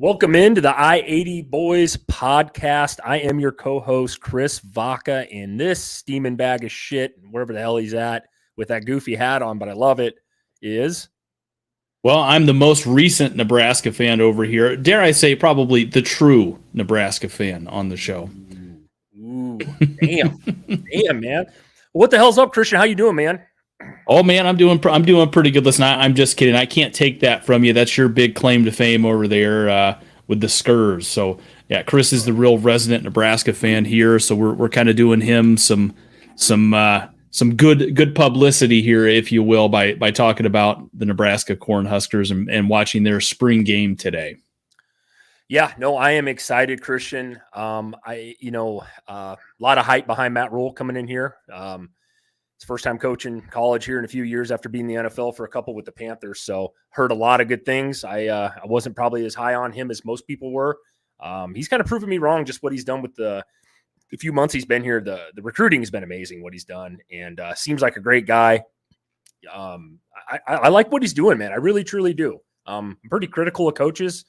Welcome into the I-80 Boys podcast. I am your co-host, Chris Vaca, and this steaming bag of shit, wherever the hell he's at, with that goofy hat on, but I love it, is... Well, I'm the most recent Nebraska fan over here. Dare I say, probably the true Nebraska fan on the show. Ooh, damn. Damn, man. What the hell's up, Christian? How you doing, man? Oh man, I'm doing pretty good. Listen, I'm just kidding. I can't take that from you. That's your big claim to fame over there with the Skurs. So yeah, Chris is the real resident Nebraska fan here. So we're kind of doing him some good publicity here, if you will, by talking about the Nebraska Cornhuskers and watching their spring game today. Yeah, no, I am excited, Christian. A lot of hype behind Matt Rule coming in here. It's first time coaching college here in a few years after being in the NFL for a couple with the Panthers. So heard a lot of good things. I wasn't probably as high on him as most people were. He's kind of proven me wrong, just what he's done with the few months he's been here. The recruiting has been amazing, what he's done, and seems like a great guy. I like what he's doing, man. I really, truly do. I'm pretty critical of coaches.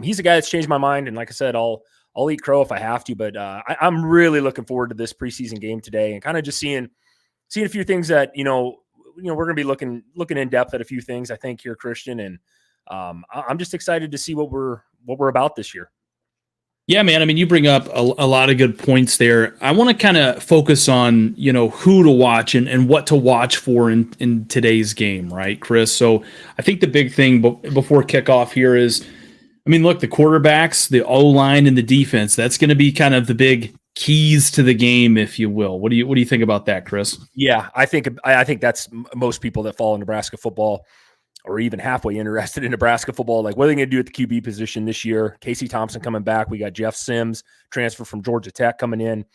He's a guy that's changed my mind. And like I said, I'll eat crow if I have to, but I'm really looking forward to this preseason game today and kind of just seeing a few things that, we're going to be looking in depth at a few things, I think, here, Christian. And I'm just excited to see what we're about this year. Yeah, man. I mean, you bring up a lot of good points there. I want to kind of focus on, who to watch and what to watch for in today's game, right, Chris? So I think the big thing before kickoff here is, I mean, look, the quarterbacks, the O-line, and the defense, that's going to be kind of the big keys to the game, if you will. What do you think about that, Chris? Yeah, I think that's most people that follow Nebraska football or even halfway interested in Nebraska football. Like, what are they going to do at the QB position this year? Casey Thompson coming back. We got Jeff Sims, transfer from Georgia Tech, coming in.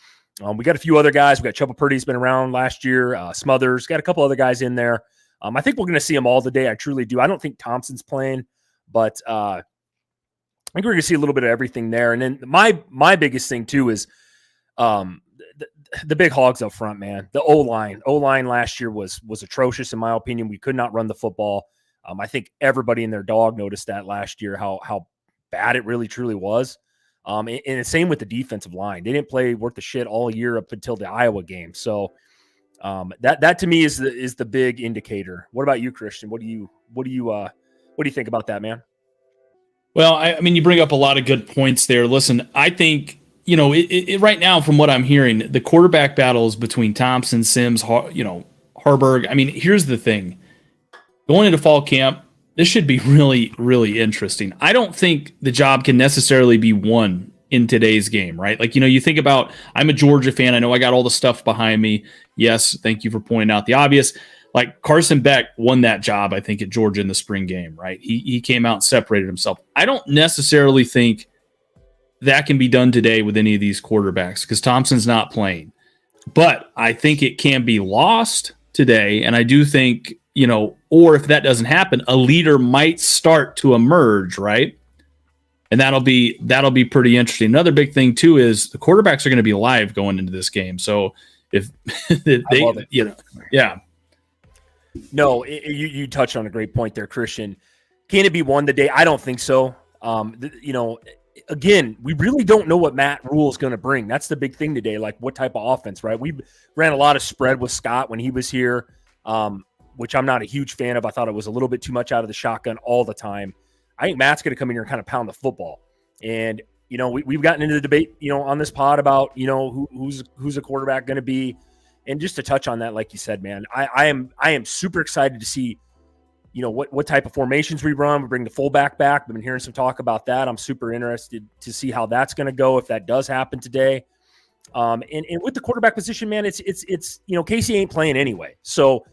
We got a few other guys. We got Chuba Purdy's been around last year. Smothers, got a couple other guys in there. I think we're going to see them all today. I truly do. I don't think Thompson's playing, but I think we're going to see a little bit of everything there. And then my biggest thing too is the big hogs up front, man. The O-line last year was atrocious in my opinion. We could not run the football. I think everybody and their dog noticed that last year, how bad it really truly was. And the same with the defensive line. They didn't play worth the shit all year up until the Iowa game. So that to me is the big indicator. What about you, Christian? What do you think about that, man? Well, I mean, you bring up a lot of good points there. Listen, I think, right now, from what I'm hearing, the quarterback battles between Thompson, Sims, Harburg. I mean, here's the thing. Going into fall camp, this should be really, really interesting. I don't think the job can necessarily be won in today's game, right? Like, you think about, I'm a Georgia fan. I know I got all the stuff behind me. Yes, thank you for pointing out the obvious. Like, Carson Beck won that job, I think, at Georgia in the spring game, right? He came out and separated himself. I don't necessarily think that can be done today with any of these quarterbacks because Thompson's not playing. But I think it can be lost today, and I do think, or if that doesn't happen, a leader might start to emerge, right? And that'll be pretty interesting. Another big thing, too, is the quarterbacks are going to be live going into this game. So if they, yeah. No, you touched on a great point there, Christian. Can it be won today? I don't think so. Again, we really don't know what Matt Rule is going to bring. That's the big thing today, like what type of offense, right? We ran a lot of spread with Scott when he was here, which I'm not a huge fan of. I thought it was a little bit too much out of the shotgun all the time. I think Matt's going to come in here and kind of pound the football. And, we've gotten into the debate, on this pod about, who's a quarterback going to be. And just to touch on that, like you said, man, I am super excited to see, what type of formations we run. We bring the fullback back. I've been hearing some talk about that. I'm super interested to see how that's going to go if that does happen today. And with the quarterback position, man, it's Casey ain't playing anyway. So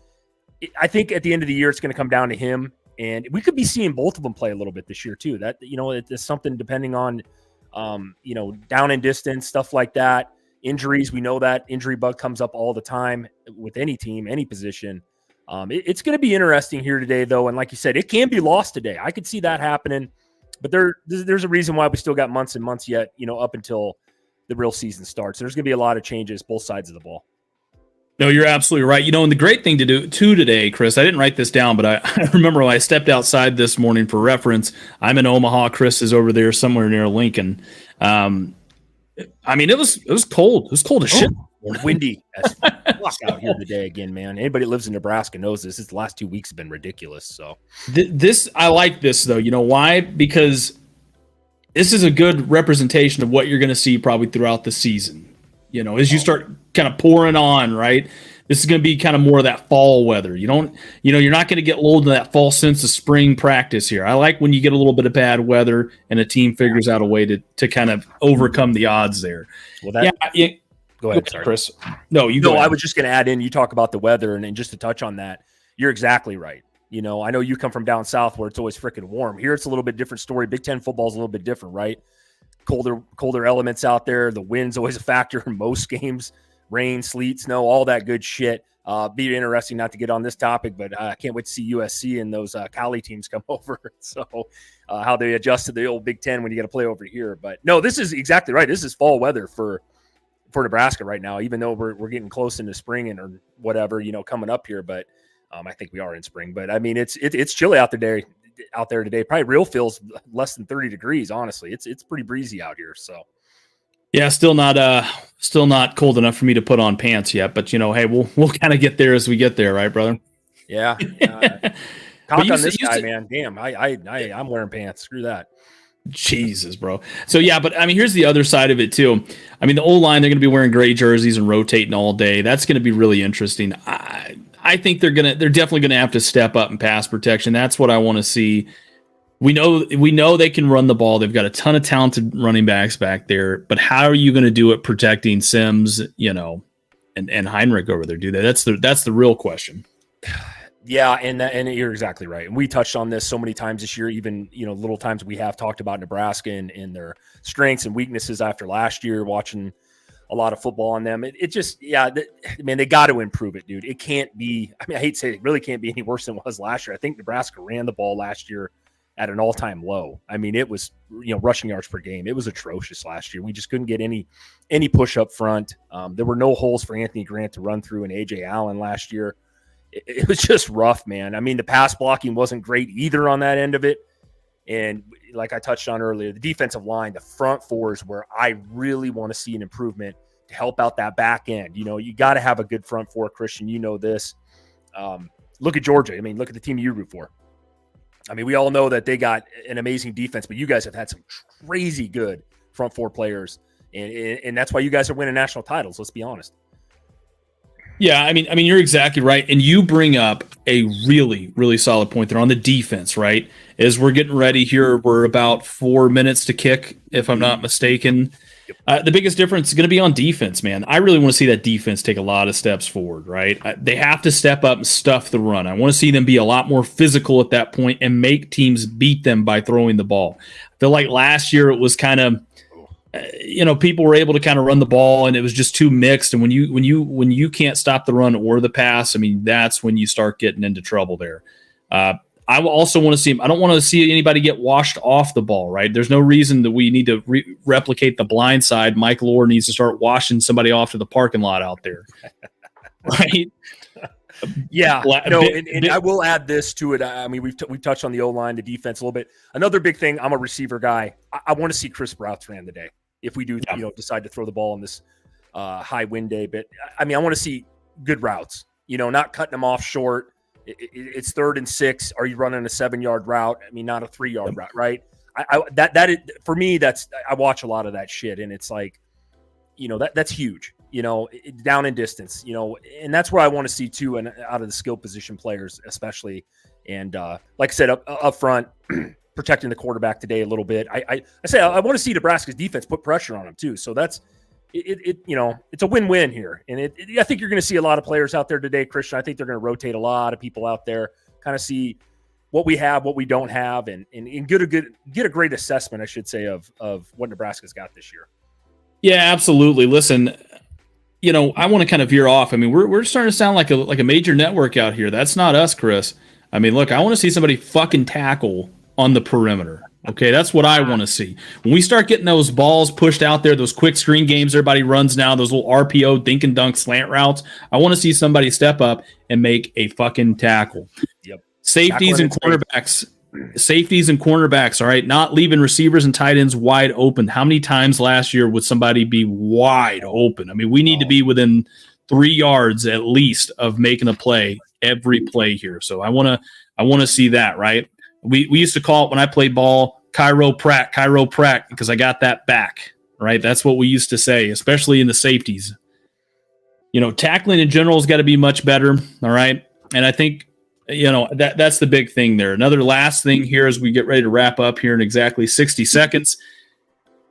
I think at the end of the year, it's going to come down to him. And we could be seeing both of them play a little bit this year too. That, it's something depending on, down and distance, stuff like that. Injuries, we know that injury bug comes up all the time with any team, any position. It's going to be interesting here today, though. And like you said, it can be lost today. I could see that happening. But there's a reason why we still got months and months yet, up until the real season starts. There's going to be a lot of changes, both sides of the ball. No, you're absolutely right. And the great thing to do too today, Chris, I didn't write this down, but I remember when I stepped outside this morning for reference. I'm in Omaha. Chris is over there somewhere near Lincoln. It was cold. It was cold as shit. Windy as fuck out here today again, man. Anybody that lives in Nebraska knows this. The last 2 weeks have been ridiculous. So I like this though. You know why? Because this is a good representation of what you're going to see probably throughout the season. As you start kind of pouring on, right? This is going to be kind of more of that fall weather. You're not going to get lulled into that false sense of spring practice here. I like when you get a little bit of bad weather and a team figures out a way to kind of overcome the odds there. Well, go ahead, sorry. Chris. No, I was just going to add in, you talk about the weather and just to touch on that, you're exactly right. I know you come from down south where it's always freaking warm. Here it's a little bit different story. Big Ten football is a little bit different, right? Colder elements out there. The wind's always a factor in most games. Rain, sleet, snow, all that good shit. Be interesting not to get on this topic, but I can't wait to see USC and those Cali teams come over. So how they adjust to the old Big Ten when you got to play over here. But no, this is exactly right. This is fall weather for Nebraska right now, even though we're getting close into spring and or whatever, coming up here. But I think we are in spring. But I mean, it's chilly out there today. Probably real feels less than 30 degrees. Honestly, it's pretty breezy out here. So. Yeah, still not cold enough for me to put on pants yet, but hey, we'll kind of get there as we get there, right, brother? Yeah. Cock on this guy, man. Damn, I'm wearing pants. Screw that. Jesus, bro. So yeah, but I mean, here's the other side of it too. I mean, the O-line, they're going to be wearing gray jerseys and rotating all day. That's going to be really interesting. I think they're definitely going to have to step up in pass protection. That's what I want to see. We know they can run the ball. They've got a ton of talented running backs back there, but how are you going to do it protecting Sims, and Heinrich over there? Do that? That's the real question. Yeah, and you're exactly right. And we touched on this so many times this year, even little times we have talked about Nebraska and their strengths and weaknesses after last year, watching a lot of football on them. It just, they got to improve it, dude. It can't be, I hate to say it really can't be any worse than it was last year. I think Nebraska ran the ball last year at an all-time low. It was, rushing yards per game. It was atrocious last year. We just couldn't get any push up front. There were no holes for Anthony Grant to run through and A.J. Allen last year. It was just rough, man. The pass blocking wasn't great either on that end of it. And like I touched on earlier, the defensive line, the front four is where I really want to see an improvement to help out that back end. You got to have a good front four, Christian. This. Look at Georgia. Look at the team you root for. We all know that they got an amazing defense, but you guys have had some crazy good front four players, and that's why you guys are winning national titles. Let's be honest. Yeah, you're exactly right, and you bring up a really, really solid point there on the defense, right? As we're getting ready here, we're about 4 minutes to kick, if I'm not mistaken. The biggest difference is going to be on defense, man. I really want to see that defense take a lot of steps forward, right? They have to step up and stuff the run. I want to see them be a lot more physical at that point and make teams beat them by throwing the ball. I feel like last year it was kind of, people were able to kind of run the ball and it was just too mixed. And when you can't stop the run or the pass, that's when you start getting into trouble there. I also want to see. I don't want to see anybody get washed off the ball, right? There's no reason that we need to replicate the blind side. Mike Lord needs to start washing somebody off to the parking lot out there, right? Yeah, and I will add this to it. We've touched on the O-line, the defense a little bit. Another big thing, I'm a receiver guy. I want to see crisp routes ran today if we do, decide to throw the ball on this high wind day. But I want to see good routes. Not cutting them off short. It's 3rd and 6. Are you running a 7-yard route? Not a 3-yard route, right? That is, for me, I watch a lot of that shit, and it's like, that's huge. Down in distance, and that's where I want to see too, and out of the skill position players, especially. And like I said, up front, protecting the quarterback today a little bit. I want to see Nebraska's defense put pressure on them too. So that's it's a win-win here. And I think you're going to see a lot of players out there today, Christian. I think they're going to rotate a lot of people out there, kind of see what we have, what we don't have, and get a great assessment, I should say, of what Nebraska's got this year. Yeah, absolutely. Listen, I want to kind of veer off. We're starting to sound like a major network out here. That's not us, Chris. Look, I want to see somebody fucking tackle on the perimeter. Okay, that's what I want to see. When we start getting those balls pushed out there, those quick screen games everybody runs now, those little RPO dink and dunk slant routes, I want to see somebody step up and make a fucking tackle. Yep. Safeties and cornerbacks. Safeties and cornerbacks, all right, not leaving receivers and tight ends wide open. How many times last year would somebody be wide open? I mean, we need to be within 3 yards at least of making a play every play here. So I want to see that, right? We used to call it when I played ball, chiropract, because I got that back, right? That's what we used to say, especially in the safeties. Tackling in general has got to be much better, all right? And I think, that's the big thing there. Another last thing here as we get ready to wrap up here in exactly 60 seconds.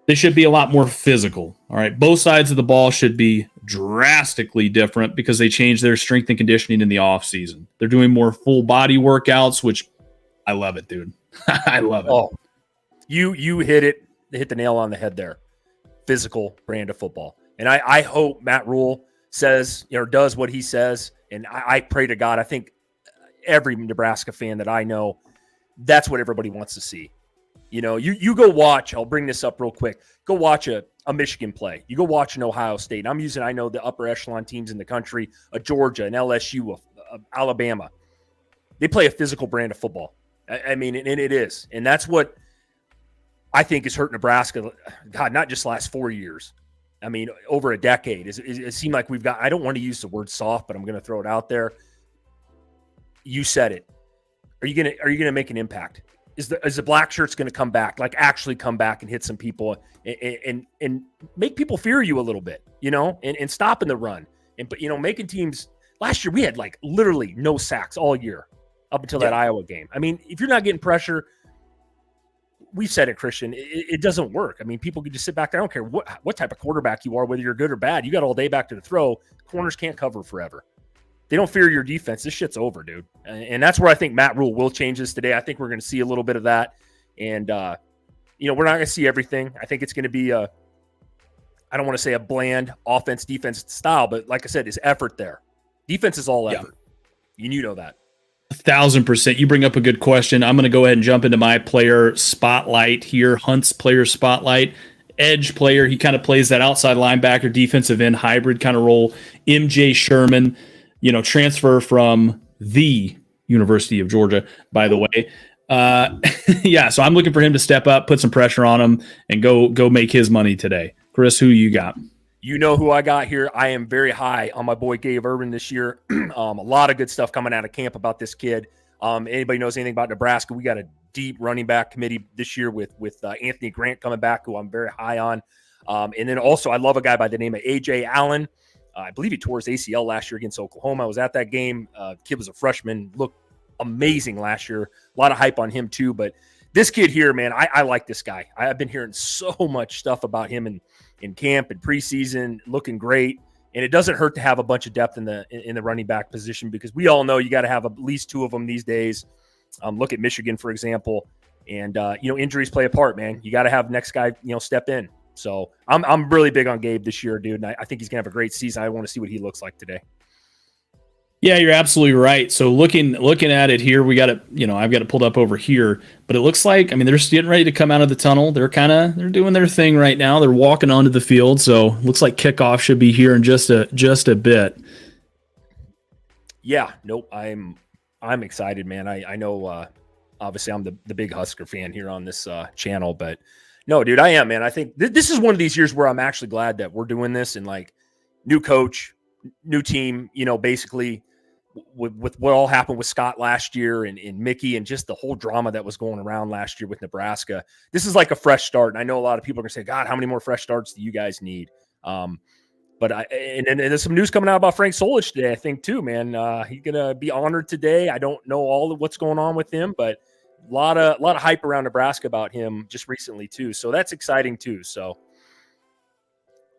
They should be a lot more physical, all right? Both sides of the ball should be drastically different because they changed their strength and conditioning in the offseason. They're doing more full body workouts, which I love it, dude. I love it. Oh, you hit the nail on the head there. Physical brand of football. And I hope Matt Rule says, does what he says. And I pray to God, I think every Nebraska fan that I know, that's what everybody wants to see. You go watch, I'll bring this up real quick. Go watch a Michigan play. You go watch an Ohio State. I know the upper echelon teams in the country, a Georgia, an LSU, Alabama. They play a physical brand of football. I mean, and it is. And that's what I think has hurt Nebraska. God, not just the last 4 years. I mean, over a decade. It seemed like we've got, I don't want to use the word soft, but I'm going to throw it out there. You said it. Are you gonna make an impact? Is the black shirts going to come back, like actually come back and hit some people and make people fear you a little bit, and stopping the run but making teams. Last year we had like literally no sacks all year up until that Iowa game. I mean, if you're not getting pressure, we've said it, Christian, it doesn't work. I mean, people can just sit back there. I don't care what type of quarterback you are, whether you're good or bad. You got all day back to the throw. Corners can't cover forever. They don't fear your defense. This shit's over, dude. And that's where I think Matt Rule will change this today. I think we're going to see a little bit of that. And, we're not going to see everything. I think it's going to be I don't want to say a bland offense-defense style, but like I said, is effort there. Defense is all effort. You know that. 1,000%. You bring up a good question. I'm going to go ahead and jump into my player spotlight here. Hunt's player spotlight. Edge player. He kind of plays that outside linebacker, defensive end hybrid kind of role. MJ Sherman. Transfer from the University of Georgia, by the way. So I'm looking for him to step up, put some pressure on him, and go make his money today. Chris, who you got? You know who I got here. I am very high on my boy Gabe Urban this year. A lot of good stuff coming out of camp about this kid. Anybody knows anything about Nebraska, we got a deep running back committee this year with Anthony Grant coming back, who I'm very high on. And then also I love a guy by the name of A.J. Allen. I believe he tore his ACL last year against Oklahoma. I was at that game. Kid was a freshman, looked amazing last year. A lot of hype on him too. But this kid here, man, I like this guy. I've been hearing so much stuff about him in camp and preseason, looking great. And it doesn't hurt to have a bunch of depth in the running back position, because we all know you got to have at least two of them these days. Look at Michigan, for example. And, injuries play a part, man. You got to have next guy, step in. So I'm really big on Gabe this year, dude. And I think he's going to have a great season. I want to see what he looks like today. Yeah, you're absolutely right. So looking at it here, we got it, I've got it pulled up over here, but it looks like, they're just getting ready to come out of the tunnel. They're doing their thing right now. They're walking onto the field. So looks like kickoff should be here in just a bit. Yeah, nope. I'm excited, man. I know, obviously I'm the big Husker fan here on this channel, but no, dude, I am, man. I think this is one of these years where I'm actually glad that we're doing this, and like new coach, new team, basically with what all happened with Scott last year and Mickey and just the whole drama that was going around last year with Nebraska. This is like a fresh start. And I know a lot of people are going to say, God, how many more fresh starts do you guys need? But there's some news coming out about Frank Solich today, I think, too, man. He's going to be honored today. I don't know all of what's going on with him, but a lot of hype around Nebraska about him just recently, too. So that's exciting, too. So,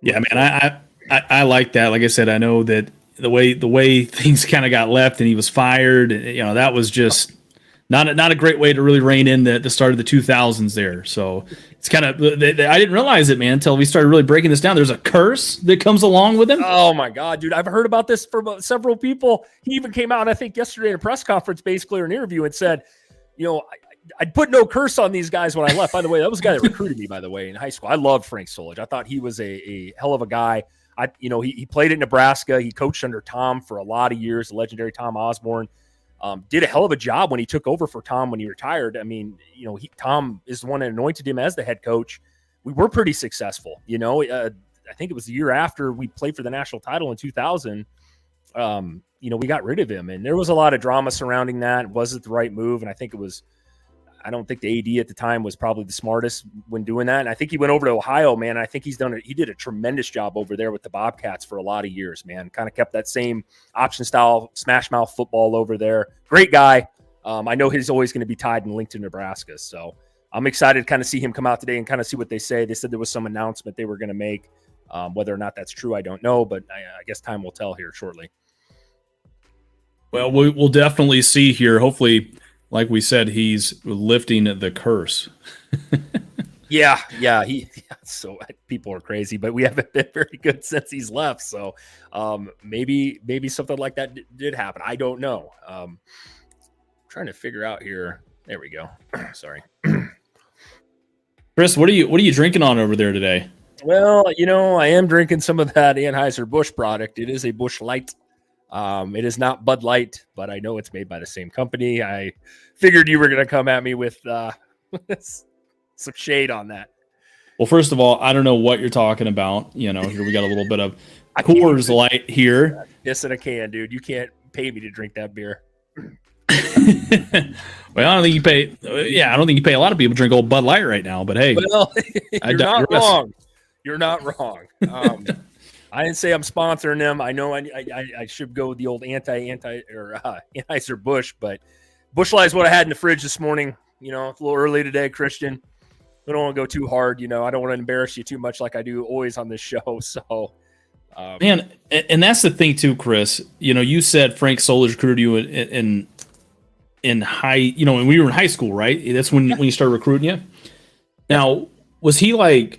yeah, man, I like that. Like I said, I know that the way things kind of got left and he was fired, that was just not a great way to really rein in the start of the 2000s there. So it's kind of, I didn't realize it, man, until we started really breaking this down. There's a curse that comes along with him. Oh my God, dude. I've heard about this from several people. He even came out, I think yesterday in a press conference, basically, or an interview, and said, I'd put no curse on these guys when I left. By the way, that was the guy that recruited me, by the way, in high school. I loved Frank Solich. I thought he was a hell of a guy. He played at Nebraska. He coached under Tom for a lot of years, the legendary Tom Osborne. Did a hell of a job when he took over for Tom when he retired. I mean, Tom is the one that anointed him as the head coach. We were pretty successful. I think it was the year after we played for the national title in 2000. We got rid of him, and there was a lot of drama surrounding that. Was it the right move? And I don't think the AD at the time was probably the smartest when doing that. And I think he went over to Ohio, man. I think he did a tremendous job over there with the Bobcats for a lot of years, man. Kind of kept that same option style, smash mouth football over there. Great guy. I know he's always going to be tied and linked to Nebraska. So I'm excited to kind of see him come out today and kind of see what they say. They said there was some announcement they were going to make. Whether or not that's true, I don't know, but I guess time will tell here shortly. Well, we'll definitely see here. Hopefully, like we said, he's lifting the curse. Yeah. So people are crazy, but we haven't been very good since he's left. So maybe something like that did happen. I don't know. Trying to figure out here. There we go. Sorry, Chris. What are you drinking on over there today? Well, I am drinking some of that Anheuser-Busch product. It is a Busch Light. It is not Bud Light, but I know it's made by the same company. I figured you were going to come at me with some shade on that. Well, first of all, I don't know what you're talking about. Here we got a little bit of Coors Light here. Yes, in a can, dude. You can't pay me to drink that beer. Well, I don't think you pay. I don't think you pay a lot of people to drink old Bud Light right now. But hey, well, you're not wrong. You're not wrong. I didn't say I'm sponsoring them. I know I should go with the old Anheuser-Busch, but Busch Light is what I had in the fridge this morning. It's a little early today, Christian. We don't want to go too hard. I don't want to embarrass you too much like I do always on this show. So, man, and that's the thing too, Chris. You said Frank Solich recruited you in high. When we were in high school, right? That's when you started recruiting you. Now, was he like?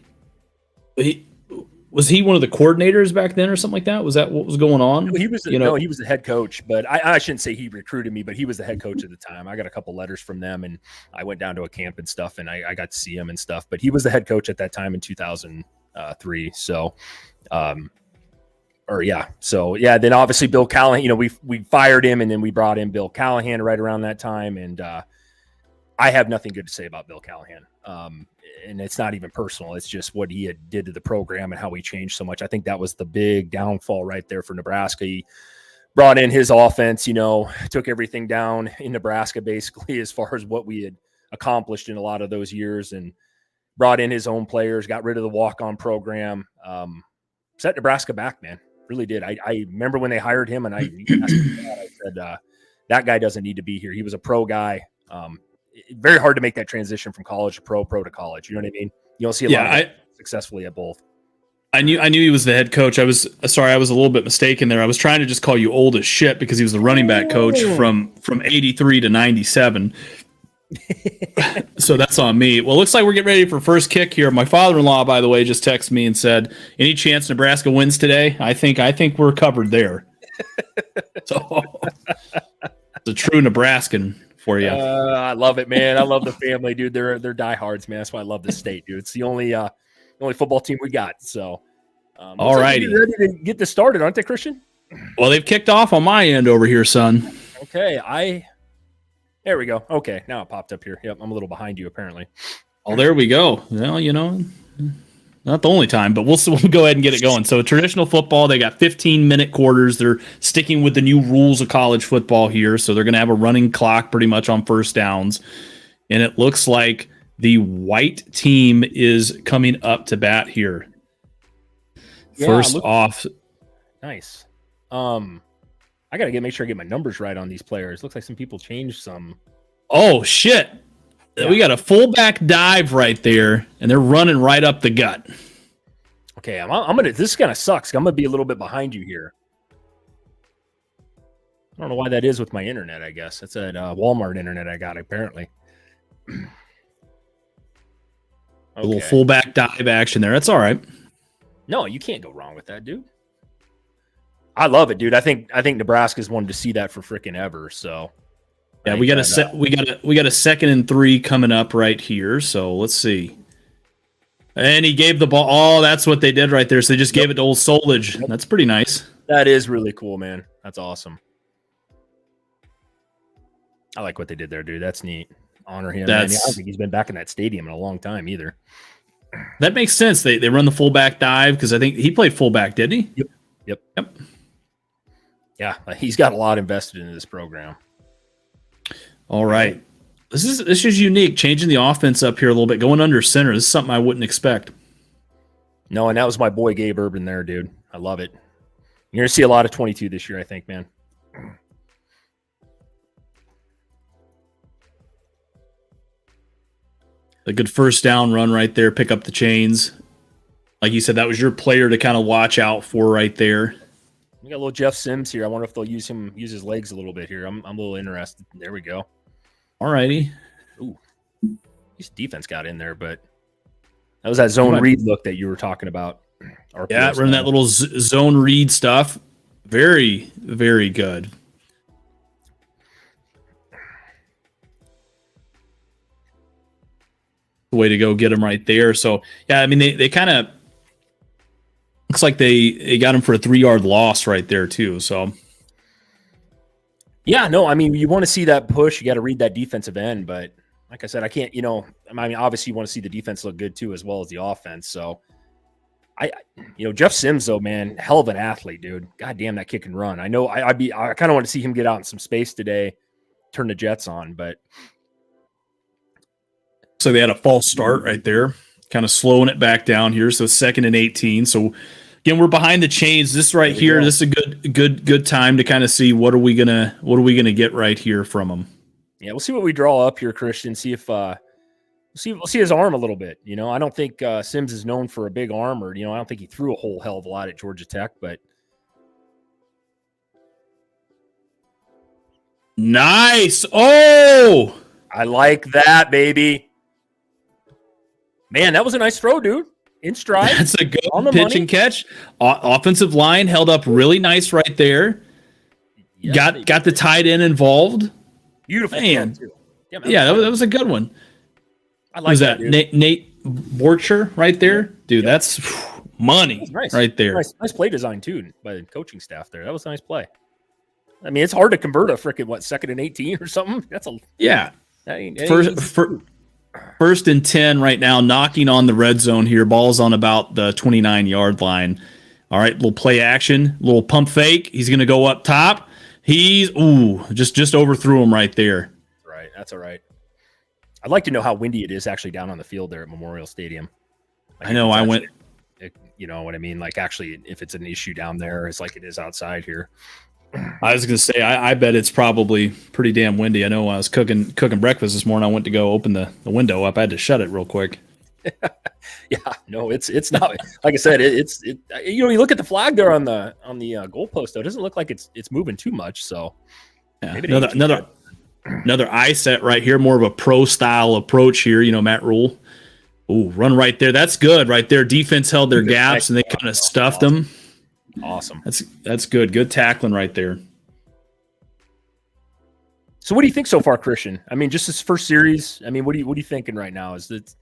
Was he one of the coordinators back then or something like that? Was that what was going on? He was he was the head coach, but I shouldn't say he recruited me, but he was the head coach at the time. I got a couple letters from them, and I went down to a camp and stuff, and I got to see him and stuff. But he was the head coach at that time in 2003. So, then obviously Bill Callahan. We fired him, and then we brought in Bill Callahan right around that time, and I have nothing good to say about Bill Callahan. And it's not even personal. It's just what he did to the program and how he changed so much. I think that was the big downfall right there for Nebraska. He brought in his offense, took everything down in Nebraska basically as far as what we had accomplished in a lot of those years, and brought in his own players, got rid of the walk-on program, set Nebraska back, man. Really did. I remember when they hired him, and I said, that guy doesn't need to be here. He was a pro guy. Very hard to make that transition from college to pro to college. You know what I mean? You don't see a lot of successfully at both. I knew he was the head coach. I was a little bit mistaken there. I was trying to just call you old as shit because he was the running back coach from 83 to 97. So that's on me. Well, looks like we're getting ready for first kick here. My father-in-law, by the way, just texted me and said, "Any chance Nebraska wins today?" I think we're covered there. So it's a true Nebraskan for you. I love it, man. I love the family, dude. They're diehards, man. That's why I love the state, dude. It's the only football team we got. So, all righty, like ready to get this started, aren't they, Christian? Well, they've kicked off on my end over here, son. Okay, there we go. Okay, now it popped up here. Yep, I'm a little behind you apparently. Oh, there we go. Well, not the only time, but we'll go ahead and get it going. So traditional football, they got 15-minute quarters. They're sticking with the new rules of college football here. So they're going to have a running clock pretty much on first downs. And it looks like the white team is coming up to bat here. Yeah, first off. Nice. I got to make sure I get my numbers right on these players. Looks like some people changed some. Oh, shit. Yeah. We got a fullback dive right there, and they're running right up the gut. Okay, I'm gonna. This kind of sucks. I'm gonna be a little bit behind you here. I don't know why that is with my internet. I guess it's a Walmart internet I got apparently. Okay. A little fullback dive action there. That's all right. No, you can't go wrong with that, dude. I love it, dude. I think Nebraska's wanted to see that for freaking ever. So Yeah, we got a 2nd and 3 coming up right here. So let's see. And he gave the ball. Oh, that's what they did right there. So they just gave it to old Solich. Yep. That's pretty nice. That is really cool, man. That's awesome. I like what they did there, dude. That's neat. Honor him. I don't think he's been back in that stadium in a long time either. That makes sense. They run the fullback dive because I think he played fullback, didn't he? Yep. Yeah, he's got a lot invested into this program. All right. This is unique, changing the offense up here a little bit, going under center. This is something I wouldn't expect. No, and that was my boy Gabe Urban there, dude. I love it. You're going to see a lot of 22 this year, I think, man. A good first down run right there, pick up the chains. Like you said, that was your player to kind of watch out for right there. We got a little Jeff Sims here. I wonder if they'll use his legs a little bit here. I'm a little interested. There we go. All righty. Ooh. His defense got in there, but that was that zone read look that you were talking about. Yeah, running that little zone read stuff. Very, very good. Way to go get him right there. So, yeah, I mean, they kind of looks like they got him for a 3-yard loss right there, too. So, yeah, no, I mean, you want to see that push. You got to read that defensive end. But like I said, I can't, I mean, obviously you want to see the defense look good, too, as well as the offense. So, Jeff Sims, though, man, hell of an athlete, dude. God damn, that kick and run. I know I kind of want to see him get out in some space today, turn the Jets on, but. So they had a false start right there, kind of slowing it back down here. So 2nd and 18. So again, we're behind the chains. This right here, this is a good time to kind of see what are we gonna get right here from him. Yeah, we'll see what we draw up here, Christian. See if we'll see his arm a little bit. I don't think Sims is known for a big arm, or I don't think he threw a whole hell of a lot at Georgia Tech, but nice. Oh, I like that, baby. Man, that was a nice throw, dude. In stride. That's a good pitch and catch. Offensive line held up really nice right there. Yes, got the tight end involved. Beautiful. Man. Yeah, that was a good one. I like that, dude. Nate Borcher right there? Dude, that's money nice. Right there. Nice play design, too, by the coaching staff there. That was a nice play. I mean, it's hard to convert a freaking, 2nd and 18 or something? That's a... Yeah. First and 10 right now, knocking on the red zone here. Ball's on about the 29-yard line. All right, little play action, little pump fake. He's going to go up top. Just overthrew him right there. Right, that's all right. I'd like to know how windy it is actually down on the field there at Memorial Stadium. I know I went. You know what I mean? Like, actually, if it's an issue down there, it's like it is outside here. I was going to say, I bet it's probably pretty damn windy. I know when I was cooking breakfast this morning, I went to go open the window up. I had to shut it real quick. Yeah, no, it's not. Like I said, you look at the flag there on the goalpost, though. It doesn't look like it's moving too much. So yeah, another eye set right here, more of a pro style approach here. Matt Rule. Ooh, run right there. That's good right there. Defense held their gaps and they kind of stuffed them. Awesome. That's good. Good tackling right there. So what do you think so far, Christian? I mean, just this first series, I mean, what are you thinking right now? Is it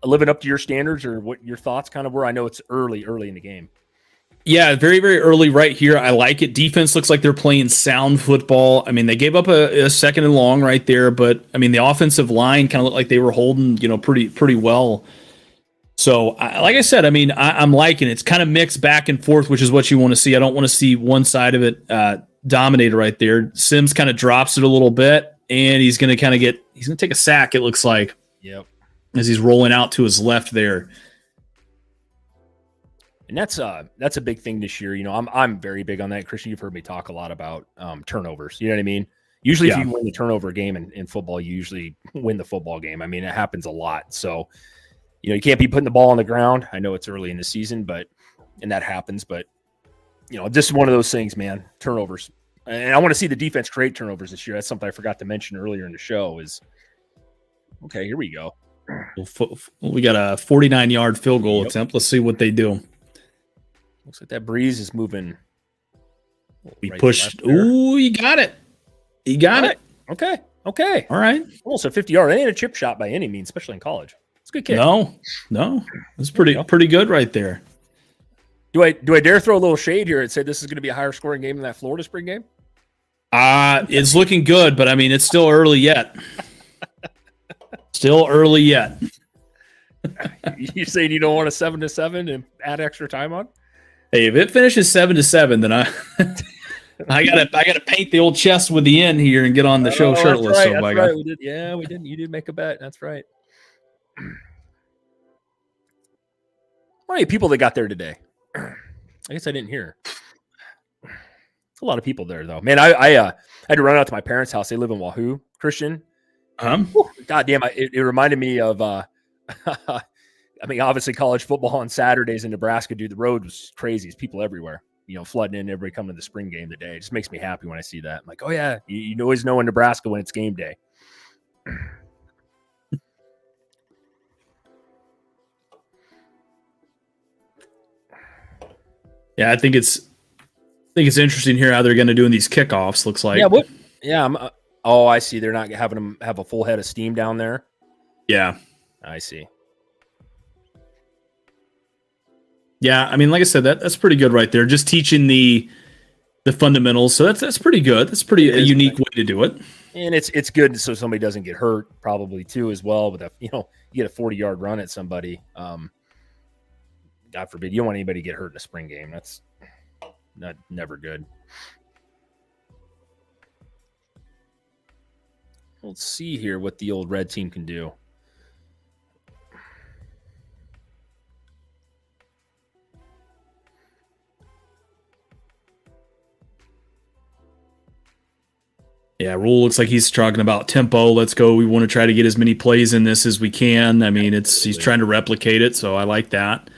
living up to your standards, or what your thoughts kind of were? I know it's early in the game. Yeah, very, very early right here. I like it. Defense looks like they're playing sound football. I mean, they gave up a 2nd and long right there, but I mean, the offensive line kind of looked like they were holding, pretty well. So, like I said, I mean, I'm liking it. It's kind of mixed back and forth, which is what you want to see. I don't want to see one side of it dominated right there. Sims kind of drops it a little bit, and he's going to take a sack, it looks like. Yep. As he's rolling out to his left there. And that's a big thing this year. I'm very big on that. Christian, you've heard me talk a lot about turnovers. You know what I mean? Usually if you win the turnover game in football, you usually win the football game. I mean, it happens a lot. So, you can't be putting the ball on the ground. I know it's early in the season, and that happens. But, this is one of those things, man, turnovers. And I want to see the defense create turnovers this year. That's something I forgot to mention earlier in the show is, okay, here we go. We got a 49-yard field goal attempt. Let's see what they do. Looks like that breeze is moving. We pushed. Ooh, he got it. He got it. Okay. Okay. All right. Almost a 50-yard. It ain't a chip shot by any means, especially in college. It's a good kick. No. It's pretty good right there. Do I dare throw a little shade here and say this is going to be a higher scoring game than that Florida spring game? It's looking good, but I mean, it's still early yet. Still early yet. You saying you don't want a 7-7 and add extra time on? Hey, if it finishes 7-7, then I gotta paint the old chest with the N here and get on the show shirtless. That's right. We did. Yeah, we did. You did make a bet. That's right. How many people that got there today? I guess I didn't hear. A lot of people there, though. Man, I had to run out to my parents' house. They live in Wahoo, Christian. God damn, it reminded me of, I mean, obviously college football on Saturdays in Nebraska, dude, the road was crazy. There's people everywhere, flooding in, everybody coming to the spring game today. It just makes me happy when I see that. I'm like, oh, yeah, you always know in Nebraska when it's game day. Yeah, I think it's interesting here how they're going to do in these kickoffs. Looks like. Yeah. What? Yeah. I see. They're not having them have a full head of steam down there. Yeah, I see. Yeah, I mean, like I said, that's pretty good right there. Just teaching the fundamentals. So that's pretty good. That's a unique way to do it. And it's good so somebody doesn't get hurt, probably too as well. With you get a 40-yard run at somebody. God forbid, you don't want anybody to get hurt in a spring game. That's never good. Let's see here what the old red team can do. Yeah, Rule looks like he's talking about tempo. Let's go. We want to try to get as many plays in this as we can. I mean, he's trying to replicate it, so I like that.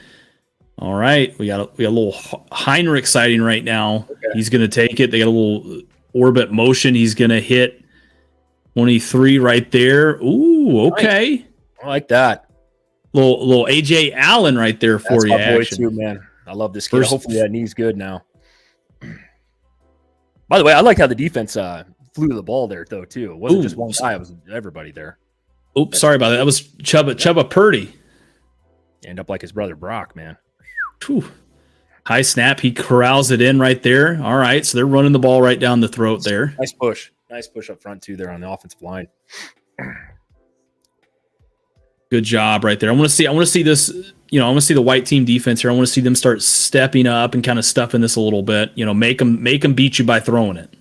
All right, we got a little Heinrich sighting right now. Okay. He's going to take it. They got a little orbit motion. He's going to hit 23 right there. Ooh, okay. I like that. Little AJ Allen right there for you. That's my boy too, man. I love this kid. Hopefully that knee's good now. By the way, I like how the defense flew the ball there though too. It wasn't just one guy; it was everybody there. Oops, sorry about that. That was Chuba Purdy. End up like his brother Brock, man. Whew. High snap. He corrals it in right there. All right, so they're running the ball right down the throat there. Nice push up front too there on the offensive line. Good job right there. I want to see this. I want to see the white team defense here. I want to see them start stepping up and kind of stuffing this a little bit. Make them beat you by throwing it.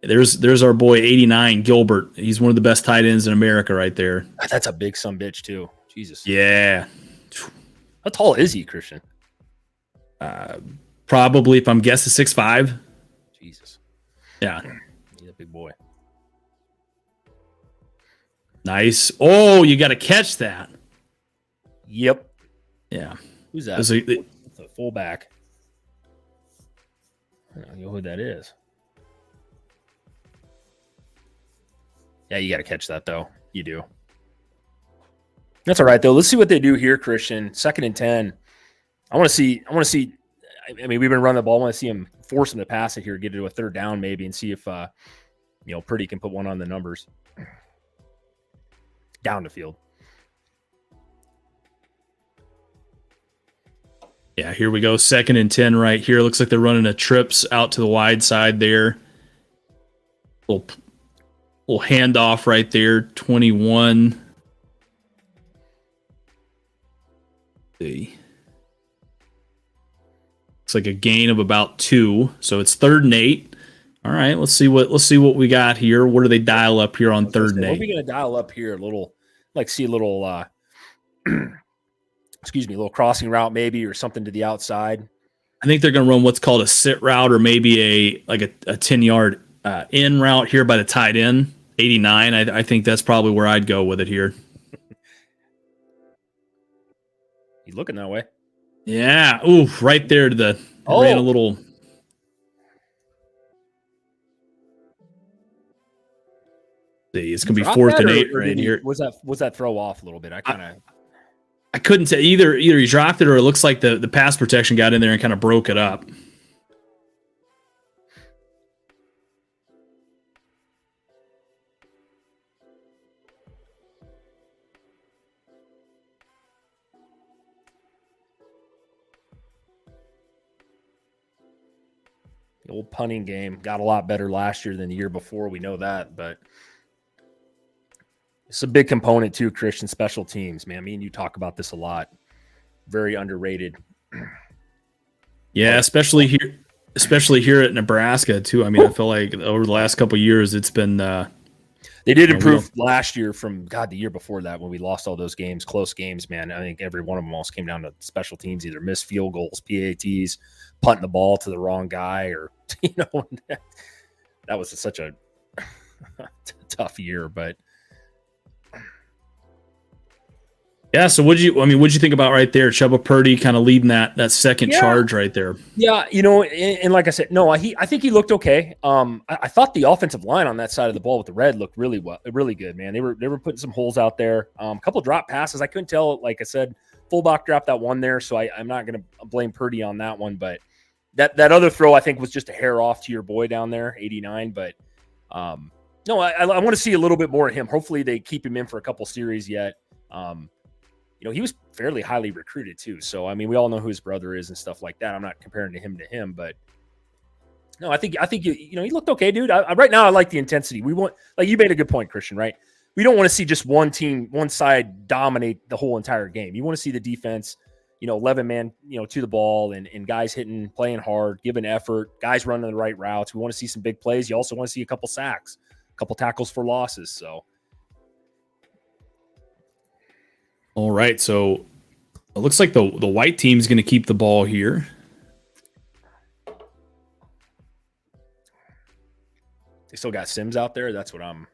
There's our boy 89 Gilbert. He's one of the best tight ends in America right there. That's a big sumbitch too. Jesus. Yeah. How tall is he, Christian? Probably, if I'm guessing, 6'5". Jesus. Yeah. He's a big boy. Nice. Oh, you got to catch that. Yep. Yeah. Who's that? It's a fullback. I don't know who that is. Yeah, you got to catch that, though. You do. That's all right, though. Let's see what they do here, Christian. 2nd and 10. I want to see. I mean, we've been running the ball. I want to see him force him to pass it here, get it to a 3rd down maybe, and see if Purdy can put one on the numbers. Down the field. Yeah, here we go. 2nd and 10 right here. Looks like they're running a trips out to the wide side there. Little handoff right there. 21. See. Looks like a gain of about 2. So it's 3rd and 8. All right, let's see what we got here. What do they dial up here on 3rd and 8? What are we going to dial up here? A little excuse me, a little crossing route maybe, or something to the outside. I think they're going to run what's called a sit route, or maybe a 10-yard in route here by the tight end. 89. I think that's probably where I'd go with it here. He's looking that way. Yeah. Ooh, right there to the ran a little. See, it's gonna be 4th and 8 right here. Was that throw off a little bit? I couldn't tell. Either he dropped it, or it looks like the pass protection got in there and kind of broke it up. The old punting game got a lot better last year than the year before. We know that, but it's a big component too, Christian, special teams, man. Me and you talk about this a lot. Very underrated. Yeah, especially here at Nebraska too. I mean, I feel like over the last couple of years, it's been they did improve last year from the year before that when we lost all those games, close games, man. I think every one of them almost came down to special teams, either missed field goals, PATs, punting the ball to the wrong guy, or that was such a tough year. But yeah, so what'd you think about right there? Chuba Purdy kind of leading that second charge right there. Yeah, and like I said, no, I think he looked okay. I thought the offensive line on that side of the ball with the red looked really good, man. They were putting some holes out there. A couple drop passes, I couldn't tell. Like I said, fullback dropped that one there, so I'm not going to blame Purdy on that one. But that other throw, I think, was just a hair off to your boy down there, 89. But no, I want to see a little bit more of him. Hopefully, they keep him in for a couple series yet. He was fairly highly recruited too. So, I mean, we all know who his brother is and stuff like that. I'm not comparing him to him, but no, I think he looked okay, dude. Right now, I like the intensity. We want, like you made a good point, Christian, right? We don't want to see just one team, one side dominate the whole entire game. You want to see the defense, 11 man, to the ball and guys hitting, playing hard, giving effort, guys running the right routes. We want to see some big plays. You also want to see a couple sacks, a couple tackles for losses. So, all right, so it looks like the white team's going to keep the ball here. They still got Sims out there. That's old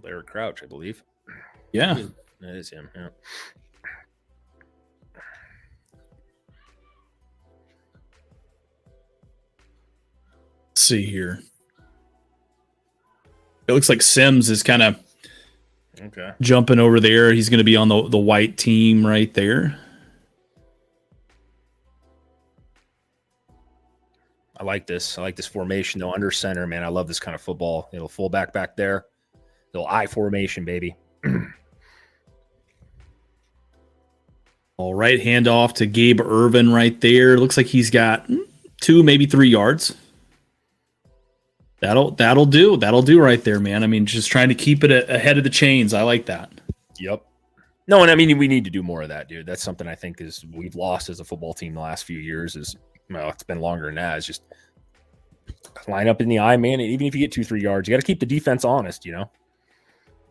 Eric Crouch, I believe. Yeah. That is him, yeah. Let's see here. It looks like Sims is kind of jumping over there. He's going to be on the white team right there. I like this. I like this formation, though, under center, man. I love this kind of football. Fullback back there. Little I formation, baby. All right, hand off to Gabe Irvin right there. Looks like he's got 2, maybe 3 yards. That'll do. That'll do right there, man. I mean, just trying to keep it ahead of the chains. I like that. Yep. No, and I mean, we need to do more of that, dude. That's something I think we've lost as a football team the last few years. It's been longer than that. It's just line up in the eye, man. And even if you get 2-3 yards, you got to keep the defense honest,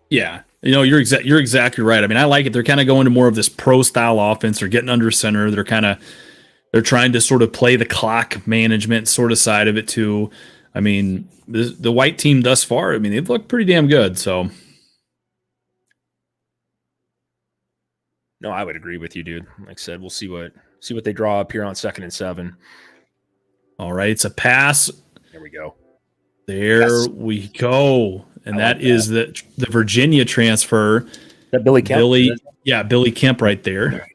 Yeah. You're exactly right. I mean, I like it. They're kind of going to more of this pro style offense. They're getting under center. They're trying to sort of play the clock management sort of side of it too. I mean, the white team thus far, I mean, they've looked pretty damn good. So, no, I would agree with you, dude. Like I said, we'll see what they draw up here on 2nd and 7. All right, it's a pass. There we go. There we go, and that is the Virginia transfer. That Billy Kemp. Billy Kemp right there.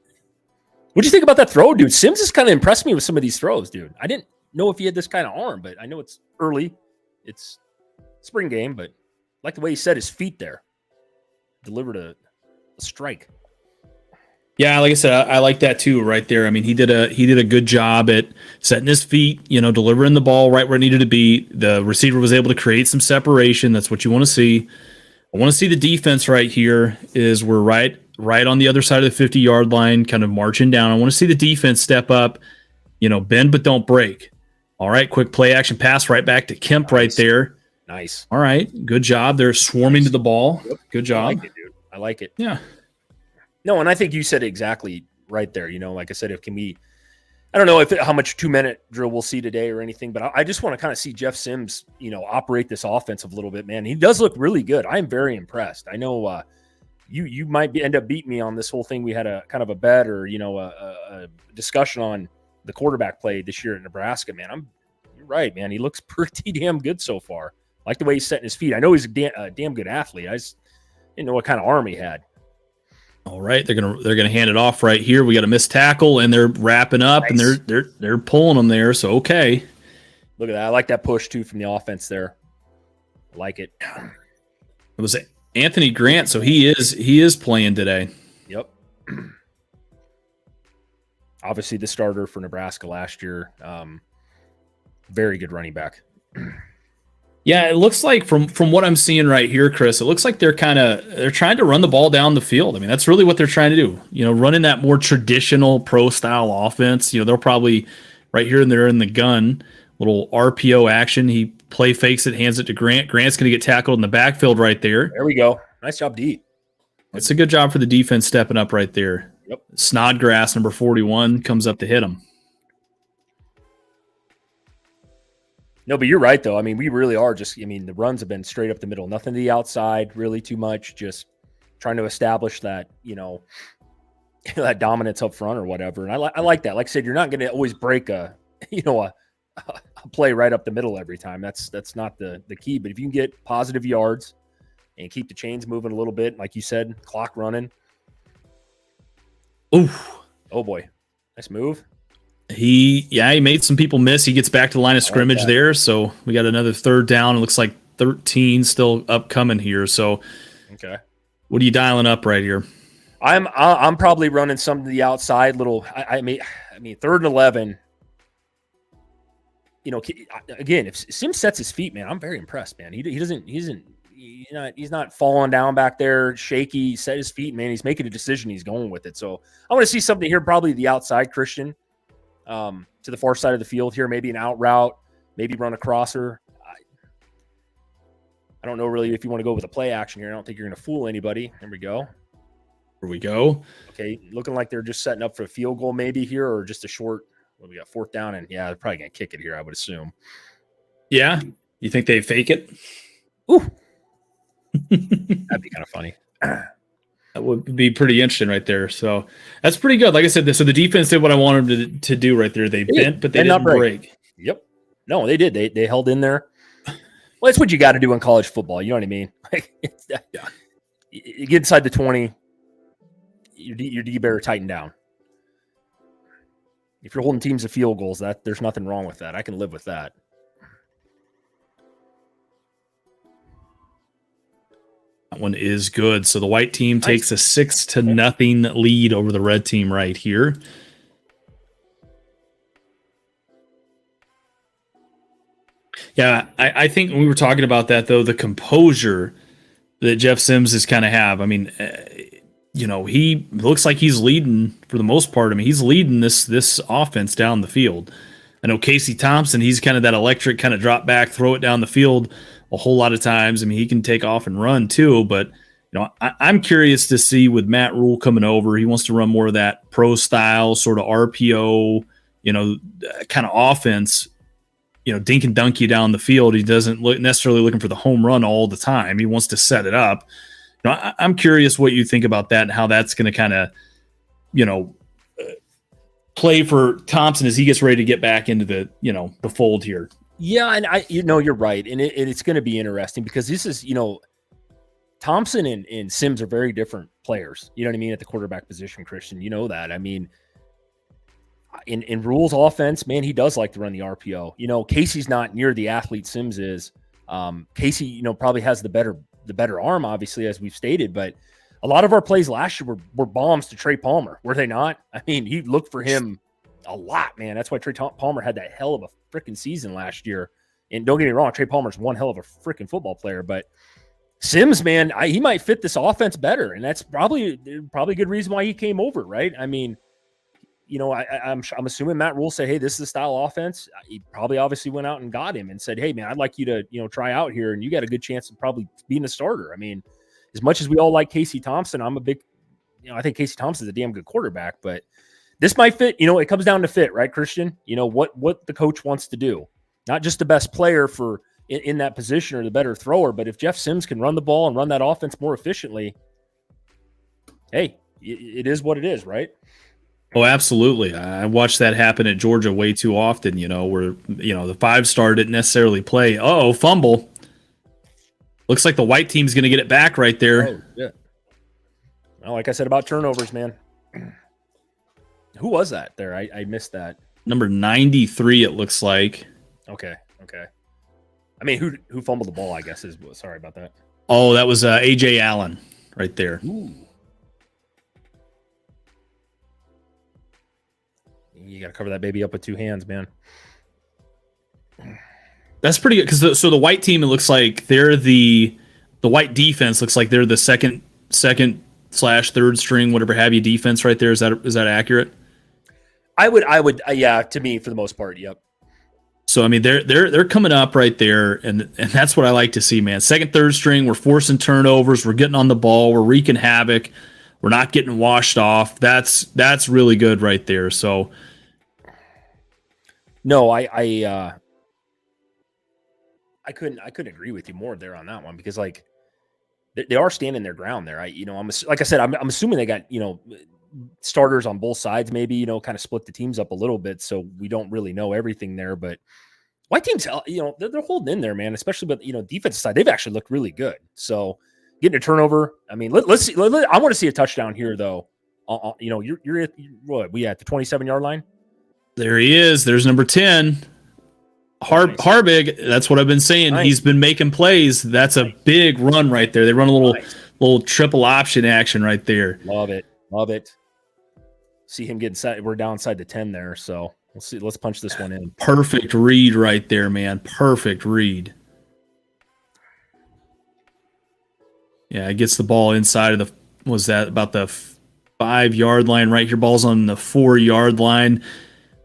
What do you think about that throw, dude? Sims has kind of impressed me with some of these throws, dude. I didn't know if he had this kind of arm, but I know it's early. It's spring game, but I like the way he set his feet there. Delivered a strike. Yeah, like I said, I like that too right there. I mean, he did a good job at setting his feet, delivering the ball right where it needed to be. The receiver was able to create some separation. That's what you want to see. I want to see the defense right here is we're right on the other side of the 50-yard line, kind of marching down. I want to see the defense step up, bend but don't break. All right, quick play action pass right back to Kemp right there. Nice. All right, good job. They're swarming to the ball. Yep. Good job. I like it, dude. I like it. Yeah. No, and I think you said it exactly right there. Like I said, I don't know how much 2-minute drill we'll see today or anything, but I just want to kind of see Jeff Sims, operate this offense a little bit, man. He does look really good. I'm very impressed. I know you might end up beating me on this whole thing. We had a kind of a bet or, a discussion on the quarterback play this year at Nebraska, man. You're right, man. He looks pretty damn good so far. I like the way he's setting his feet. I know he's a damn good athlete. I just didn't know what kind of arm he had. All right, they're gonna hand it off right here. We got a missed tackle, and they're wrapping up, nice. And they're pulling them there. So okay, look at that. I like that push too from the offense there. I like it. It was Anthony Grant, so he is playing today. Yep. Obviously, the starter for Nebraska last year. Very good running back. Yeah, it looks like from what I'm seeing right here, Chris, it looks like they're trying to run the ball down the field. I mean, that's really what they're trying to do. Running that more traditional pro style offense. They'll probably right here and there in the gun, little RPO action. He play fakes it, hands it to Grant. Grant's going to get tackled in the backfield right there. There we go. Nice job, D. It's a good job for the defense stepping up right there. Yep. Snodgrass, number 41, comes up to hit him. No, but you're right, though. I mean, we really are the runs have been straight up the middle. Nothing to the outside, really too much. Just trying to establish that, that dominance up front or whatever. And I like that. Like I said, you're not going to always break a play right up the middle every time. That's not the key. But if you can get positive yards and keep the chains moving a little bit, like you said, clock running. Oof. Oh, boy. Nice move. He made some people miss. He gets back to the line of scrimmage there. So we got another third down. It looks like 13 still upcoming here. So okay, what are you dialing up right here? I'm probably running some to the outside. Little. I mean, 3rd and 11. Again, if Sims sets his feet, man, I'm very impressed, man. He's not falling down back there, shaky. Set his feet, man. He's making a decision. He's going with it. So I want to see something here, probably the outside, Christian. To the far side of the field here, maybe an out route, maybe run a crosser. I don't know really if you want to go with a play action here. I don't think you're going to fool anybody. There we go. Here we go. Okay, looking like they're just setting up for a field goal maybe here, or just a short. We got 4th down, and yeah, they're probably going to kick it here, I would assume. Yeah, you think they fake it? Ooh, that'd be kind of funny. That would be pretty interesting right there. So that's pretty good. Like I said, so the defense did what I wanted them to do right there. They bent, but they didn't break. Yep. No, they did. They held in there. Well, that's what you got to do in college football. You know what I mean? Yeah. You get inside the 20, your D better tighten down. If you're holding teams to field goals, there's nothing wrong with that. I can live with that. That one is good. So the white team takes a 6-0 lead over the red team right here. Yeah, I think when we were talking about that, though, the composure that Jeff Sims has kind of have. I mean, he looks like he's leading for the most part. I mean, he's leading this offense down the field. I know Casey Thompson, he's kind of that electric kind of drop back, throw it down the field a whole lot of times. I mean, he can take off and run too, but I'm curious to see with Matt Rule coming over, he wants to run more of that pro style sort of RPO, kind of offense, dink and dunk you down the field. He doesn't look necessarily looking for the home run all the time. He wants to set it up. I'm curious what you think about that and how that's going to kind of, play for Thompson as he gets ready to get back into the fold here. Yeah, and you're right, and it's going to be interesting because this is, Thompson and Sims are very different players. You know what I mean, at the quarterback position, Christian. You know that. I mean, in Rule's offense, man, he does like to run the RPO. Casey's not near the athlete Sims is. Casey, probably has the better arm, obviously, as we've stated, but a lot of our plays last year were bombs to Trey Palmer, were they not? I mean, he looked for him a lot, man. That's why Trey Palmer had that hell of a freaking season last year. And don't get me wrong, Trey Palmer's one hell of a freaking football player, but Sims, man, he might fit this offense better, and that's probably a good reason why he came over, right? I mean, I'm assuming Matt Rule said, hey, this is the style offense. He probably obviously went out and got him and said, hey, man, I'd like you to, try out here, and you got a good chance of probably being a starter. I mean, as much as we all like Casey Thompson, I'm a big, I think Casey Thompson's a damn good quarterback, but this might fit. It comes down to fit, right, Christian? What the coach wants to do, not just the best player for in that position or the better thrower, but if Jeff Sims can run the ball and run that offense more efficiently, hey, it is what it is, right? Oh, absolutely. I watched that happen at Georgia way too often, where, the 5-star didn't necessarily play. Uh-oh, fumble. Looks like the white team's going to get it back right there. Oh, yeah. Well, like I said about turnovers, man. Who was that there? I missed that. Number 93, it looks like. Okay. I mean, who fumbled the ball, I guess, is sorry about that. Oh, that was A.J. Allen right there. Ooh. You got to cover that baby up with 2 hands, man. That's pretty good because so the white team, it looks like they're the white defense looks like they're the second / third string, whatever have you, defense right there. Is that accurate? I would, yeah. To me, for the most part, yep. So I mean, they're coming up right there, and that's what I like to see, man. Second, third string, we're forcing turnovers, we're getting on the ball, we're wreaking havoc, we're not getting washed off. That's really good right there. So, no, I couldn't agree with you more there on that one because like they are standing their ground there. Like I said, I'm assuming they got starters on both sides, maybe kind of split the teams up a little bit, so we don't really know everything there. But white teams, they're holding in there, man. Especially with defensive side, they've actually looked really good. So getting a turnover, I mean, let's see. I want to see a touchdown here, though. You're at what we at the 27-yard line. There he is. There's number 10. Harbig, that's what I've been saying. Nice. He's been making plays. That's a big run right there. They run a little triple option action right there. Love it. See him getting set. We're down inside the 10 there, so we'll see. Let's punch this one in. Perfect read right there, man. Perfect read. Yeah, it gets the ball inside of about the 5-yard line right here. Ball's on the 4-yard line.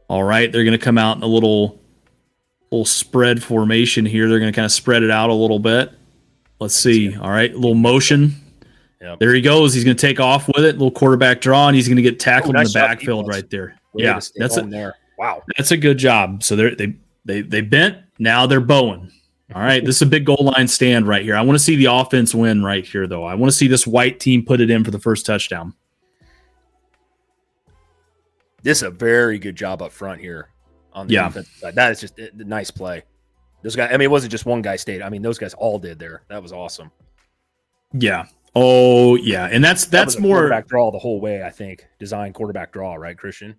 All right, they're going to come out in a little spread formation here. They're going to kind of spread it out a little bit. Let's see. All right, a little motion. Yep. There he goes. He's going to take off with it. A little quarterback draw, and he's going to get tackled in the backfield right there. Yeah, that's it. There. Wow, that's a good job. So they bent. Now they're bowing. All right, this is a big goal line stand right here. I want to see the offense win right here, though. I want to see this white team put it in for the first touchdown. This is a very good job up front here on the defensive side. That is just a nice play. Those guys, I mean, it wasn't just one guy stayed. I mean, those guys all did there. That was awesome. Yeah. Oh, yeah. And that's more quarterback draw the whole way, I think. Design quarterback draw, right, Christian?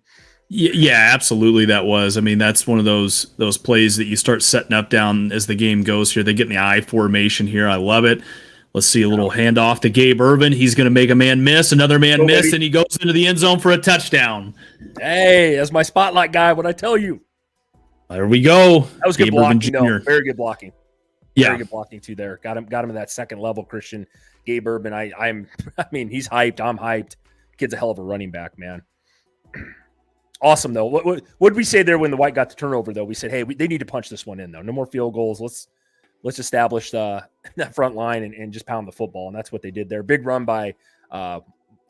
Yeah, absolutely that was. I mean, that's one of those plays that you start setting up down as the game goes here. They get in the I formation here. I love it. Let's see a little handoff to Gabe Ervin. He's going to make a man miss, another man miss, and he goes into the end zone for a touchdown. Hey, that's my spotlight guy. What'd I tell you? There we go. That was good blocking. Very good blocking. Yeah. Very good blocking too there. Got him in that second level, Christian. Gabe Ervin, I mean, he's hyped. I'm hyped. Kid's a hell of a running back, man. Awesome, though. What did we say there when the white got the turnover, though? We said, hey, they need to punch this one in, though. No more field goals. Let's establish that front line and just pound the football, and that's what they did there. Big run by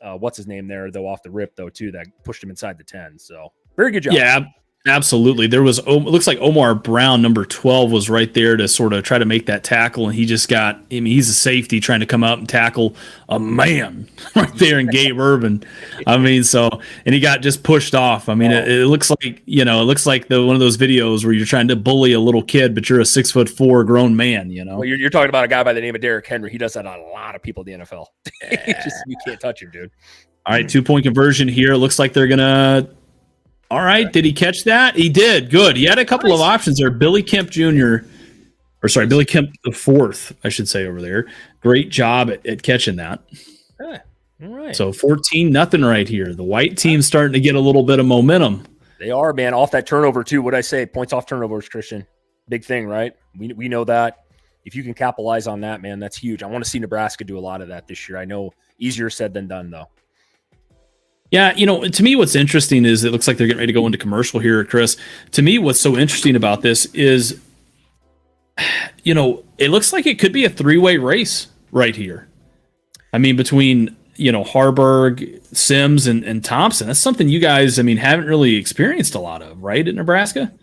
what's his name there, though, off the rip, though, too, that pushed him inside the 10. So very good job. Yeah, absolutely. There was, it looks like Omar Brown, number 12, was right there to sort of try to make that tackle, and he just got, I mean, he's a safety trying to come up and tackle a man right there in Gabe Ervin. I mean, so, and he got just pushed off. I mean, it looks like, one of those videos where you're trying to bully a little kid, but you're a 6'4" grown man, Well, you're talking about a guy by the name of Derrick Henry. He does that on a lot of people in the NFL. You can't touch him, dude. All right, 2-point conversion here. It looks like they're going to, all right, did he catch that? He did. Good. He had a couple of options there. Billy Kemp the fourth, I should say, over there. Great job at catching that. All right. So 14-0 right here. The white team's starting to get a little bit of momentum. They are, man. Off that turnover, too. What'd I say? Points off turnovers, Christian. Big thing, right? We know that. If you can capitalize on that, man, that's huge. I want to see Nebraska do a lot of that this year. I know easier said than done, though. Yeah, to me, what's interesting is it looks like they're getting ready to go into commercial here, Chris. To me, what's so interesting about this is, it looks like it could be a 3-way race right here. I mean, between, Harburg, Sims, and Thompson. That's something you guys, haven't really experienced a lot of, right, at Nebraska?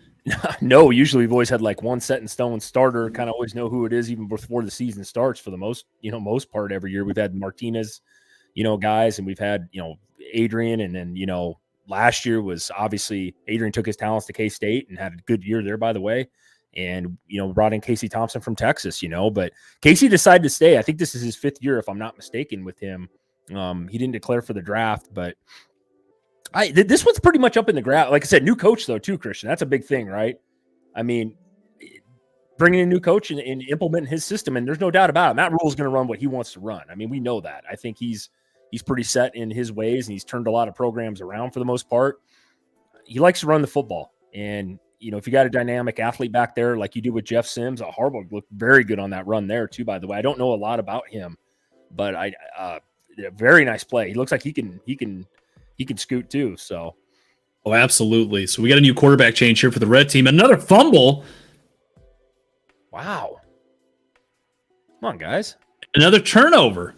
No, usually we've always had like one set in stone starter, kind of always know who it is even before the season starts for the most part every year. We've had Martinez, guys, and we've had, Adrian, and then, last year was obviously Adrian took his talents to K-State and had a good year there, by the way. And, brought in Casey Thompson from Texas, but Casey decided to stay. I think this is his 5th year, if I'm not mistaken, with him. He didn't declare for the draft, but this one's pretty much up in the ground. Like I said, new coach, though, too, Christian. That's a big thing, right? I mean, bringing in a new coach and implementing his system, and there's no doubt about it. Matt Rule is going to run what he wants to run. I mean, we know that. I think he's pretty set in his ways, and he's turned a lot of programs around for the most part. He likes to run the football, and if you got a dynamic athlete back there like you do with Jeff Sims, Harbaugh looked very good on that run there too. By the way, I don't know a lot about him, but very nice play. He looks like he can scoot too. So, oh, absolutely. So we got a new quarterback change here for the red team. Another fumble. Wow. Come on, guys. Another turnover.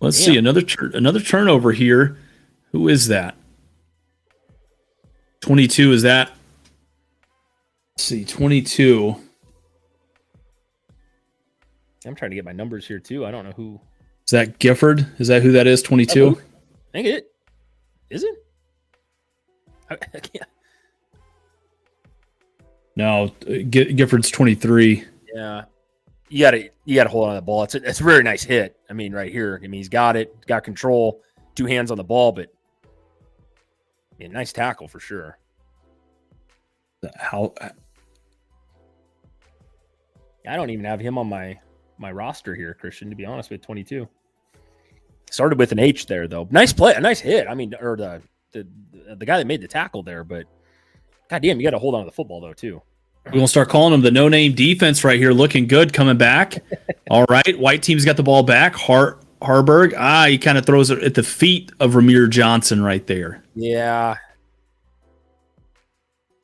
Let's see another turnover here. Who is that? 22 is that? Let's see, 22. I'm trying to get my numbers here too. I don't know who. Is that Gifford? Is that who that is? 22? I think it is it. I can't. No, Gifford's 23. Yeah. You gotta hold on to the ball. It's a very nice hit. I mean, right here. I mean, he's got it, got control, 2 hands on the ball, but nice tackle for sure. How? I don't even have him on my roster here, Christian. To be honest, with 22. Started with an H there though. Nice play, a nice hit. I mean, or the guy that made the tackle there, but goddamn, you got to hold on to the football though too. We're going to start calling them the no-name defense right here. Looking good, coming back. All right. White team's got the ball back. Harburg. He kind of throws it at the feet of Ramir Johnson right there. Yeah.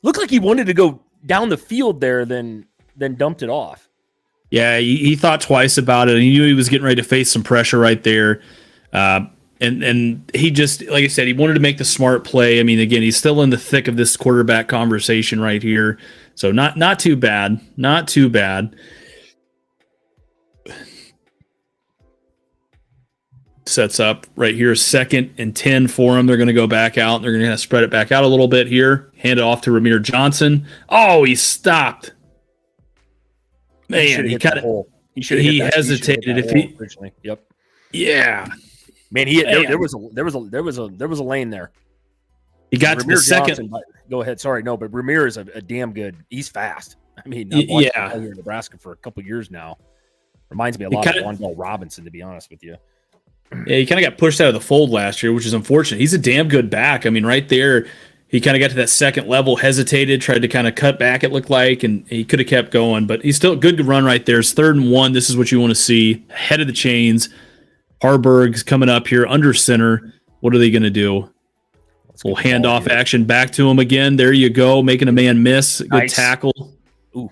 Looked like he wanted to go down the field there, then dumped it off. Yeah, he thought twice about it. He knew he was getting ready to face some pressure right there. And he just, like I said, he wanted to make the smart play. I mean, again, he's still in the thick of this quarterback conversation right here. So not too bad. Not too bad. Sets up right here, 2nd and 10 for him. They're going to go back out. They're going to spread it back out a little bit here. Hand it off to Ramir Johnson. Oh, he stopped. Man, he hesitated. If he originally, yep. Yeah. Man, there was a lane there. He got to the second. Johnson, go ahead. Sorry, no, but Ramir is a damn good. He's fast. I mean, I've watched him here in Nebraska for a couple years now. Reminds me a lot of Wandale Robinson, to be honest with you. Yeah, he kind of got pushed out of the fold last year, which is unfortunate. He's a damn good back. I mean, right there, he kind of got to that second level, hesitated, tried to kind of cut back, it looked like, and he could have kept going. But he's still a good run right there. It's 3rd and 1. This is what you want to see. Head of the chains. Harburg's coming up here under center. What are they going to do? We'll hand off action back to him again. There you go, making a man miss. Good tackle. Ooh.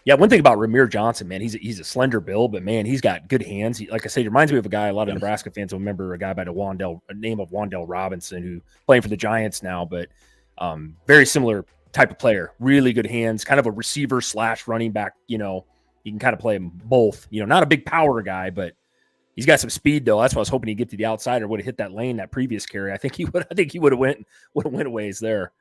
Yeah, one thing about Ramir Johnson, man, he's a slender build, but man, he's got good hands. Like I said, he reminds me of a guy. A lot of Nebraska fans will remember a guy by the name of Wandale Robinson, who playing for the Giants now, but very similar type of player. Really good hands, kind of a receiver / running back. You can kind of play them both. Not a big power guy, but he's got some speed though. That's why I was hoping he'd get to the outside or would have hit that lane that previous carry. I think he would have went a ways there.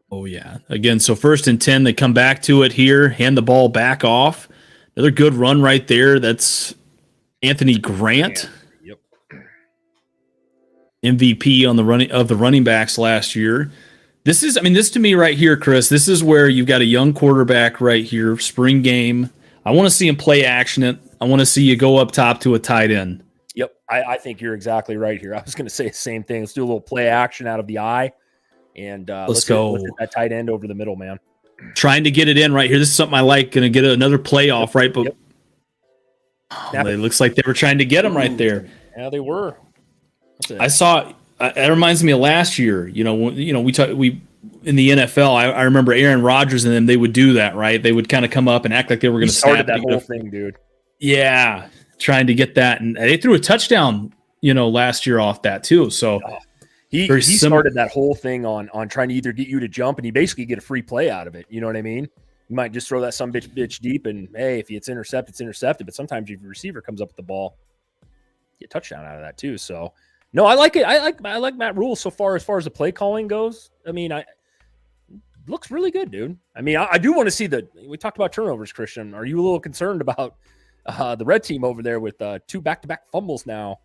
Oh yeah. Again, so 1st and 10, they come back to it here, hand the ball back off. Another good run right there. That's Anthony Grant. Yep. MVP on the running backs last year. This to me right here, Chris, this is where you've got a young quarterback right here, spring game. I want to see him play action it. I want to see you go up top to a tight end. Yep. I think you're exactly right here. I was going to say the same thing. Let's do a little play action out of the eye. And let's go. Let's hit that tight end over the middle, man. Trying to get it in right here. This is something I like. Going to get another playoff, right? But it looks like they were trying to get him right there. Yeah, they were. I saw. It reminds me of last year. We in the NFL. I remember Aaron Rodgers and them. They would do that, right? They would kind of come up and act like they were going to start that whole thing, dude. Yeah, trying to get that, and they threw a touchdown. Last year off that too. So. He started that whole thing on trying to either get you to jump, and you basically get a free play out of it. You know what I mean? You might just throw that some bitch deep, and hey, if it's intercepted, it's intercepted. But sometimes if your receiver comes up with the ball, you get a touchdown out of that too. So no, I like it. I like Matt Rule so far as the play calling goes. I mean, looks really good, dude. I mean, I do want to see we talked about turnovers, Christian. Are you a little concerned about the red team over there with 2 back-to-back fumbles now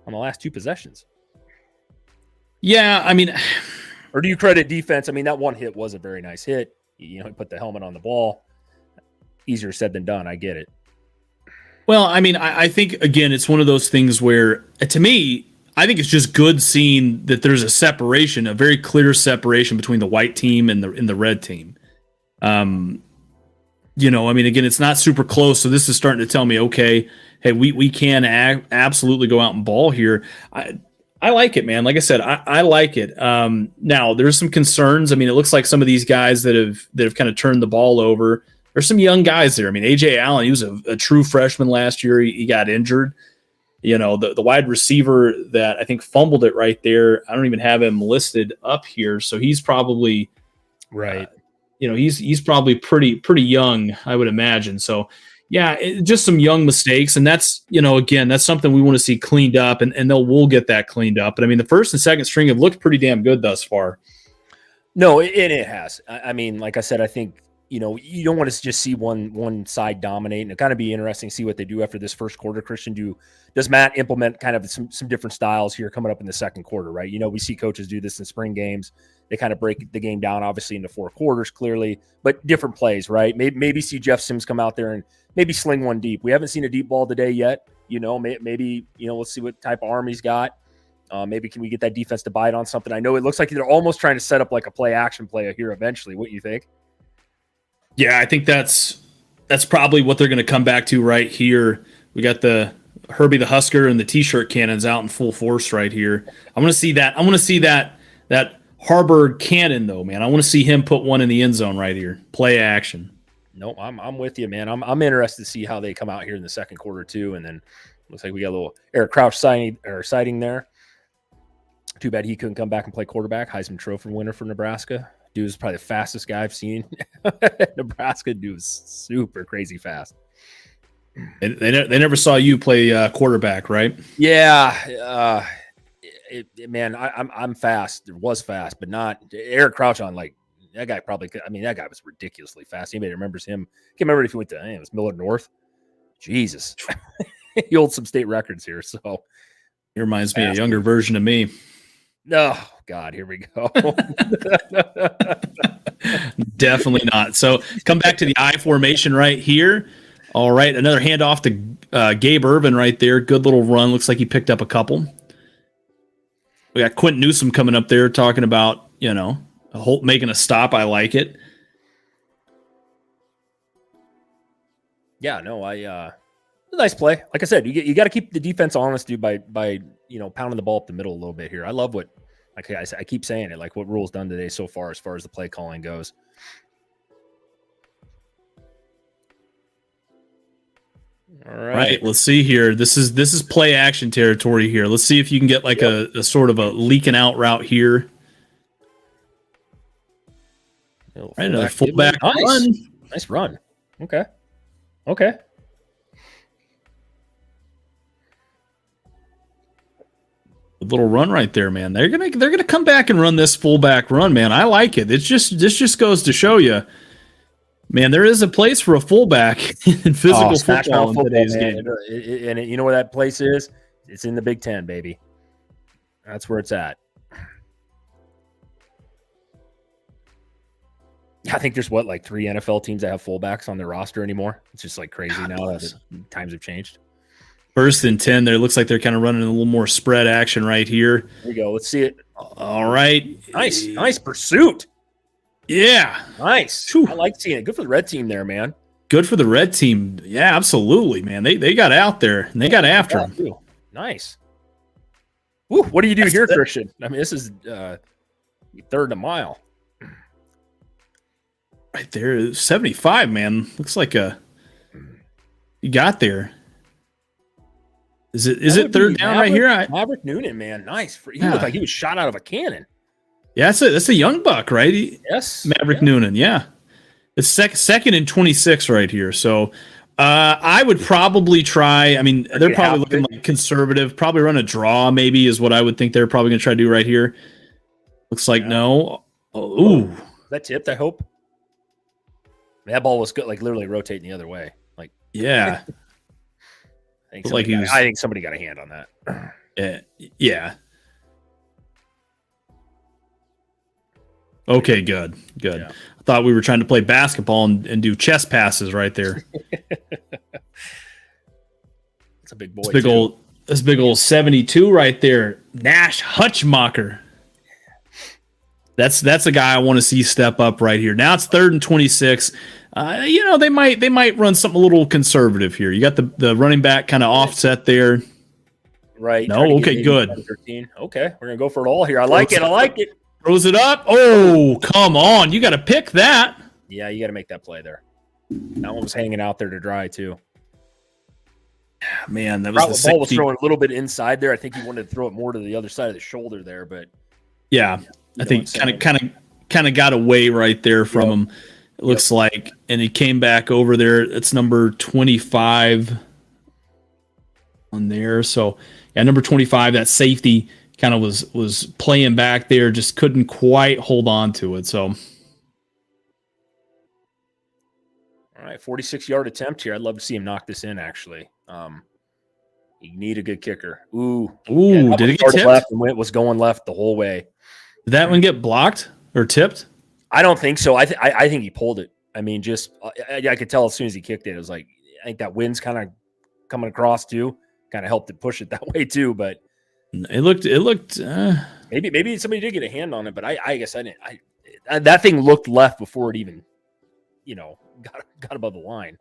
on the last 2 possessions? Yeah, I mean, or do you credit defense? I mean, that one hit was a very nice hit. He put the helmet on the ball. Easier said than done. I get it. Well, I mean, I think, again, it's one of those things where, to me, I think it's just good seeing that there's a separation, a very clear separation between the white team and the red team. You know, I mean, again, it's not super close, so this is starting to tell me, okay, hey, we can absolutely go out and ball here. I like it, man. Like I said, I like it. Now there's some concerns. I mean, it looks like some of these guys that have kind of turned the ball over. There's some young guys there. I mean, AJ Allen, he was a true freshman last year. He got injured. You know, the wide receiver that I think fumbled it right there, I don't even have him listed up here, so he's probably right. You know, he's probably pretty young, I would imagine. So, yeah, just some young mistakes, and that's, you know, again, that's something we want to see cleaned up, and we'll get that cleaned up. But I mean, the first and second string have looked pretty damn good thus far. No, it has. I mean, like I said, I think, you know, you don't want to just see one side dominate, and it'll kind of be interesting to see what they do after this first quarter. Christian, does Matt implement kind of some different styles here coming up in the second quarter, right? You know, we see coaches do this in spring games. They kind of break the game down, obviously, into 4 quarters, clearly, but different plays, right? Maybe see Jeff Sims come out there and maybe sling one deep. We haven't seen a deep ball today yet. You know, maybe, you know, let's see what type of arm he's got. Maybe can we get that defense to bite on something? I know it looks like they're almost trying to set up like a play action play here eventually. What do you think? Yeah, I think that's probably what they're going to come back to right here. We got the Herbie the Husker and the T-shirt cannons out in full force right here. I want to see that. I want to see that Harburg cannon though, man. I want to see him put one in the end zone right here. Play action. No, I'm with you, man. I'm interested to see how they come out here in the second quarter too. And then looks like we got a little Eric Crouch sighting there. Too bad he couldn't come back and play quarterback. Heisman Trophy winner for Nebraska. Dude is probably the fastest guy I've seen. Nebraska dude is super crazy fast. They never saw you play quarterback, right? Yeah, man, I'm fast. It was fast, but not Eric Crouch on like that guy. Probably, I mean, that guy was ridiculously fast. Anybody remembers him? I can't remember if he went to. It was Millard North. Jesus, he holds some state records here. So he reminds me of a younger version of me. Oh God, here we go. Definitely not. So come back to the I formation right here. All right, another handoff to Gabe Irvin right there. Good little run. Looks like he picked up a couple. We got Quentin Newsom coming up there talking about, you know, Holt making a stop. I like it. Yeah, no, nice play. Like I said, you got to keep the defense honest, dude, by you know, pounding the ball up the middle a little bit here. I love what, like I keep saying it, like what Rule's done today so far as the play calling goes. All right, let's see here. This is play action territory here. Let's see if you can get like a sort of a leaking out route here. Right, another fullback run. Nice run. Okay. A little run right there, man. They're gonna come back and run this fullback run, man. I like it. This just goes to show you, man, there is a place for a fullback in physical football in today's game. And you know where that place is? It's in the Big Ten, baby. That's where it's at. I think there's like 3 NFL teams that have fullbacks on their roster anymore. It's just like crazy now that times have changed. First and 10 there. Looks like they're kind of running a little more spread action right here. There we go. Let's see it. All right. Nice pursuit. Yeah. Nice. Whew. I like seeing it. Good for the red team there, man. Good for the red team. Yeah, absolutely, man. They got out there and they got after him. Too. Nice. Woo, what do you do here, Christian? I mean, this is third and a mile. Right there, 75, man. Looks like you got there. Is it third down right here? Maverick Noonan, man, nice. He looked like he was shot out of a cannon. Yeah, that's a young buck, right? Yes, Maverick Noonan. Yeah, it's second and 26 right here. So I would probably try. I mean, they're probably looking like conservative. Probably run a draw, maybe is what I would think they're probably going to try to do right here. Looks like no. Ooh, that tipped. I hope. That ball was good, like literally rotating the other way. Like, yeah. I think somebody got a hand on that. Yeah. Okay, good. Yeah. I thought we were trying to play basketball and do chest passes right there. It's a big boy. This big old 72 right there. Nash Hutchmacher. That's a guy I want to see step up right here. Now it's 3rd and 26. They might run something a little conservative here. You got the running back kind of offset there. Right. No, okay, good. 13. Okay, we're gonna go for it all here. I like it. Throws it up. Oh, come on. You got to pick that. Yeah, you got to make that play there. That one was hanging out there to dry too. Man, that was the ball was throwing a little bit inside there. I think he wanted to throw it more to the other side of the shoulder there, but yeah, I think kind of got away right there from him. It looks like, and he came back over there. It's number 25 on there. So yeah, number 25, that safety kind of was playing back there, just couldn't quite hold on to it. So. All right, 46-yard attempt here. I'd love to see him knock this in, actually. You need a good kicker. Ooh, did it get tipped? Left and was going left the whole way. Did that one get blocked or tipped? I don't think so. I think he pulled it. I mean, just I could tell as soon as he kicked it. It was like, I think that wind's kind of coming across too, kind of helped it push it that way too. But it looked. Maybe somebody did get a hand on it, but I guess I didn't. That thing looked left before it even, got above the line.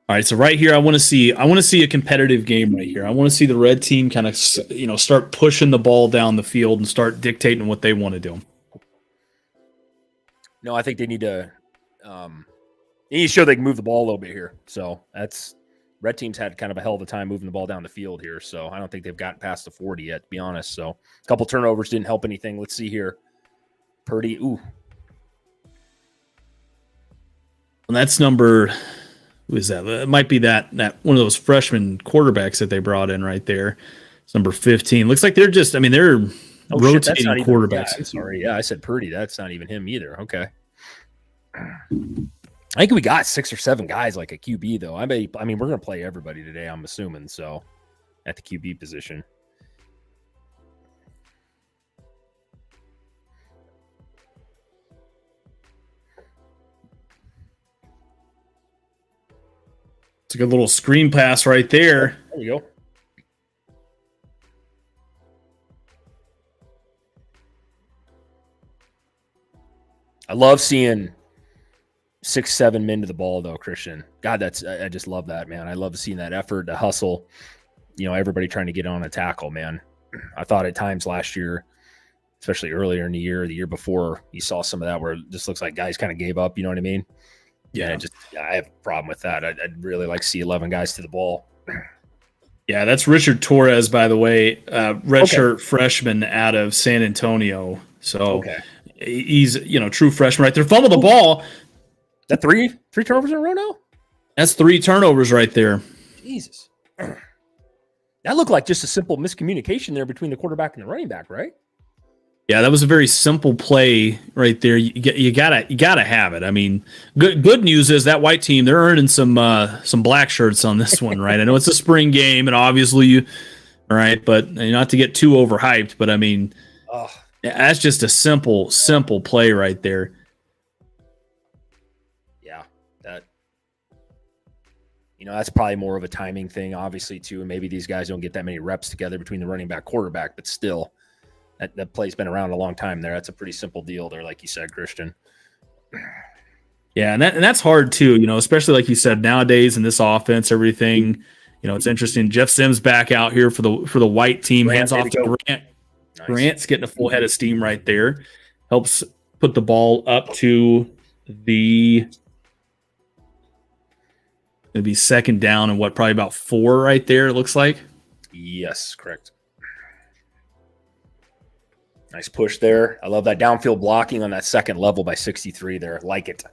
All right, so right here, I want to see a competitive game right here. I want to see the red team kind of, start pushing the ball down the field and start dictating what they want to do. No, I think they need to show they can move the ball a little bit here. So that's red team's had kind of a hell of a time moving the ball down the field here. So I don't think they've gotten past the 40 yet, to be honest. So a couple turnovers didn't help anything. Let's see here. Purdy, ooh. And that's number. Who is that? It might be that one of those freshman quarterbacks that they brought in right there. It's number 15. Looks like they're rotating quarterbacks. Yeah, sorry. Yeah, I said Purdy. That's not even him either. Okay. I think we got 6 or 7 guys like a QB, though. I mean, we're going to play everybody today, I'm assuming, so at the QB position. It's a good little screen pass right there. There we go. I love seeing 6-7 men to the ball, though, Christian. God, I just love that, man. I love seeing that effort, the hustle. Everybody trying to get on a tackle, man. I thought at times last year, especially earlier in the year before, you saw some of that where it just looks like guys kind of gave up. You know what I mean? Yeah, I have a problem with that. I'd really like to see 11 guys to the ball. Yeah, that's Richard Torres, by the way, redshirt freshman out of San Antonio. So he's true freshman right there. Fumble the ball. Is that three turnovers in a row now? That's 3 turnovers right there. Jesus, that looked like just a simple miscommunication there between the quarterback and the running back, right? Yeah, that was a very simple play right there. You gotta have it. I mean, good news is that white team, they're earning some black shirts on this one, right? I know it's a spring game, and obviously but not to get too overhyped, but I mean, that's just a simple play right there. Yeah, that's probably more of a timing thing, obviously, too. And maybe these guys don't get that many reps together between the running back quarterback, but still. That play's been around a long time there. That's a pretty simple deal there, like you said, Christian. Yeah, and that's hard too, especially like you said, nowadays in this offense, everything, it's interesting. Jeff Sims back out here for the white team, hands off to Grant. Nice. Grant's getting a full head of steam right there. Helps put the ball up to maybe second down and probably about 4 right there, it looks like. Yes, correct. Nice push there. I love that downfield blocking on that second level by 63 there. Like it.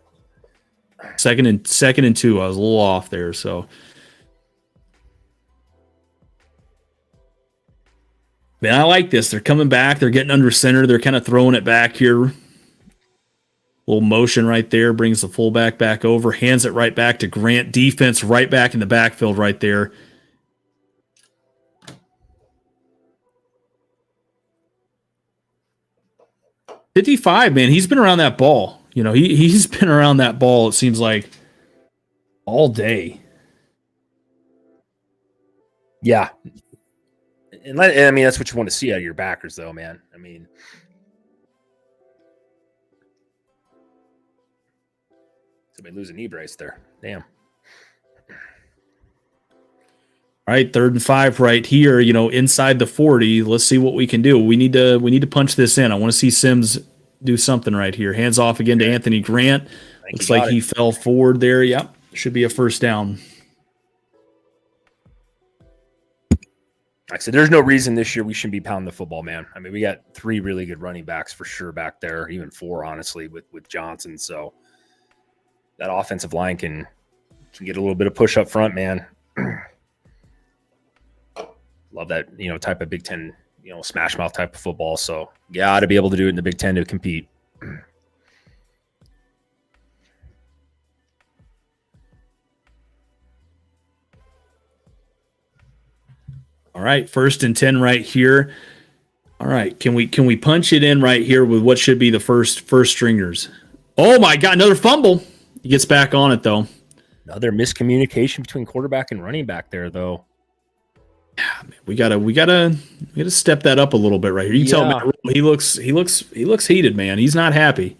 Second and 2. I was a little off there, so. Man, I like this. They're coming back. They're getting under center. They're kind of throwing it back here. Little motion right there. Brings the fullback back over. Hands it right back to Grant. Defense right back in the backfield right there. $55, man. He's been around that ball. He's been around that ball, it seems like, all day. Yeah. And I mean, that's what you want to see out of your backers, though, man. I mean, somebody lose a knee brace there. Damn. All right, 3rd and 5 right here, inside the 40. Let's see what we can do. We need to punch this in. I want to see Sims do something right here. Hands off again to Anthony Grant. Looks like he fell forward there. Yep, should be a first down. Like I said, there's no reason this year we shouldn't be pounding the football, man. I mean, we got 3 really good running backs for sure back there, even 4, honestly, with Johnson. So that offensive line can get a little bit of push up front, man. Love that, type of Big Ten, smash mouth type of football. So got to be able to do it in the Big Ten to compete. All right, 1st and 10 right here. All right, can we punch it in right here with what should be the first stringers? Oh my God, another fumble. He gets back on it though. Another miscommunication between quarterback and running back there, though. Yeah, man, we gotta step that up a little bit right here. You tell me he looks heated, man. He's not happy.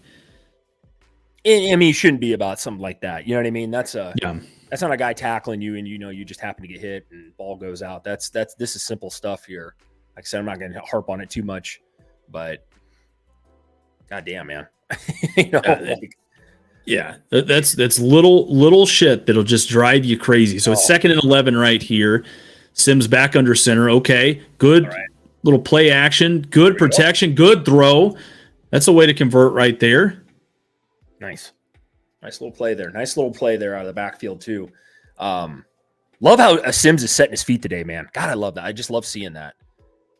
I mean, it shouldn't be about something like that. You know what I mean? That's not a guy tackling you and you just happen to get hit and ball goes out. This is simple stuff here. Like I said, I'm not going to harp on it too much, but goddamn, man. That's little shit that'll just drive you crazy. So it's 2nd and 11 right here. Sims back under center. Okay, good little play action, good protection, good throw. That's a way to convert right there. Nice little play there. Nice little play there out of the backfield too. Love how Sims is setting his feet today, man. God, I love that. I just love seeing that.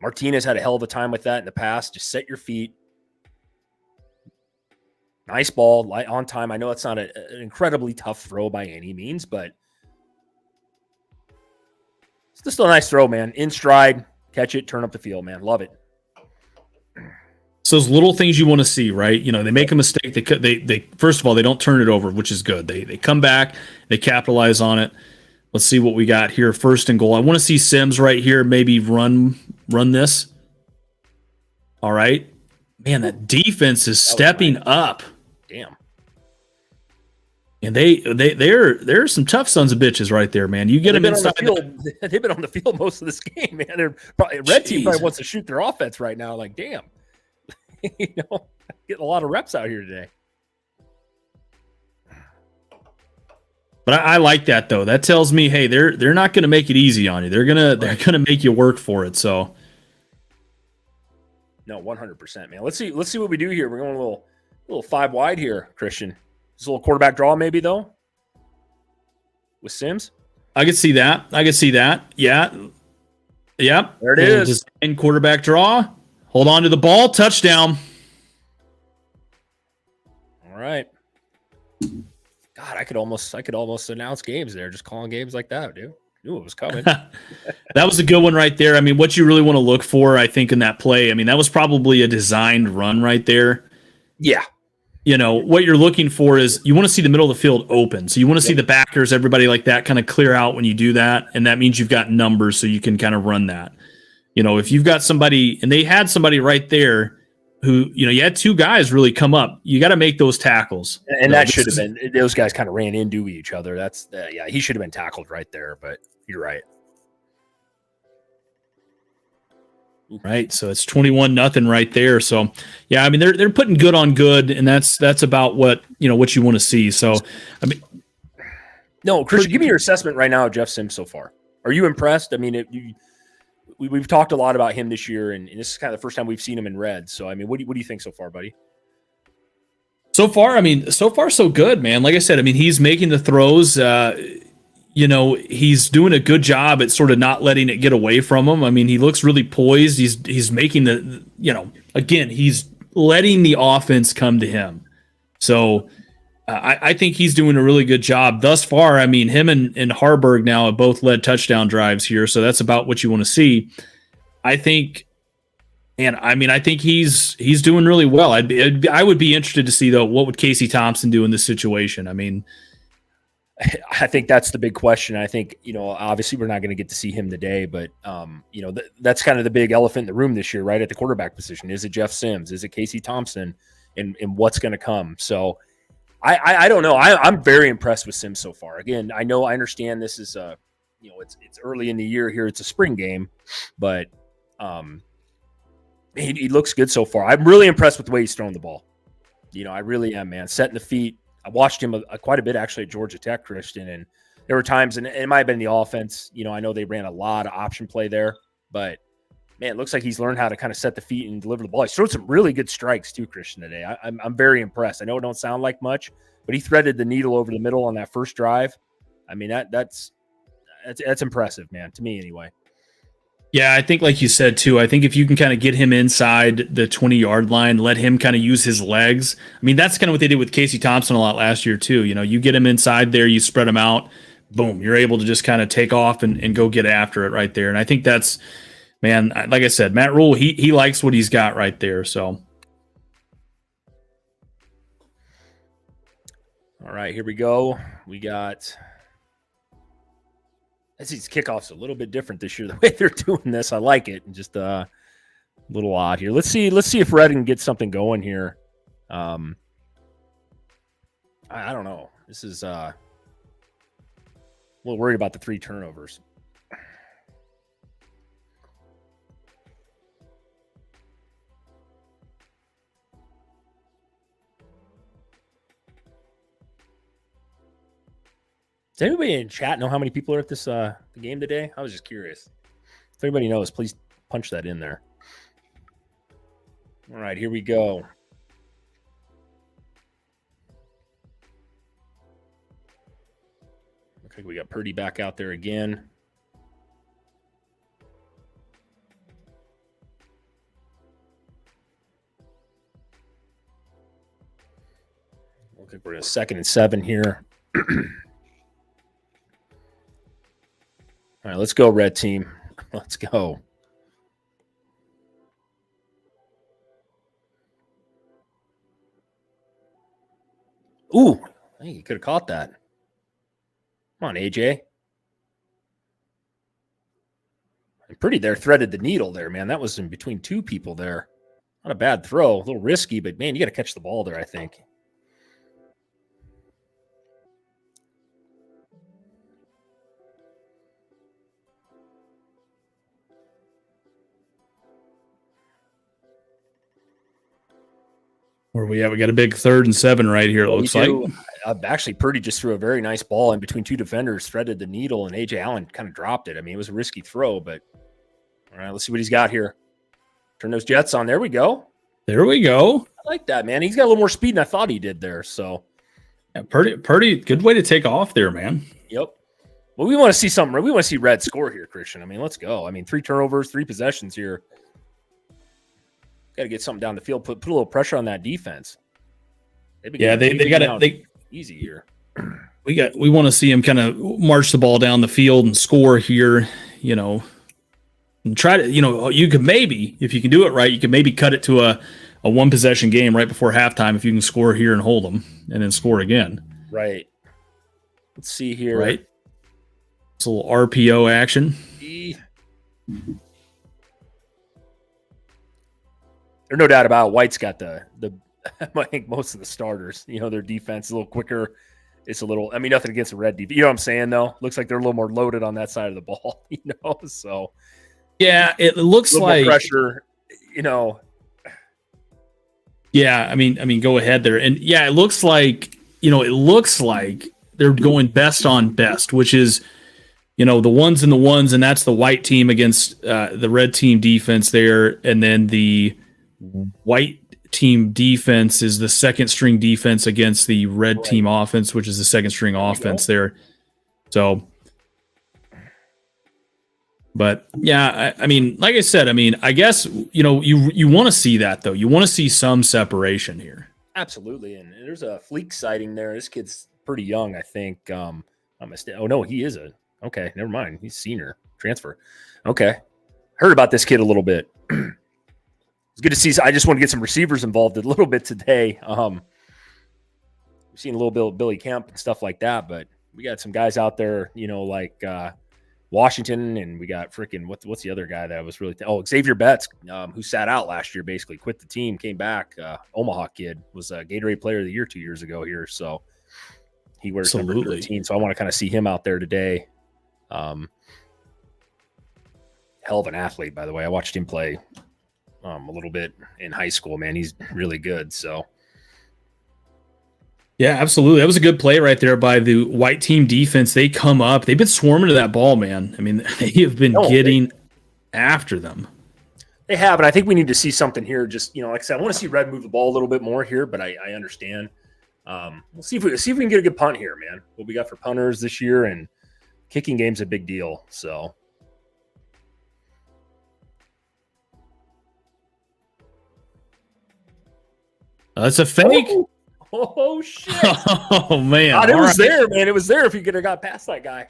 Martinez had a hell of a time with that in the past. Just set your feet. Nice ball, on time. I know it's not an incredibly tough throw by any means, but it's still a nice throw, man. In stride, catch it, turn up the field, man. Love it. So those little things you want to see, right? They make a mistake. They first of all, they don't turn it over, which is good. They come back, they capitalize on it. Let's see what we got here. 1st and goal. I want to see Sims right here maybe run this. All right. Man, that defense is stepping up. Damn. And they're some tough sons of bitches right there, man. You get them inside the field. They've been on the field most of this game, man. Red team probably wants to shoot their offense right now. Like, damn. Getting a lot of reps out here today. But I like that though. That tells me, hey, they're not going to make it easy on you. They're gonna make you work for it. So, no, 100%, man. Let's see what we do here. We're going a little 5 wide here, Christian. Just a little quarterback draw, maybe though, with Sims. I could see that. Yeah. Yep. There it is. Design quarterback draw. Hold on to the ball. Touchdown. All right. God, I could almost announce games there, just calling games like that, dude. Knew it was coming. That was a good one right there. I mean, what you really want to look for, I think, in that play, I mean, that was probably a designed run right there. Yeah. What you're looking for is you want to see the middle of the field open. So you want to see the backers, everybody like that kind of clear out when you do that. And that means you've got numbers so you can kind of run that. If you've got somebody, and they had somebody right there who, you had 2 guys really come up. You got to make those tackles. And that should have been, those guys kind of ran into each other. That's, he should have been tackled right there, but you're right. Right. So it's 21-0 right there. So yeah, I mean, they're putting good on good, and that's about what you want to see. So I mean, no, Christian, give me your assessment right now of Jeff Sims so far. Are you impressed? I mean, we've talked a lot about him this year, and this is kind of the first time we've seen him in red. So I mean, what do you think so far, buddy? So far, so good, man. Like I said, I mean, he's making the throws. He's doing a good job at sort of not letting it get away from him. I mean, he looks really poised. He's making again, he's letting the offense come to him. So I think he's doing a really good job thus far. I mean, him and Harburg now have both led touchdown drives here. So that's about what you want to see. I think he's doing really well. I would be interested to see though, what would Casey Thompson do in this situation? I mean, I think that's the big question. I think, obviously we're not going to get to see him today, but, that's kind of the big elephant in the room this year, right? At the quarterback position. Is it Jeff Sims? Is it Casey Thompson? And what's going to come? So I don't know. I'm very impressed with Sims so far. Again, I understand this is, it's early in the year here. It's a spring game, but he looks good so far. I'm really impressed with the way he's throwing the ball. I really am, man. Setting the feet. I watched him quite a bit actually at Georgia Tech, Christian, and there were times, and it might have been the offense. I know they ran a lot of option play there, but man, it looks like he's learned how to kind of set the feet and deliver the ball. He's thrown some really good strikes too, Christian, today. I'm very impressed. I know it don't sound like much, but he threaded the needle over the middle on that first drive. I mean, that's impressive, man, to me anyway. Yeah, I think like you said too, I think if you can kind of get him inside the 20-yard line, let him kind of use his legs. I mean, that's kind of what they did with Casey Thompson a lot last year too. You get him inside there, you spread him out, boom, you're able to just kind of take off and go get after it right there. And I think that's, man, like I said, Matt Rule, he likes what he's got right there. So. All right, here we go. We got... These kickoffs a little bit different this year. The way they're doing this, I like it. Just a little odd here. Let's see if Red can get something going here. I don't know. This is a little worried about the 3 turnovers. Does anybody in chat know how many people are at this the game today? I was just curious. If anybody knows, please punch that in there. All right, here we go. Okay, we got Purdy back out there again. Okay, we're in 2nd and 7 here. All right, let's go, red team. Let's go. Ooh, I think you could have caught that. Come on, AJ. And Pretty there threaded the needle there, man. That was in between 2 people there. Not a bad throw. A little risky, but, man, you got to catch the ball there, I think. Where we at? We got a big 3rd and 7 right here, it looks like. Actually, Purdy just threw a very nice ball in between 2 defenders, threaded the needle, and A.J. Allen kind of dropped it. I mean, it was a risky throw, but all right, let's see what he's got here. Turn those jets on. There we go. There we go. I like that, man. He's got a little more speed than I thought he did there. So, yeah, Purdy, good way to take off there, man. Yep. Well, we want to see something. We want to see Red score here, Christian. I mean, let's go. I mean, 3 turnovers, 3 possessions here. Got to get something down the field. Put a little pressure on that defense. They got it easy here. We want to see him kind of march the ball down the field and score here. And try to, you could maybe, if you can do it right, you could maybe cut it to a 1-possession game right before halftime if you can score here and hold them and then score again. Right. Let's see here. Right. It's a little RPO action. There's no doubt about it. White's got the I think most of the starters, their defense is a little quicker. It's a little, nothing against the Red defense. You know what I'm saying, though? Looks like they're a little more loaded on that side of the ball, so. Yeah, it looks like pressure, Yeah, go ahead there. And yeah, it looks like they're going best on best, which is, the ones and the ones, and that's the white team against the red team defense there. And then the white team defense is the second string defense against the red team offense, which is the second string offense there. So, but yeah, like I said, I guess, you want to see that though. You want to see some separation here. Absolutely. And there's a Fleek sighting there. This kid's pretty young, I think. Oh no, he is okay. Never mind. He's senior transfer. Okay. Heard about this kid a little bit. It's good to see. I just want to get some receivers involved a little bit today. We've seen a little bit of Billy Kemp and stuff like that, but we got some guys out there, like Washington, and we got freaking what's the other guy that was really Xavier Betts, who sat out last year, basically quit the team, came back. Omaha kid was a Gatorade Player of the Year 2 years ago here, so he wears number 13. So I want to kind of see him out there today. Hell of an athlete, by the way. I watched him play a little bit in high school. Man, he's really good. So. Yeah, absolutely. That was a good play right there by the white team defense. They come up. They've been swarming to that ball, man. I mean, they have been getting after them. They have, and I think we need to see something here. Just, like I said, I want to see Red move the ball a little bit more here, but I understand. We'll see if we can get a good punt here, man. What we got for punters this year, and kicking game's a big deal. So. That's a fake. Oh shit! Oh man! God, it was there, man. It was there. If you could have got past that guy,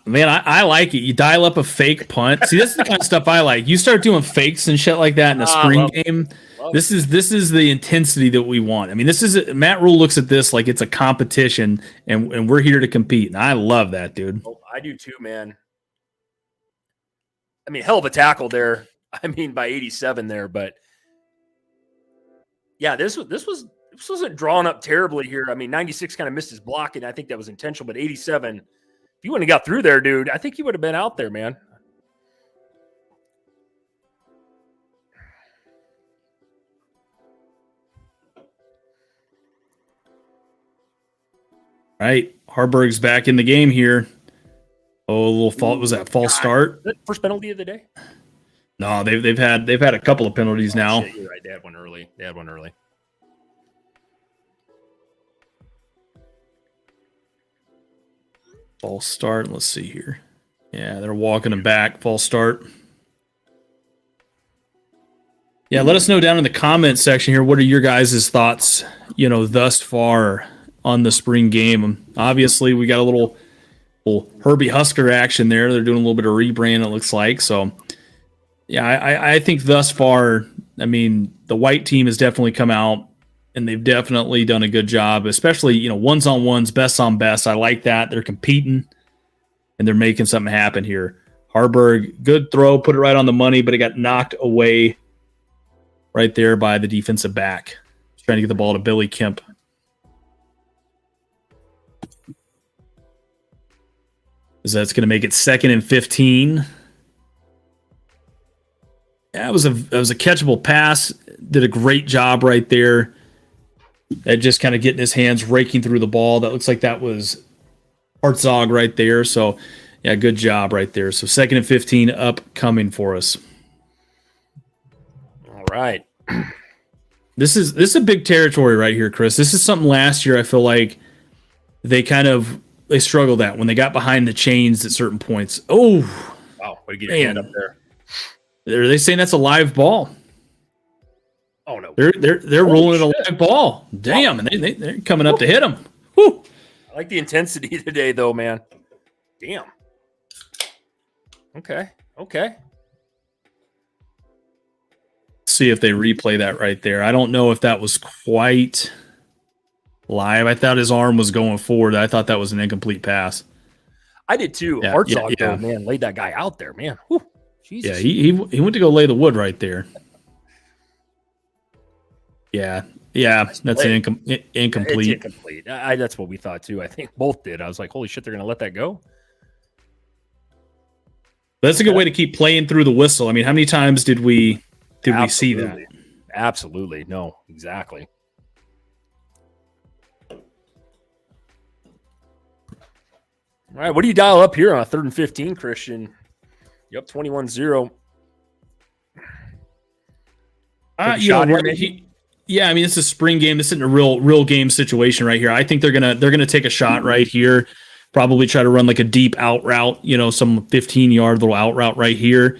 man, I like it. You dial up a fake punt. See, this is the kind of stuff I like. You start doing fakes and shit like that in a spring game. This is the intensity that we want. I mean, Matt Rule looks at this like it's a competition, and we're here to compete. And I love that, dude. Oh, I do too, man. I mean, hell of a tackle there. I mean, by 87 there, but yeah, this wasn't drawn up terribly here. I mean, 96 kind of missed his block, and I think that was intentional. But 87, if you wouldn't have got through there, dude, I think he would have been out there, man. Right, Harburg's back in the game here. Oh, a little fault. Was that false start? First penalty of the day? No, they've had a couple of penalties now. Shit, you're right. They had one early. False start. Let's see here. Yeah, they're walking him back. False start. Yeah, let us know down in the comment section here. What are your guys' thoughts, thus far on the spring game? Obviously, we got a little Herbie Husker action there. They're doing a little bit of rebrand, it looks like. So, yeah, I think thus far, I mean, the white team has definitely come out, and they've definitely done a good job, especially, ones on ones, best on best. I like that. They're competing, and they're making something happen here. Harburg, good throw, put it right on the money, but it got knocked away right there by the defensive back. Trying to get the ball to Billy Kemp. So that's going to make it 2nd and 15. Yeah, it was a catchable pass. Did a great job right there. That just kind of getting his hands raking through the ball. That looks like that was Hartzog right there. So, yeah, good job right there. So 2nd and 15 upcoming for us. All right. This is a big territory right here, Chris. This is something last year I feel like they struggled at when they got behind the chains at certain points. Oh, wow! Way to get your hand up there. Are they saying that's a live ball? Oh no! They're rolling a live ball. Damn, wow. And they're coming up to hit him. Whew. I like the intensity today, though, man. Damn. Okay. See if they replay that right there. I don't know if that was quite live. I thought his arm was going forward. I thought that was an incomplete pass. I did too. Yeah, Hartzog, man, laid that guy out there, man. Whew. Jesus. Yeah, he went to go lay the wood right there. Yeah, that's an incomplete. It's incomplete. That's what we thought too. I think both did. I was like, holy shit, they're going to let that go? That's a good way to keep playing through the whistle. I mean, how many times did we see that? Absolutely. No, exactly. All right, what do you dial up here on a 3rd and 15, Christian? You're up 21-0. Yeah, I mean, it's a spring game. This isn't a real game situation right here. I think they're gonna take a shot right here. Probably try to run like a deep out route, some 15-yard little out route right here.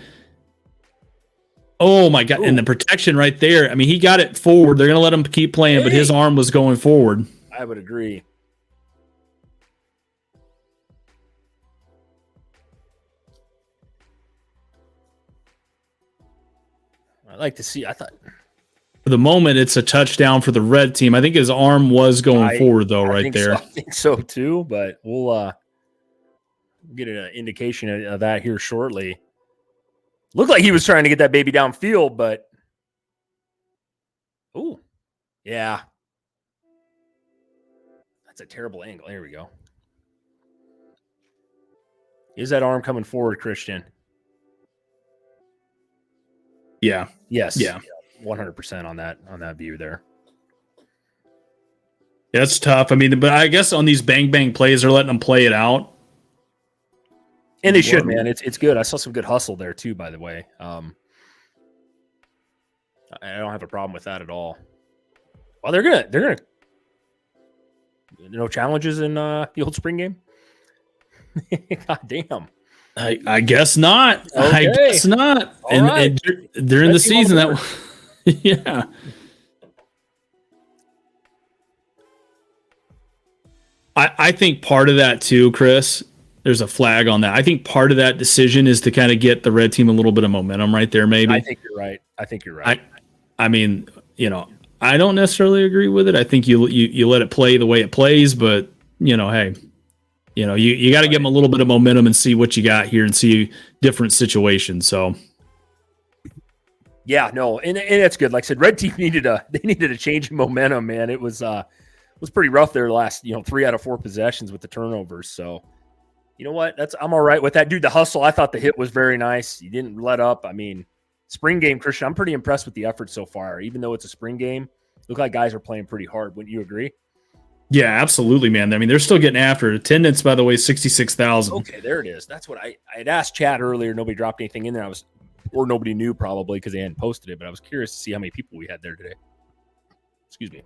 Oh my God! Ooh. And the protection right there. I mean, he got it forward. They're gonna let him keep playing, but his arm was going forward. I would agree. I like to see. I thought For the moment, it's a touchdown for the red team. I think his arm was going forward, though, right there. I think so, too, but we'll get an indication of that here shortly. Looked like he was trying to get that baby downfield, but ooh, yeah. That's a terrible angle. There we go. Is that arm coming forward, Christian? Yeah. Yes. Yeah. 100% on that view there. Yeah, that's tough. I mean, but I guess on these bang plays, they're letting them play it out. And they should, man. It's good. I saw some good hustle there too, by the way. I don't have a problem with that at all. Well, they're gonna no challenges in the old spring game. God damn. I guess not. Okay. I guess not. And during the season, that yeah. I think part of that too, Chris. There's a flag on that. I think part of that decision is to kind of get the red team a little bit of momentum right there. Maybe. I think you're right. I mean, I don't necessarily agree with it. I think you let it play the way it plays, but hey. You got to give them a little bit of momentum and see what you got here and see different situations. So, yeah, no, and that's good. Like I said, red team needed a change in momentum, man. It was pretty rough their last 3 out of 4 possessions with the turnovers. So, you know what? I'm all right with that, dude. The hustle, I thought the hit was very nice. You didn't let up. I mean, spring game, Christian. I'm pretty impressed with the effort so far. Even though it's a spring game, look like guys are playing pretty hard. Wouldn't you agree? Yeah, absolutely, man. I mean, they're still getting after it. Attendance, by the way, 66,000. Okay, there it is. That's what I had asked Chad earlier. Nobody dropped anything in there. Or nobody knew probably because they hadn't posted it. But I was curious to see how many people we had there today. Excuse me.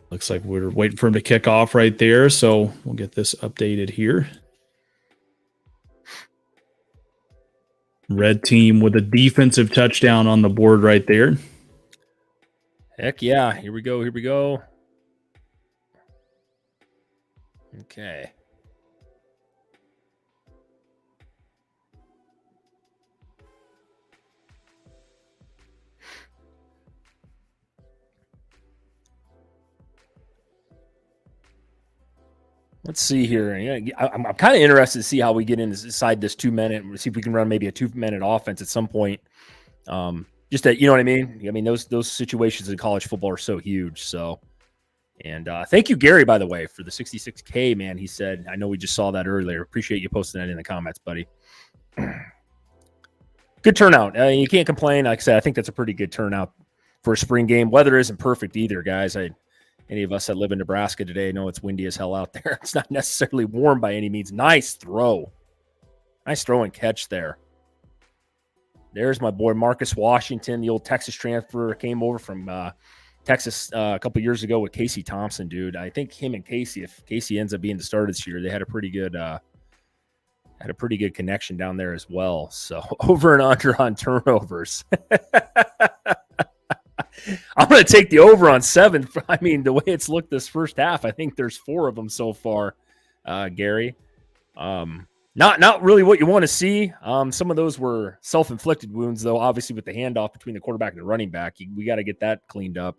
Looks like we're waiting for him to kick off right there. So we'll get this updated here. Red team with a defensive touchdown on the board right there. Heck yeah. Here we go. Okay. Let's see here. Yeah, I'm kind of interested to see how we get inside this 2-minute. See if we can run maybe a 2-minute offense at some point. Just that, you know what I mean? I mean, those situations in college football are so huge. So, and thank you, Gary, by the way, for the 66K, man. He said, I know we just saw that earlier. Appreciate you posting that in the comments, buddy. Good turnout. You can't complain. Like I said, I think that's a pretty good turnout for a spring game. Weather isn't perfect either, guys. Any of us that live in Nebraska today know it's windy as hell out there. It's not necessarily warm by any means. Nice throw and catch there. There's my boy Marcus Washington, the old Texas transfer, came over from Texas a couple years ago with Casey Thompson, dude. I think him and Casey, if Casey ends up being the starter this year, they had a pretty good connection down there as well. So over and under on turnovers. I'm going to take the over on 7. I mean, the way it's looked this first half, I think there's 4 of them so far, Gary. Not really what you want to see. Some of those were self-inflicted wounds, though, obviously with the handoff between the quarterback and the running back. We got to get that cleaned up.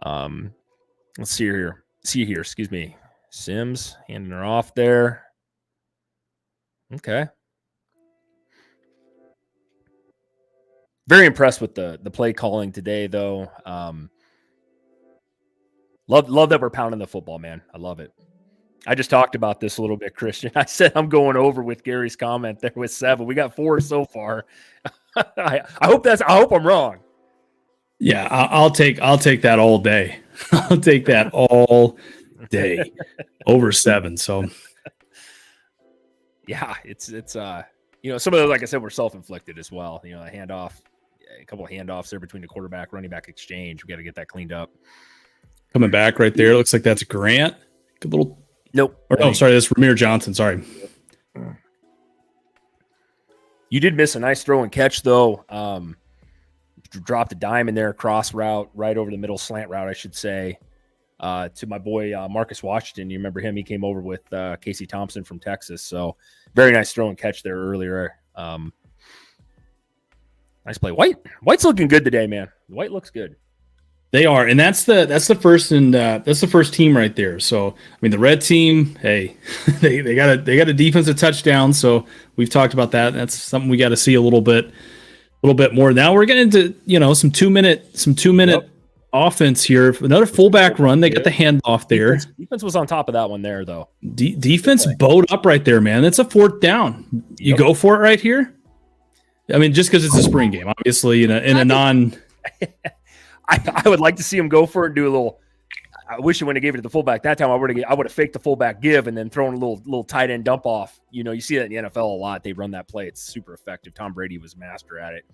Let's see here. Excuse me. Sims handing her off there. Okay. Very impressed with the play calling today, though. Love that we're pounding the football, man. I love it. I just talked about this a little bit, Christian. I said I'm going over with Gary's comment there with 7. We got 4 so far. I hope I'm wrong. Yeah, I'll take that all day. I'll take that all day. Over 7. So yeah, it's some of those, like I said, were self-inflicted as well. A couple of handoffs there between the quarterback running back exchange. We got to get that cleaned up. Coming back right there, looks like that's Grant. Good little. Nope. Sorry, that's Ramir Johnson. Sorry. You did miss a nice throw and catch, though. Dropped a dime in there, cross route, right over the middle, slant route, I should say. to my boy Marcus Washington. You remember him? He came over with Casey Thompson from Texas. So very nice throw and catch there earlier. Nice play. White's looking good today, man. White looks good. They are, and that's the first team right there. So I mean, the red team, hey, they got a defensive touchdown. So we've talked about that. That's something we got to see a little bit more. Now we're getting into some 2 minute offense here. Another fullback run. They got the handoff there. Defense was on top of that one there, though. Defense bowed up right there, man. That's a 4th down. You go for it right here. I mean, just because it's a spring game, obviously, in a non. I would like to see him go for it and do a little. I wish he wouldn't have gave it to the fullback that time. I would have faked the fullback give and then thrown a little tight end dump off. You see that in the NFL a lot. They run that play. It's super effective. Tom Brady was master at it.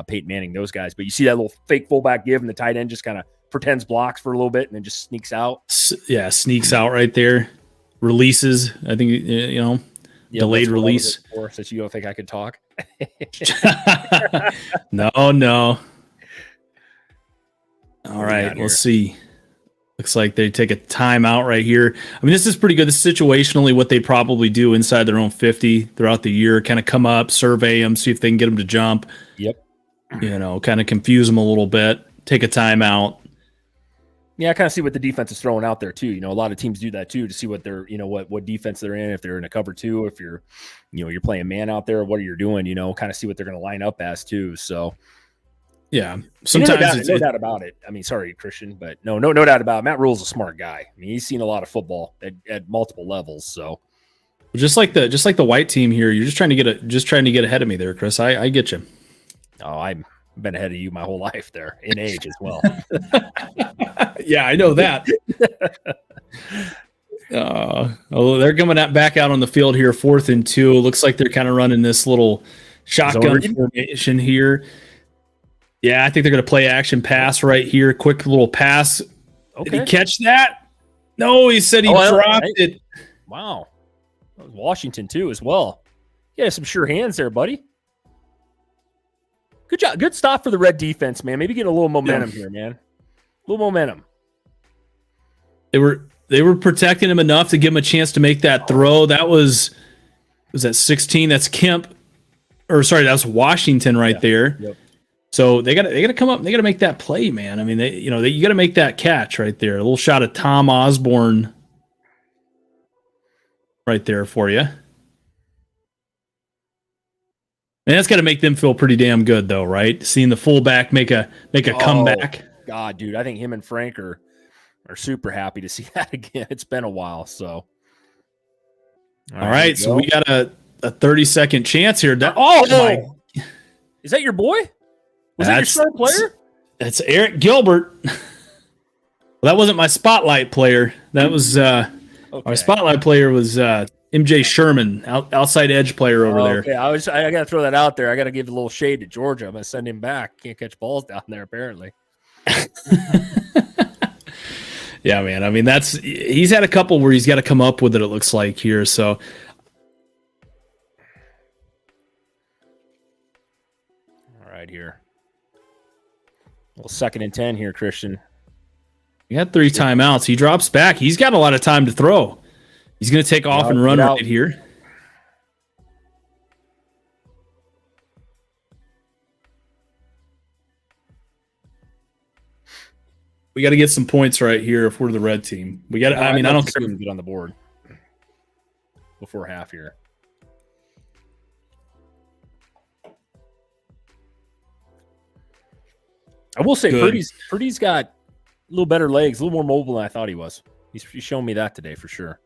Peyton Manning, those guys. But you see that little fake fullback give and the tight end just kind of pretends blocks for a little bit and then just sneaks out. Yeah, sneaks out right there. Releases. I think delayed release. Since you don't think I could talk. No. All right, let's see. Looks like they take a timeout right here. I mean, this is pretty good. This is situationally what they probably do inside their own 50 throughout the year. Kind of come up, survey them, see if they can get them to jump. Yep. Kind of confuse them a little bit. Take a timeout. Yeah, I kind of see what the defense is throwing out there too. A lot of teams do that too to see what they're, what defense they're in. If they're in a cover 2, if you're, you're playing man out there, what are you doing? Kind of see what they're going to line up as too. So. Yeah, sometimes no doubt about it. I mean, sorry, Christian, but no doubt about it. Matt Rule's a smart guy. I mean, he's seen a lot of football at multiple levels. So, just like the white team here, you're just trying to get ahead of me there, Chris. I get you. Oh, I've been ahead of you my whole life there in age as well. Yeah, I know that. They're coming back out on the field here, 4th and 2. Looks like they're kind of running this little shotgun formation here. Yeah, I think they're going to play action pass right here. Quick little pass. Okay. Did he catch that? No, he said he dropped it. Wow. That was Washington, too, as well. Yeah, some sure hands there, buddy. Good job. Good stop for the red defense, man. Maybe get a little momentum here, man. A little momentum. They were protecting him enough to give him a chance to make that throw. That was that 16? That's Kemp. Or sorry, that was Washington right there. Yep. So they got to come up and they got to make that play, man. I mean, you got to make that catch right there. A little shot of Tom Osborne right there for you. And that's got to make them feel pretty damn good, though, right? Seeing the fullback make a comeback. God, dude, I think him and Frank are super happy to see that again. It's been a while, so. All right, so we got a 30-second chance here. Is that your boy? Was that your star player? That's Eric Gilbert. Well, that wasn't my spotlight player. That was our spotlight player was MJ Sherman, outside edge player over there. Okay, I got to throw that out there. I got to give a little shade to Georgia. I'm going to send him back. Can't catch balls down there apparently. Yeah, man. I mean, he's had a couple where he's got to come up with it. It looks like here. So. All right, here. Well, 2nd and 10 here, Christian. He had 3 timeouts. He drops back. He's got a lot of time to throw. He's going to take off and run right here. We got to get some points right here if we're the red team. We got to. I don't care. Get on the board before half here. I will say, Purdy's got a little better legs, a little more mobile than I thought he was. He's shown me that today for sure.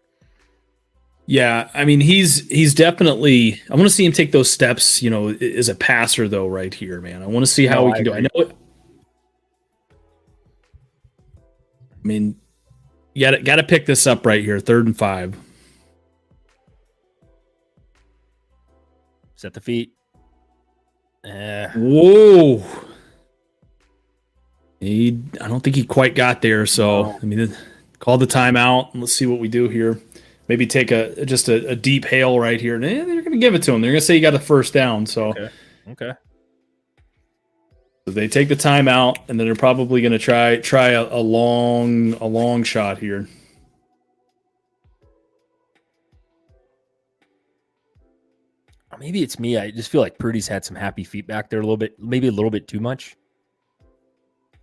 Yeah, I mean, he's definitely. I want to see him take those steps, as a passer though, right here, man. I want to see how we can do. I know it. I mean, you got to pick this up right here, 3rd and 5. Set the feet. Whoa. I don't think he quite got there. So, no. I mean, call the timeout and let's see what we do here. Maybe take just a deep hail right here. And they're going to give it to him. They're going to say you got a 1st down. So, okay. So they take the timeout, and then they're probably going to try a long shot here. Maybe it's me. I just feel like Purdy's had some happy feet back there a little bit, maybe a little bit too much.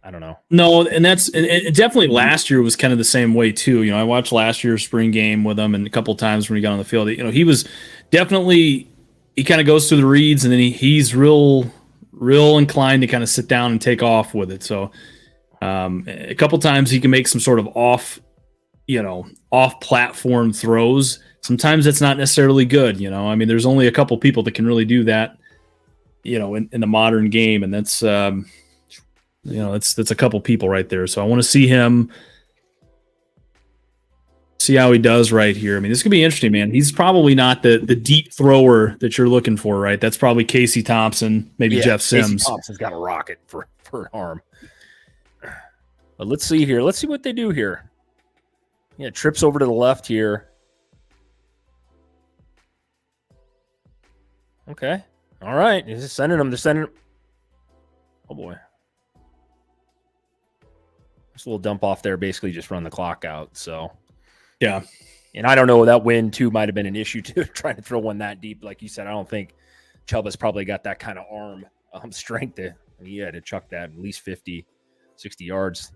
I don't know. No, and that's definitely last year was kind of the same way too. I watched last year's spring game with him, and a couple of times when he got on the field, he was definitely, he kind of goes through the reads, and then he's real inclined to kind of sit down and take off with it. So a couple times he can make some sort of off platform throws. Sometimes it's not necessarily good. There's only a couple people that can really do that, in the modern game. And that's, that's a couple people right there. So I want to see him, see how he does right here. this could be interesting, man. He's probably not the deep thrower that you're looking for, right? That's probably Casey Thompson, maybe Jeff Sims. Casey Thompson's got a rocket for an arm. But let's see here. Let's see what they do here. Yeah, trips over to the left here. Okay. All right. He's just sending them. They're sending. Oh, boy. Just a little dump off there. Basically just run the clock out. So, yeah. And I don't know. That wind, too, might have been an issue, too, trying to throw one that deep. Like you said, I don't think Chuba's probably got that kind of arm strength to, he had to chuck that at least 50, 60 yards.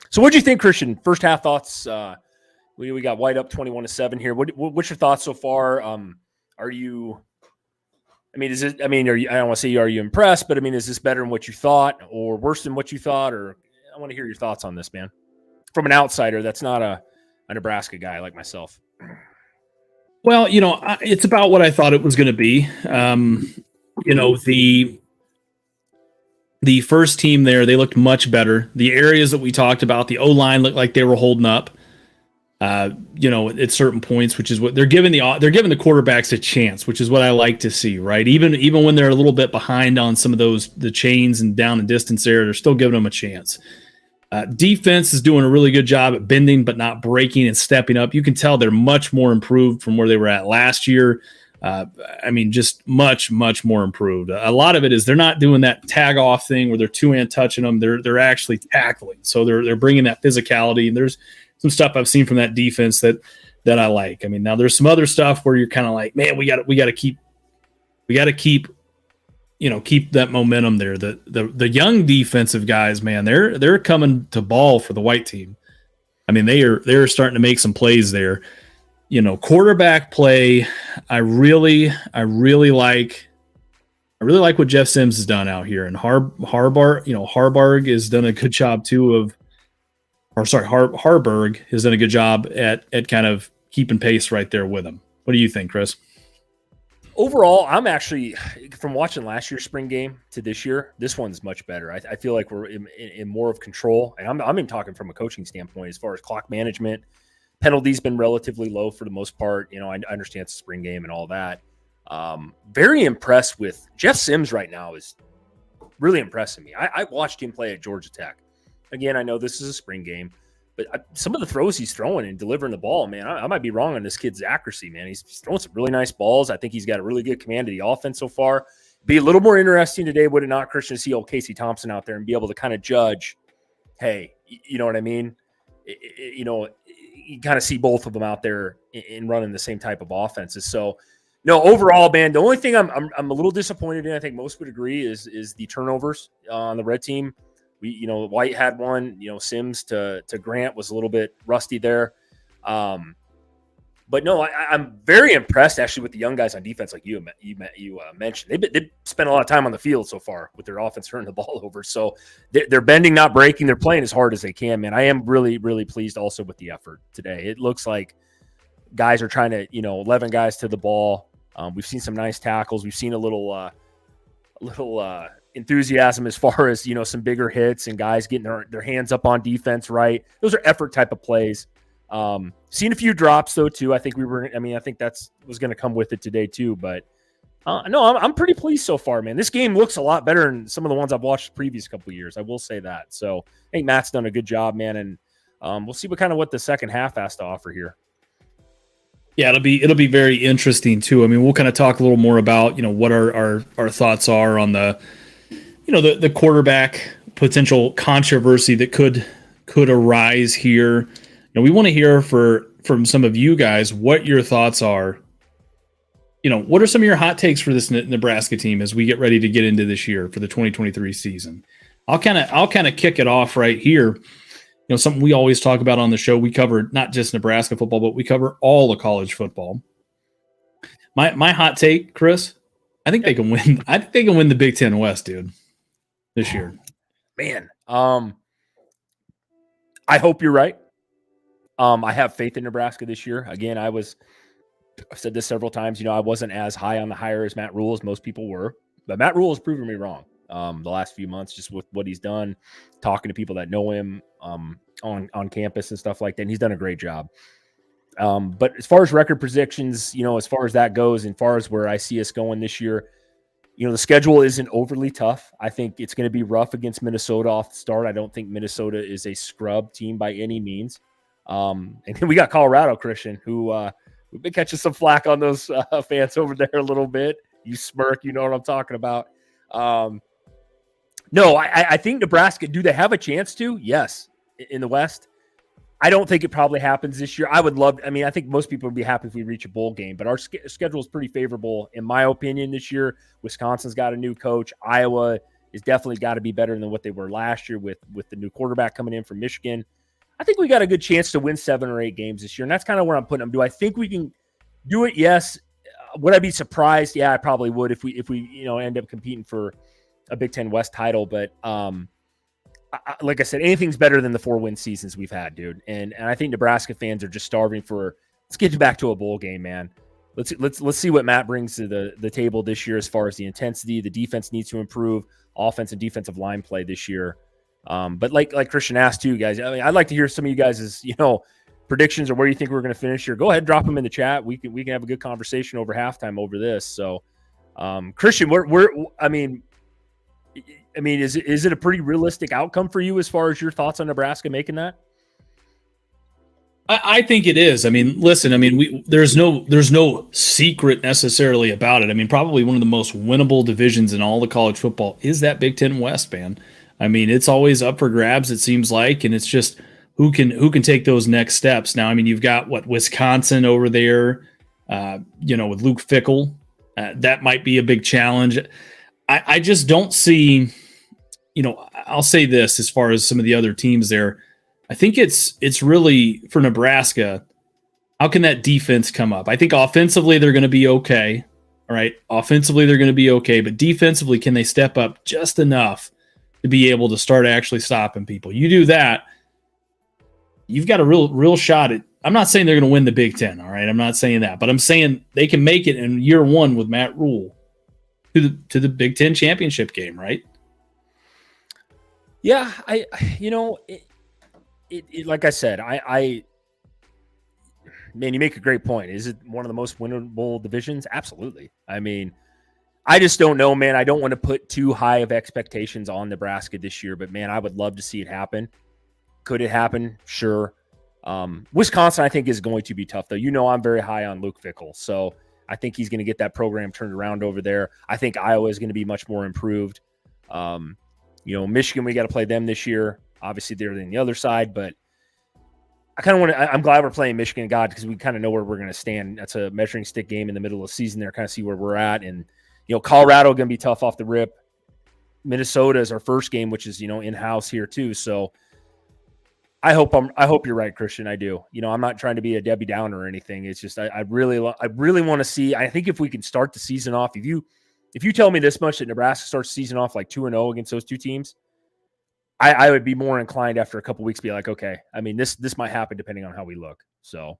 So what do you think, Christian? First half thoughts. We got White up 21-7 here. What's your thoughts so far? Are you? Is it? Are you? I don't want to say are you impressed, but is this better than what you thought, or worse than what you thought? Or I want to hear your thoughts on this, man. From an outsider, that's not a Nebraska guy like myself. Well, it's about what I thought it was going to be. The first team there, they looked much better. The areas that we talked about, the O-line looked like they were holding up. At certain points, which is what they're giving the quarterbacks a chance, which is what I like to see, right? Even when they're a little bit behind on some of the chains and down and distance there, they're still giving them a chance. Defense is doing a really good job at bending, but not breaking and stepping up. You can tell they're much more improved from where they were at last year. Just much, much more improved. A lot of it is they're not doing that tag off thing where they're two-hand touching them. They're actually tackling. So they're bringing that physicality, and there's some stuff I've seen from that defense that I like. Now there's some other stuff where you're kind of like, man, we got to keep that momentum there. The young defensive guys, man, they're coming to ball for the white team. They're starting to make some plays there. Quarterback play, I really like what Jeff Sims has done out here, and Harburg has done a good job too Harburg has done a good job at kind of keeping pace right there with him. What do you think, Chris? Overall, I'm actually, from watching last year's spring game to this year, this one's much better. I feel like we're in more of control, and I'm even talking from a coaching standpoint as far as clock management. Penalties been relatively low for the most part. I understand it's a spring game and all that. Very impressed with Jeff Sims right now is really impressing me. I watched him play at Georgia Tech. Again, I know this is a spring game, but some of the throws he's throwing and delivering the ball, man, I might be wrong on this kid's accuracy, man. He's throwing some really nice balls. I think he's got a really good command of the offense so far. Be a little more interesting today, would it not, Christian, to see old Casey Thompson out there and be able to kind of judge, hey, you know what I mean? You kind of see both of them out there in running the same type of offenses. So, no, overall, man, the only thing I'm a little disappointed in, I think most would agree, is the turnovers on the red team. White had one, Sims to Grant was a little bit rusty there. But no, I'm very impressed actually with the young guys on defense, like you mentioned. They've spent a lot of time on the field so far with their offense turning the ball over. So they're bending, not breaking. They're playing as hard as they can, man. I am really, really pleased also with the effort today. It looks like guys are trying to, 11 guys to the ball. We've seen some nice tackles. We've seen a little enthusiasm as far as, some bigger hits and guys getting their hands up on defense, right? Those are effort type of plays. Seen a few drops though too. I think I think that's was going to come with it today too, but no, I'm pretty pleased so far, man. This game looks a lot better than some of the ones I've watched the previous couple of years. I will say that. So I think Matt's done a good job, man. And we'll see what the second half has to offer here. Yeah, it'll be very interesting too. I mean, we'll kind of talk a little more about, what our thoughts are on the quarterback potential controversy that could arise here. We want to hear from some of you guys what your thoughts are. What are some of your hot takes for this Nebraska team as we get ready to get into this year for the 2023 season? I'll kind of kick it off right here. Something we always talk about on the show. We cover not just Nebraska football, but we cover all the college football. My hot take, Chris, I think they can win. I think they can win the Big Ten West, dude, this year. Man, I hope you're right. I have faith in Nebraska this year. Again, I've said this several times. I wasn't as high on the hire as Matt Rule as most people were, but Matt Rule has proven me wrong. The last few months, just with what he's done, talking to people that know him on campus and stuff like that. And he's done a great job. But as far as record predictions, as far as that goes, and far as where I see us going this year, the schedule isn't overly tough. I think it's going to be rough against Minnesota off the start. I don't think Minnesota is a scrub team by any means. And then we got Colorado, Christian, who we've been catching some flack on those fans over there a little bit. You smirk, you know what I'm talking about. No, I think Nebraska, do they have a chance to? Yes, in the West. I don't think it probably happens this year. I think most people would be happy if we reach a bowl game, but our schedule is pretty favorable, in my opinion, this year. Wisconsin's got a new coach. Iowa is definitely got to be better than what they were last year with the new quarterback coming in from Michigan. I think we got a good chance to win 7 or 8 games this year, and that's kind of where I'm putting them. Do I think we can do it? Yes. Would I be surprised? Yeah, I probably would if we end up competing for a Big Ten West title. But like I said, anything's better than the 4-win seasons we've had, dude. And I think Nebraska fans are just starving for. Let's get back to a bowl game, man. Let's see what Matt brings to the table this year as far as the intensity. The defense needs to improve. Offense and defensive line play this year. But like Christian asked too, guys. I mean, I'd like to hear some of you guys' predictions or where you think we're going to finish here. Go ahead, drop them in the chat. We can have a good conversation over halftime over this. So, Christian, is it a pretty realistic outcome for you as far as your thoughts on Nebraska making that? I think it is. I mean, listen, there's no secret necessarily about it. I mean, probably one of the most winnable divisions in all the college football is that Big Ten West, man. I mean, it's always up for grabs, it seems like, and it's just who can take those next steps. Now, I mean, you've got Wisconsin over there, with Luke Fickell. That might be a big challenge. I just don't see, I'll say this as far as some of the other teams there. I think it's really for Nebraska. How can that defense come up? I think offensively they're going to be okay. All right. Offensively they're going to be okay, but defensively, can they step up just enough to be able to start actually stopping people? You do that, you've got a real shot at. I'm not saying they're going to win the Big Ten. All right. I'm not saying that, but I'm saying they can make it in year one with Matt Rule to the Big Ten championship game, right? Yeah, like I said, man, you make a great point. Is it one of the most winnable divisions? Absolutely. I mean, I just don't know, man. I don't want to put too high of expectations on Nebraska this year, but man, I would love to see it happen. Could it happen? Sure. Wisconsin, I think, is going to be tough, though. I'm very high on Luke Fickell, so I think he's going to get that program turned around over there. I think Iowa is going to be much more improved. Michigan, we got to play them this year. Obviously, they're on the other side, but I kind of want to. I'm glad we're playing Michigan, because we kind of know where we're going to stand. That's a measuring stick game in the middle of the season there, kind of see where we're at. And Colorado going to be tough off the rip. Minnesota is our first game, which is in-house here too. So I hope you're right, Christian. I do. I'm not trying to be a Debbie Downer or anything. It's just I really want to see. I think if we can start the season off, if you tell me this much that Nebraska starts the season off like 2-0 against those two teams, I would be more inclined after a couple weeks to be like, okay, I mean, this might happen depending on how we look. So,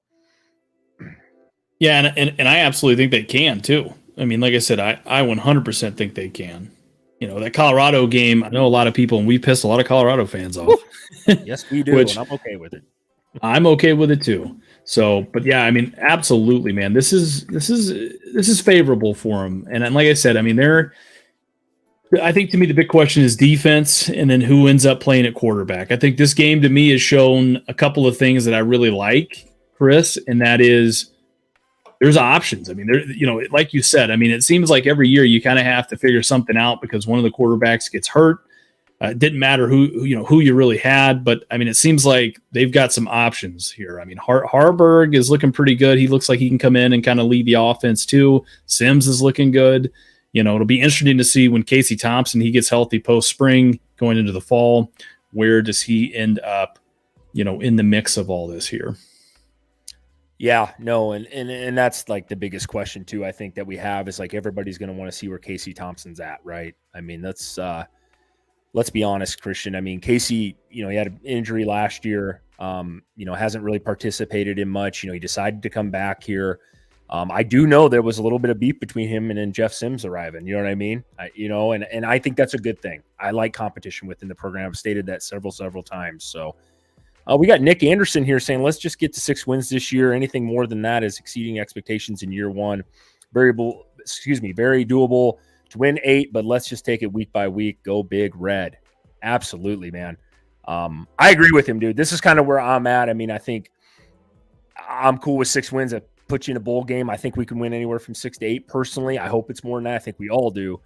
yeah, and I absolutely think they can too. I mean, like I said, I 100% think they can. That Colorado game, I know a lot of people, and we pissed a lot of Colorado fans off. Yes, we do, and I'm okay with it. I'm okay with it too. So, but yeah, I mean, absolutely, man. This is favorable for them. And like I said, I mean, I think to me the big question is defense, and then who ends up playing at quarterback. I think this game to me has shown a couple of things that I really like, Chris, and that is there's options. I mean, there, like you said, I mean, it seems like every year you kind of have to figure something out because one of the quarterbacks gets hurt. It didn't matter who you really had, but I mean, it seems like they've got some options here. I mean, Harburg is looking pretty good. He looks like he can come in and kind of lead the offense too. Sims is looking good. It'll be interesting to see when Casey Thompson, he gets healthy post spring going into the fall. Where does he end up, in the mix of all this here? Yeah, no, and that's like the biggest question too, I think, that we have is like everybody's going to want to see where Casey Thompson's at, right? I mean, let's be honest, Christian. I mean, Casey, he had an injury last year, hasn't really participated in much. He decided to come back here. I do know there was a little bit of beef between him and then Jeff Sims arriving. You know what I mean? And I think that's a good thing. I like competition within the program. I've stated that several times. So we got Nick Anderson here saying, let's just get to 6 wins this year. Anything more than that is exceeding expectations in year one. Very doable to win 8, but let's just take it week by week. Go Big Red. Absolutely, man. I agree with him, dude. This is kind of where I'm at. I mean, I think I'm cool with 6 wins. That puts you in a bowl game. I think we can win anywhere from 6 to 8 personally. I hope it's more than that. I think we all do.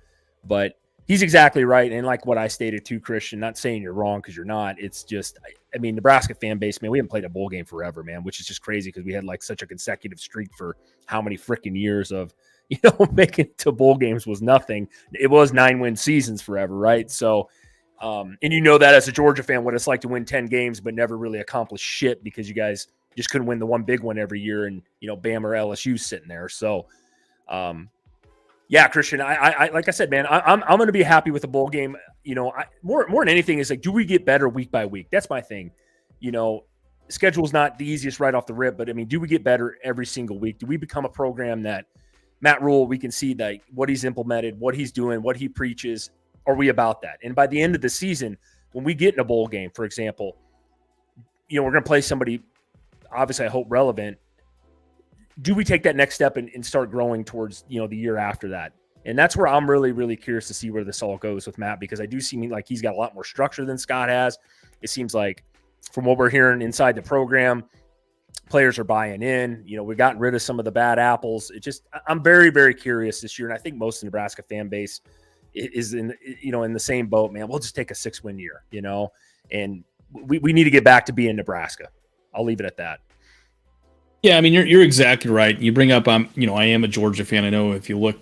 But he's exactly right. And like what I stated too, Christian, not saying you're wrong because you're not. It's just, I mean, Nebraska fan base, man, we haven't played a bowl game forever, man, which is just crazy because we had like such a consecutive streak for how many freaking years of, making it to bowl games was nothing. It was 9-win seasons forever, right? So, and that as a Georgia fan, what it's like to win 10 games but never really accomplish shit because you guys just couldn't win the one big one every year, and Bama or LSU sitting there. So, yeah, Christian, I like I said, man, I'm going to be happy with the bowl game. More than anything is like, do we get better week by week? That's my thing. Schedule's not the easiest right off the rip, but I mean, do we get better every single week? Do we become a program that Matt Rule, we can see that what he's implemented, what he's doing, what he preaches? Are we about that? And by the end of the season, when we get in a bowl game, for example, we're going to play somebody, obviously I hope relevant. Do we take that next step and start growing towards, the year after that? And that's where I'm really, really curious to see where this all goes with Matt, because I do seem like he's got a lot more structure than Scott has. It seems like from what we're hearing inside the program, players are buying in. We've gotten rid of some of the bad apples. I'm very, very curious this year. And I think most of the Nebraska fan base is in the same boat, man. We'll just take a 6-win year, and we need to get back to being Nebraska. I'll leave it at that. Yeah, I mean, you're exactly right. You bring up, I am a Georgia fan. I know if you look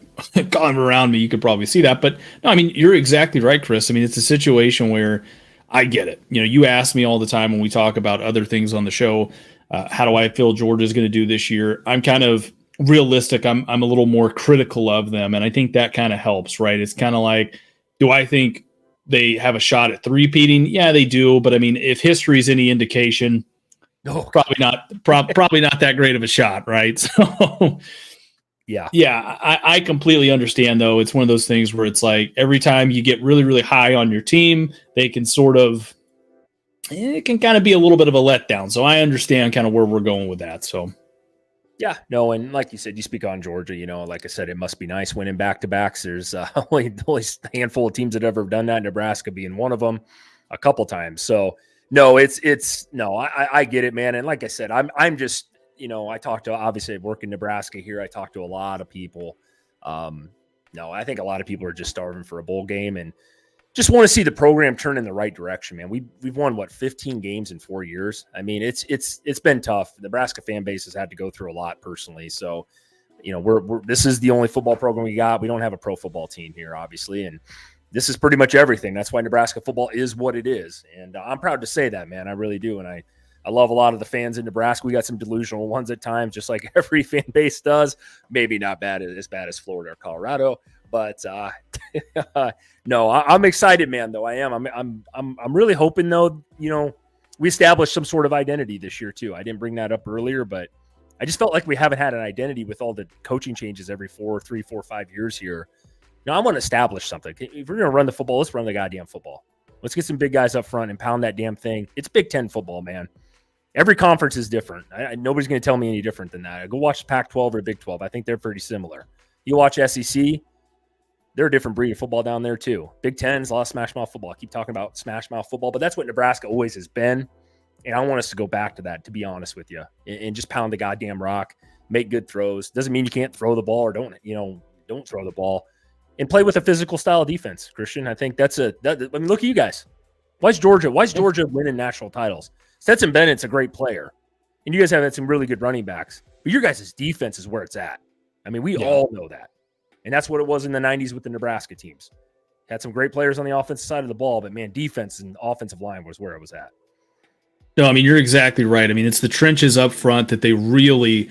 calling around me, you could probably see that. But no, I mean, you're exactly right, Chris. I mean, it's a situation where I get it. You ask me all the time when we talk about other things on the show, how do I feel Georgia's going to do this year? I'm kind of realistic. I'm a little more critical of them, and I think that kind of helps, right? It's kind of like, do I think they have a shot at three-peating? Yeah, they do. But I mean, if history is any indication, probably not. Probably not that great of a shot, right? So, yeah, I completely understand. Though it's one of those things where it's like every time you get really, really high on your team, they can sort of, it can kind of be a little bit of a letdown. So I understand kind of where we're going with that. So, yeah, no, and like you said, you speak on Georgia. Like I said, it must be nice winning back-to-backs. There's only a handful of teams that ever done that. Nebraska being one of them, a couple times. So. No, I get it, man. And like I said, I'm just, I talk to, obviously I work in Nebraska here. I talk to a lot of people. I think a lot of people are just starving for a bowl game and just want to see the program turn in the right direction, man. We've won 15 games in 4 years. I mean, it's been tough. The Nebraska fan base has had to go through a lot personally. So, this is the only football program we got. We don't have a pro football team here, obviously. And this is pretty much everything. That's why Nebraska football is what it is. And I'm proud to say that, man. I really do. And I love a lot of the fans in Nebraska. We got some delusional ones at times, just like every fan base does. Maybe not as bad as Florida or Colorado. But no, I'm excited, man, though. I am. I'm really hoping, though, we establish some sort of identity this year, too. I didn't bring that up earlier, but I just felt like we haven't had an identity with all the coaching changes every 3, 4, 5 years here. I want to establish something. If we're going to run the football, let's run the goddamn football. Let's get some big guys up front and pound that damn thing. It's Big Ten football, man. Every conference is different. Nobody's going to tell me any different than that. Go watch Pac-12 or Big 12. I think they're pretty similar. You watch SEC, they're a different breed of football down there too. Big Ten's a lot of smash mouth football. I keep talking about smash mouth football, but that's what Nebraska always has been. And I want us to go back to that, to be honest with you, and just pound the goddamn rock, make good throws. Doesn't mean you can't throw the ball or don't throw the ball, and play with a physical style of defense, Christian. I think look at you guys. Why is Georgia winning national titles? Stetson Bennett's a great player, and you guys have had some really good running backs, but your guys' defense is where it's at. I mean, we all know that. And that's what it was in the 90s with the Nebraska teams. Had some great players on the offensive side of the ball, but man, defense and offensive line was where it was at. No, I mean, you're exactly right. I mean, it's the trenches up front that they really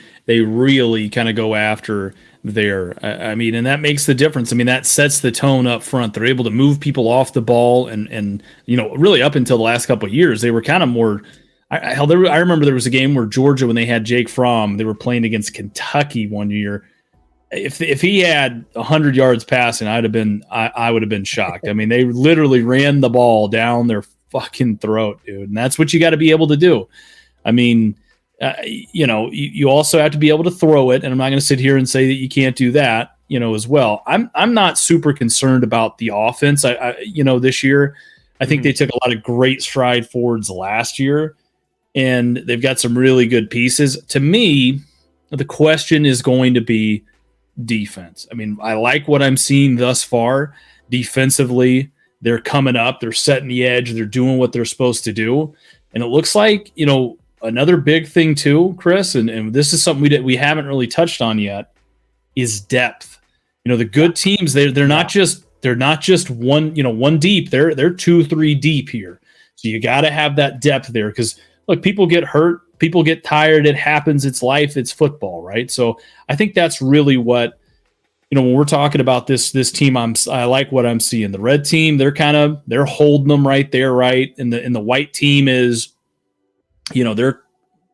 kind of go after there. I mean, and that makes the difference. I mean, that sets the tone up front. They're able to move people off the ball, and really up until the last couple of years, they were kind of more. I remember there was a game where Georgia, when they had Jake Fromm, they were playing against Kentucky one year. If he had 100 yards passing, I would have been shocked. I mean, they literally ran the ball down their fucking throat, dude, and that's what you got to be able to do. I mean, you also have to be able to throw it, and I'm not going to sit here and say that you can't do that, as well. I'm not super concerned about the offense. This year, I think they took a lot of great stride forwards last year, and they've got some really good pieces. To me, the question is going to be defense. I mean, I like what I'm seeing thus far defensively. They're coming up, they're setting the edge, they're doing what they're supposed to do. And it looks like, another big thing too, Chris, and this is something we haven't really touched on yet, is depth. The good teams, they're not just one deep, they're 2-3 deep here. So you got to have that depth there, because look, people get hurt, people get tired, it happens, it's life, it's football, right? So I think that's really what, when we're talking about this team, I like what I'm seeing. The red team, they're holding them right there, right? And the white team is, the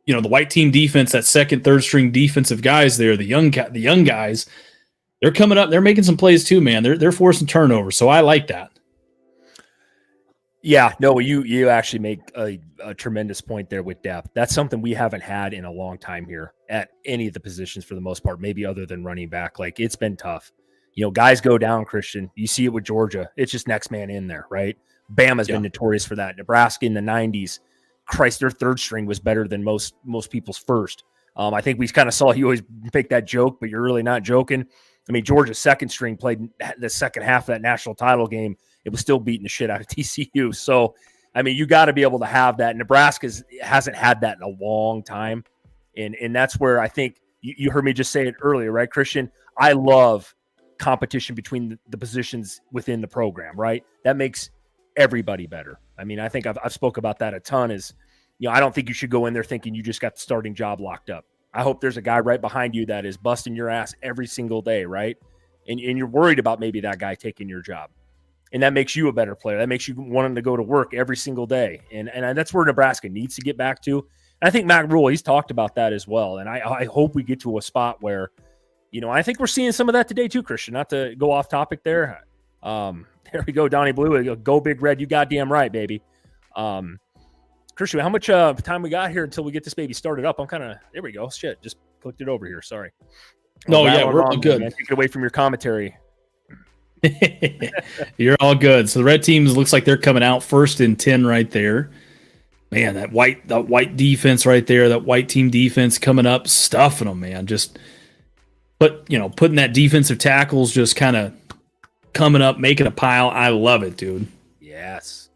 white team defense, that second, third string defensive guys there, the young guys, they're coming up, they're making some plays too, man. They're forcing turnovers, so I like that. Yeah, no, you actually make a tremendous point there with depth. That's something we haven't had in a long time here at any of the positions for the most part, maybe other than running back. Like, it's been tough. Guys go down, Christian. You see it with Georgia. It's just next man in there, right? Bama's been notorious for that. Nebraska in the 90s, Christ, their third string was better than most people's first. I think we kind of saw you always make that joke, but you're really not joking. I mean, Georgia's second string played the second half of that national title game. It was still beating the shit out of TCU. So, I mean, you got to be able to have that. Nebraska hasn't had that in a long time. And that's where I think you heard me just say it earlier, right, Christian? I love competition between the positions within the program, right? That makes everybody better. I mean, I think I've spoke about that a ton is, I don't think you should go in there thinking you just got the starting job locked up. I hope there's a guy right behind you that is busting your ass every single day, right? And you're worried about maybe that guy taking your job. And that makes you a better player. That makes you wanting to go to work every single day. And that's where Nebraska needs to get back to. And I think Matt Rule, he's talked about that as well. And I hope we get to a spot where, I think we're seeing some of that today too, Christian. Not to go off topic there. There we go, Donnie Blue. Go Big Red. You goddamn right, baby. Christian, how much time we got here until we get this baby started up? There we go. Shit, just clicked it over here. Sorry. We're all good. Man. Take it away from your commentary. You're all good. So the red teams looks like they're coming out 1st and 10 right there. Man, that white defense right there, that white team defense coming up, stuffing them, man. Just putting that defensive tackles just kind of coming up, making a pile. I love it, dude. Yes.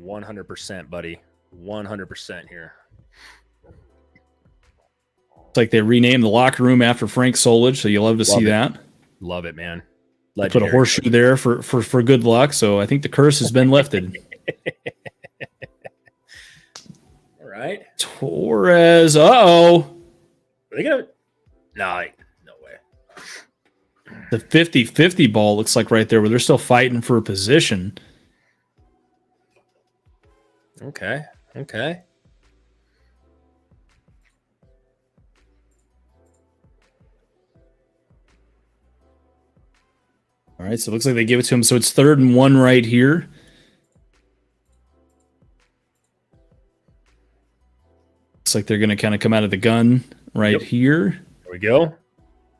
100%, buddy. 100% here. It's like they renamed the locker room after Frank Solich, so you love to see that. Love it, man. Put a horseshoe there for good luck, so I think the curse has been lifted. All right. Torres, uh-oh. Are they going to... No way. The 50-50 ball looks like right there, where they're still fighting for a position. Okay. All right, so it looks like they give it to him. So it's 3rd and 1 right here. Looks like they're going to kind of come out of the gun right here. There we go.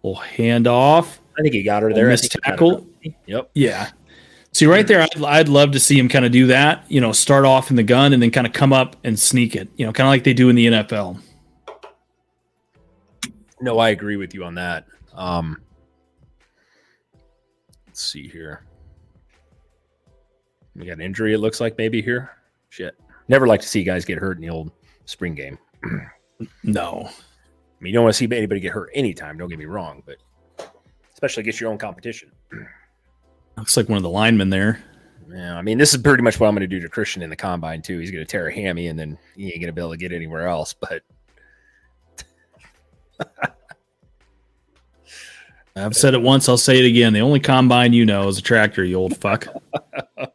Little handoff. I think he got her there. Missed tackle. Yep. Yeah. See, right there, I'd love to see him kind of do that, start off in the gun and then kind of come up and sneak it, kind of like they do in the NFL. No, I agree with you on that. Let's see here. We got an injury, it looks like, maybe here. Shit. Never like to see guys get hurt in the old spring game. No. I mean, you don't want to see anybody get hurt anytime, don't get me wrong, but especially against your own competition. Looks like one of the linemen there. Yeah, I mean, this is pretty much what I'm going to do to Christian in the combine, too. He's going to tear a hammy, and then he ain't going to be able to get anywhere else, but... I've said it once, I'll say it again. The only combine you know is a tractor, you old fuck.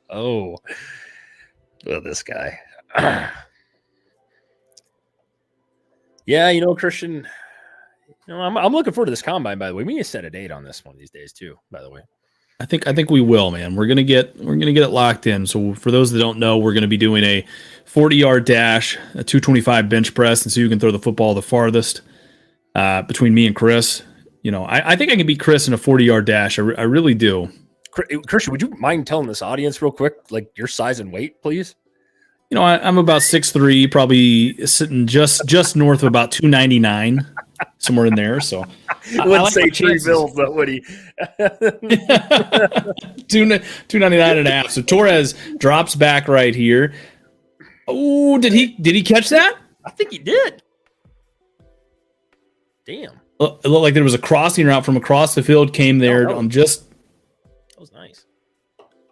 Oh. Well, this guy. Yeah, Christian, I'm looking forward to this combine, by the way. We need to set a date on this one of these days, too, by the way. I think we will, man. We're gonna get it locked in. So for those that don't know, we're gonna be doing a 40-yard dash, a 225 bench press, and so you can throw the football the farthest between me and Chris. I think I can beat Chris in a 40-yard dash. I really do. Christian, would you mind telling this audience real quick, like your size and weight, please? I'm about 6'3", probably sitting just north of about 299, somewhere in there. So I wouldn't say 3 bills, but would he? 299 and a half. So Torres drops back right here. Oh, did he catch that? I think he did. Damn. It looked like there was a crossing route from across the field came there. That was nice.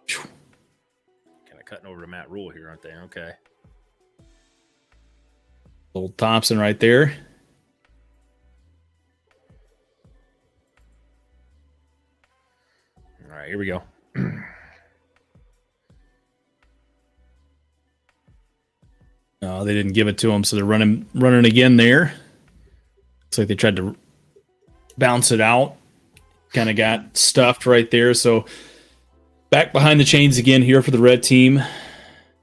Kind of cutting over to Matt Rule here, aren't they? Okay. Old Thompson right there. All right, here we go. No, they didn't give it to him, so they're running again there. Looks like they tried to bounce it out. Kind of got stuffed right there. So back behind the chains again here for the red team.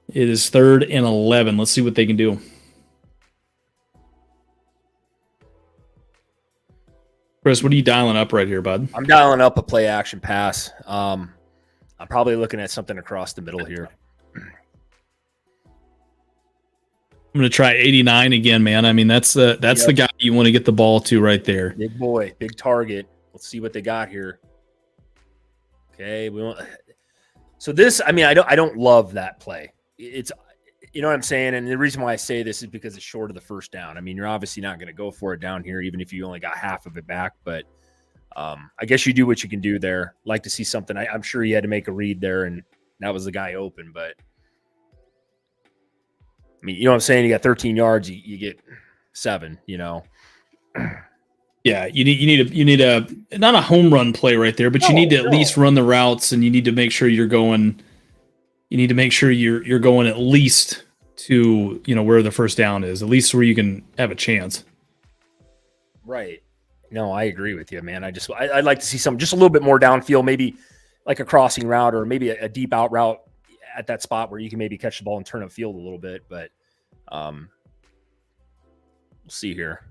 It is 3rd and 11. Let's see what they can do. Chris, what are you dialing up right here, bud? I'm dialing up a play action pass. I'm probably looking at something across the middle here. I'm going to try 89 again, man. I mean, that's the guy you want to get the ball to right there. Big boy, big target. Let's see what they got here. Okay, so this, I mean, I don't love that play. It's, you know what I'm saying? And the reason why I say this is because it's short of the first down. I mean, you're obviously not going to go for it down here, even if you only got half of it back. But I guess you do what you can do there. Like to see something. I'm sure you had to make a read there, and that was the guy open. But I mean, you know what I'm saying? You got 13 yards, you get 7. Yeah, you need a not a home run play right there, but you need to at least run the routes, and you need to make sure you're going. You need to make sure you're going at least to where the first down is, at least where you can have a chance. Right. No, I agree with you, man. I'd like to see some just a little bit more downfield, maybe like a crossing route or maybe a deep out route at that spot where you can maybe catch the ball and turn upfield a little bit. But we'll see here.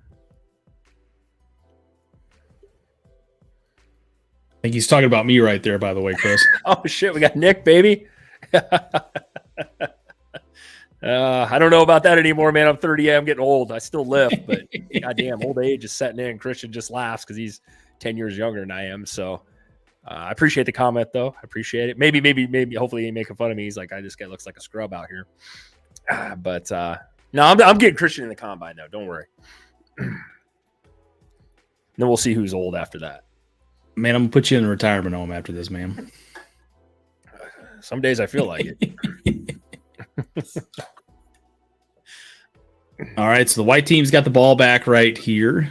I think he's talking about me right there, by the way, Chris. Oh, shit. We got Nick, baby. I don't know about that anymore, man. I'm 30. I'm getting old. I still lift, but goddamn, old age is setting in. Christian just laughs because he's 10 years younger than I am. So I appreciate the comment, though. I appreciate it. Maybe, hopefully, he ain't making fun of me. He's like, this guy looks like a scrub out here. But no, I'm getting Christian in the combine, though. Don't worry. Then we'll see who's old after that. Man, I'm going to put you in a retirement home after this, man. Some days I feel like it. All right, so the white team's got the ball back right here.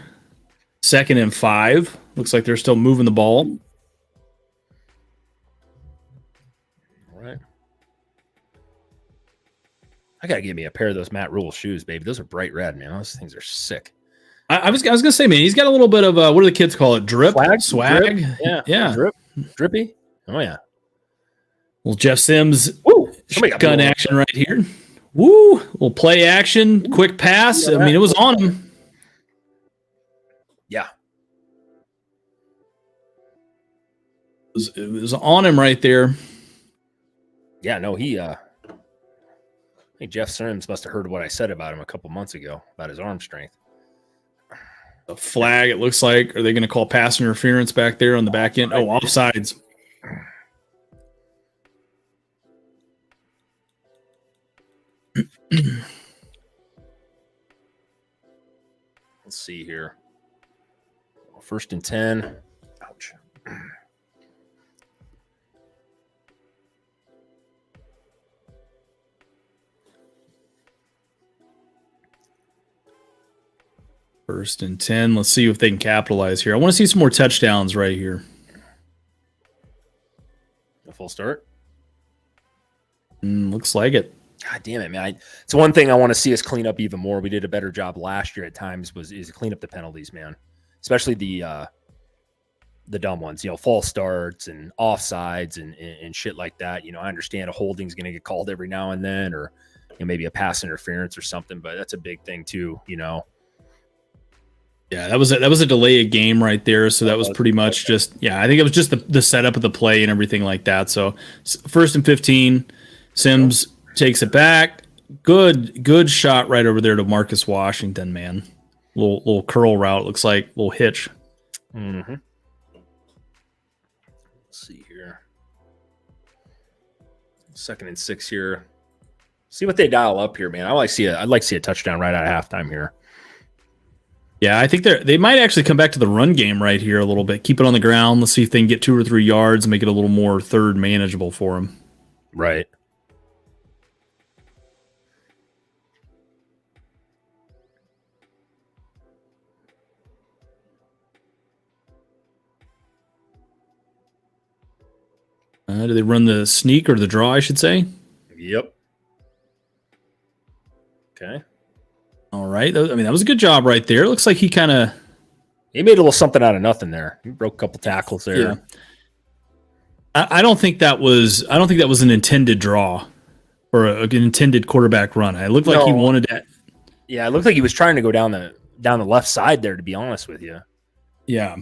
2nd and 5. Looks like they're still moving the ball. All right. I got to get me a pair of those Matt Rule shoes, baby. Those are bright red, man. Those things are sick. I was going to say, man, he's got a little bit of, what do the kids call it? Drip? Swag? Drip? Yeah. Drippy? Oh, yeah. Well, Jeff Sims, gun Woo! action right here. Woo! Little play action, quick pass. I mean, it was on him. Yeah. It was on him right there. Yeah, no, I think Jeff Sims must have heard what I said about him a couple months ago about his arm strength. A flag, it looks like. Are they going to call pass interference back there on the back end? Oh, offsides. Let's see here. 1st and 10. Ouch. First and 10. Let's see if they can capitalize here. I want to see some more touchdowns right here. A full start? Looks like it. God damn it, man. It's one thing I want to see us clean up even more. We did a better job last year at times is clean up the penalties, man. Especially the dumb ones, false starts and offsides and shit like that. I understand a holding's going to get called every now and then, or maybe a pass interference or something, but that's a big thing too, Yeah, that was a delay of game right there. So that was pretty much just, I think it was just the setup of the play and everything like that. So 1st and 15, Sims takes it back. Good shot right over there to Marcus Washington, man. Little curl route, looks like, little hitch. Mm-hmm. Let's see here. 2nd and 6 here. See what they dial up here, man. I'd like to see a touchdown right out of halftime here. Yeah, I think they might actually come back to the run game right here a little bit. Keep it on the ground. Let's see if they can get 2 or 3 yards and make it a little more third manageable for them. Right. Do they run the sneak or the draw, I should say? Yep. Okay. All right. I mean, that was a good job right there. It looks like he made a little something out of nothing there. He broke a couple tackles there. Yeah. I don't think that was an intended draw or an intended quarterback run. It looked like he wanted that. Yeah, it looked like he was trying to go down the left side there, to be honest with you. Yeah.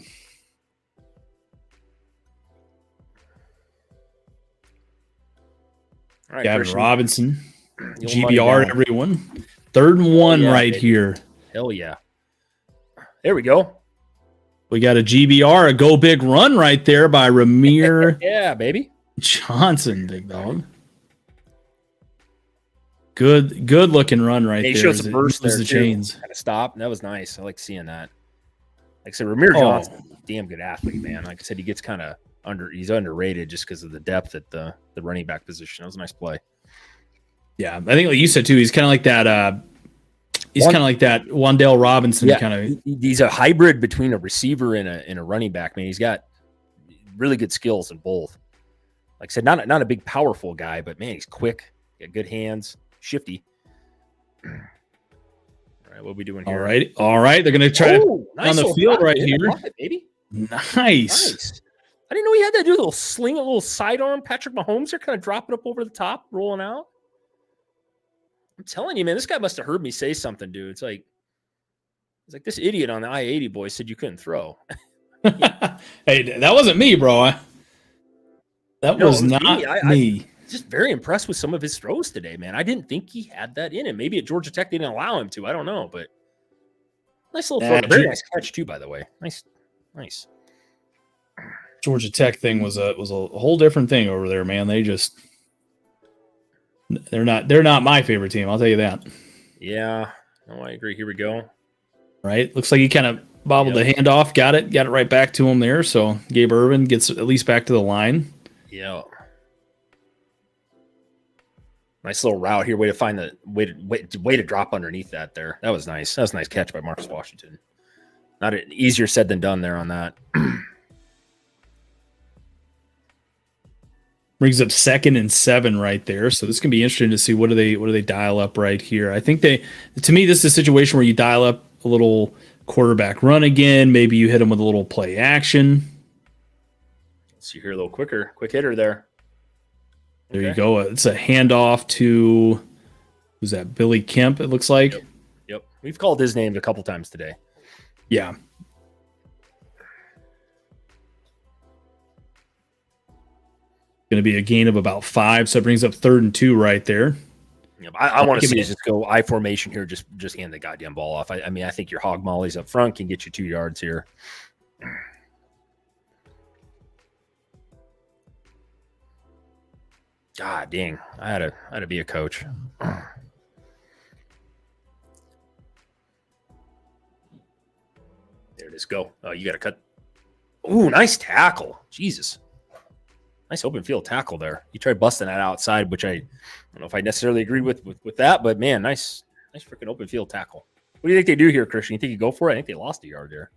All right, Gavin Robinson, GBR, everyone. 3rd and 1 right here. Hell yeah. There we go. We got a GBR, a go big run right there by Ramir. Yeah, baby. Johnson, big dog. Good looking run right there. He showed some burst there, the chains. Kind of stop. That was nice. I like seeing that. Like I said, Ramir Johnson, damn good athlete, man. Like I said, he gets kind of he's underrated just because of the depth at the running back position. That was a nice play. Yeah, I think like you said too, he's kind of like that. He's kind of like that Wan'Dale Robinson kind of. He's a hybrid between a receiver and a running back, man. He's got really good skills in both. Like I said, not a big powerful guy, but man, he's quick, got good hands, shifty. All right, what are we doing here? All right. They're gonna try nice on the field right here, pocket, baby. Nice. I didn't know he had that. Do a little sling, a little sidearm. Patrick Mahomes there, kind of dropping up over the top, rolling out. I'm telling you, man, this guy must have heard me say something, dude. It's like this idiot on the I-80 boy said you couldn't throw. Hey, that wasn't me, bro. That was not me. Just very impressed with some of his throws today, man. I didn't think he had that in him. Maybe at Georgia Tech they didn't allow him to. I don't know, but nice little throw. Very nice catch too, by the way. Nice. Georgia Tech thing was a whole different thing over there, man. They're not my favorite team. I'll tell you that. Yeah, no, I agree. Here we go. Right, looks like he kind of bobbled the handoff, got it right back to him there. So Gabe Irvin gets at least back to the line. Yeah. Nice little route here. Way to find the way to drop underneath that there. That was nice. That was a nice catch by Marcus Washington. Not easier said than done there on that. Brings up 2nd and 7 right there. So this can be interesting to see what do they dial up right here. I think to me, this is a situation where you dial up a little quarterback run again. Maybe you hit them with a little play action. So you hear a little quick hitter there. There you go. It's a handoff to, who's that? Billy Kemp, it looks like. Yep. We've called his name a couple times today. Yeah. Going to be a gain of about 5, so it brings up 3rd and 2 right there. Yeah, I want to see us just go I formation here. Just hand the goddamn ball off. I mean, I think your hog mollies up front can get you 2 yards here. God dang, I had to be a coach. There it is. Go. Oh, you got to cut. Ooh, nice tackle. Jesus. Nice open field tackle there. You tried busting that outside, which I don't know if I necessarily agree with that, but man, nice freaking open field tackle. What do you think they do here, Christian? You think you go for it? I think they lost a yard there.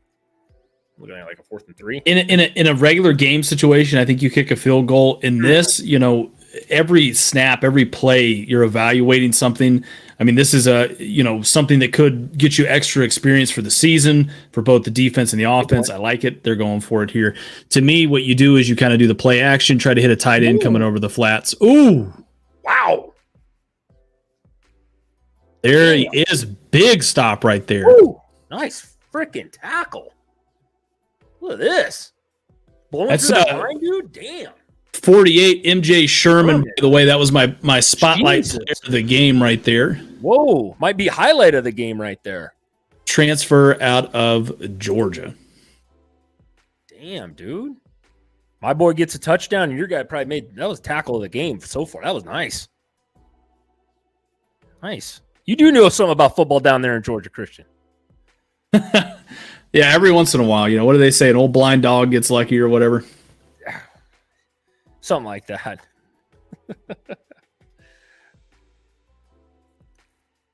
Looking at like a 4th and 3. In a regular game situation, I think you kick a field goal. In this, every snap, every play, you're evaluating something. I mean, this is something that could get you extra experience for the season for both the defense and the offense. I like it. They're going for it here. To me, what you do is you kind of do the play action, try to hit a tight end coming over the flats. Ooh. Wow. There he is. Big stop right there. Ooh. Nice freaking tackle. Look at this. Blowing through the line, dude. Damn. 48 MJ Sherman. By the way, that was my spotlight player of the game right there. Whoa, might be highlight of the game right there. Transfer out of Georgia. Damn, dude. My boy gets a touchdown, and your guy probably made that was tackle of the game so far. That was nice. Nice. You do know something about football down there in Georgia, Christian. Yeah, every once in a while. What do they say? An old blind dog gets lucky or whatever. Something like that.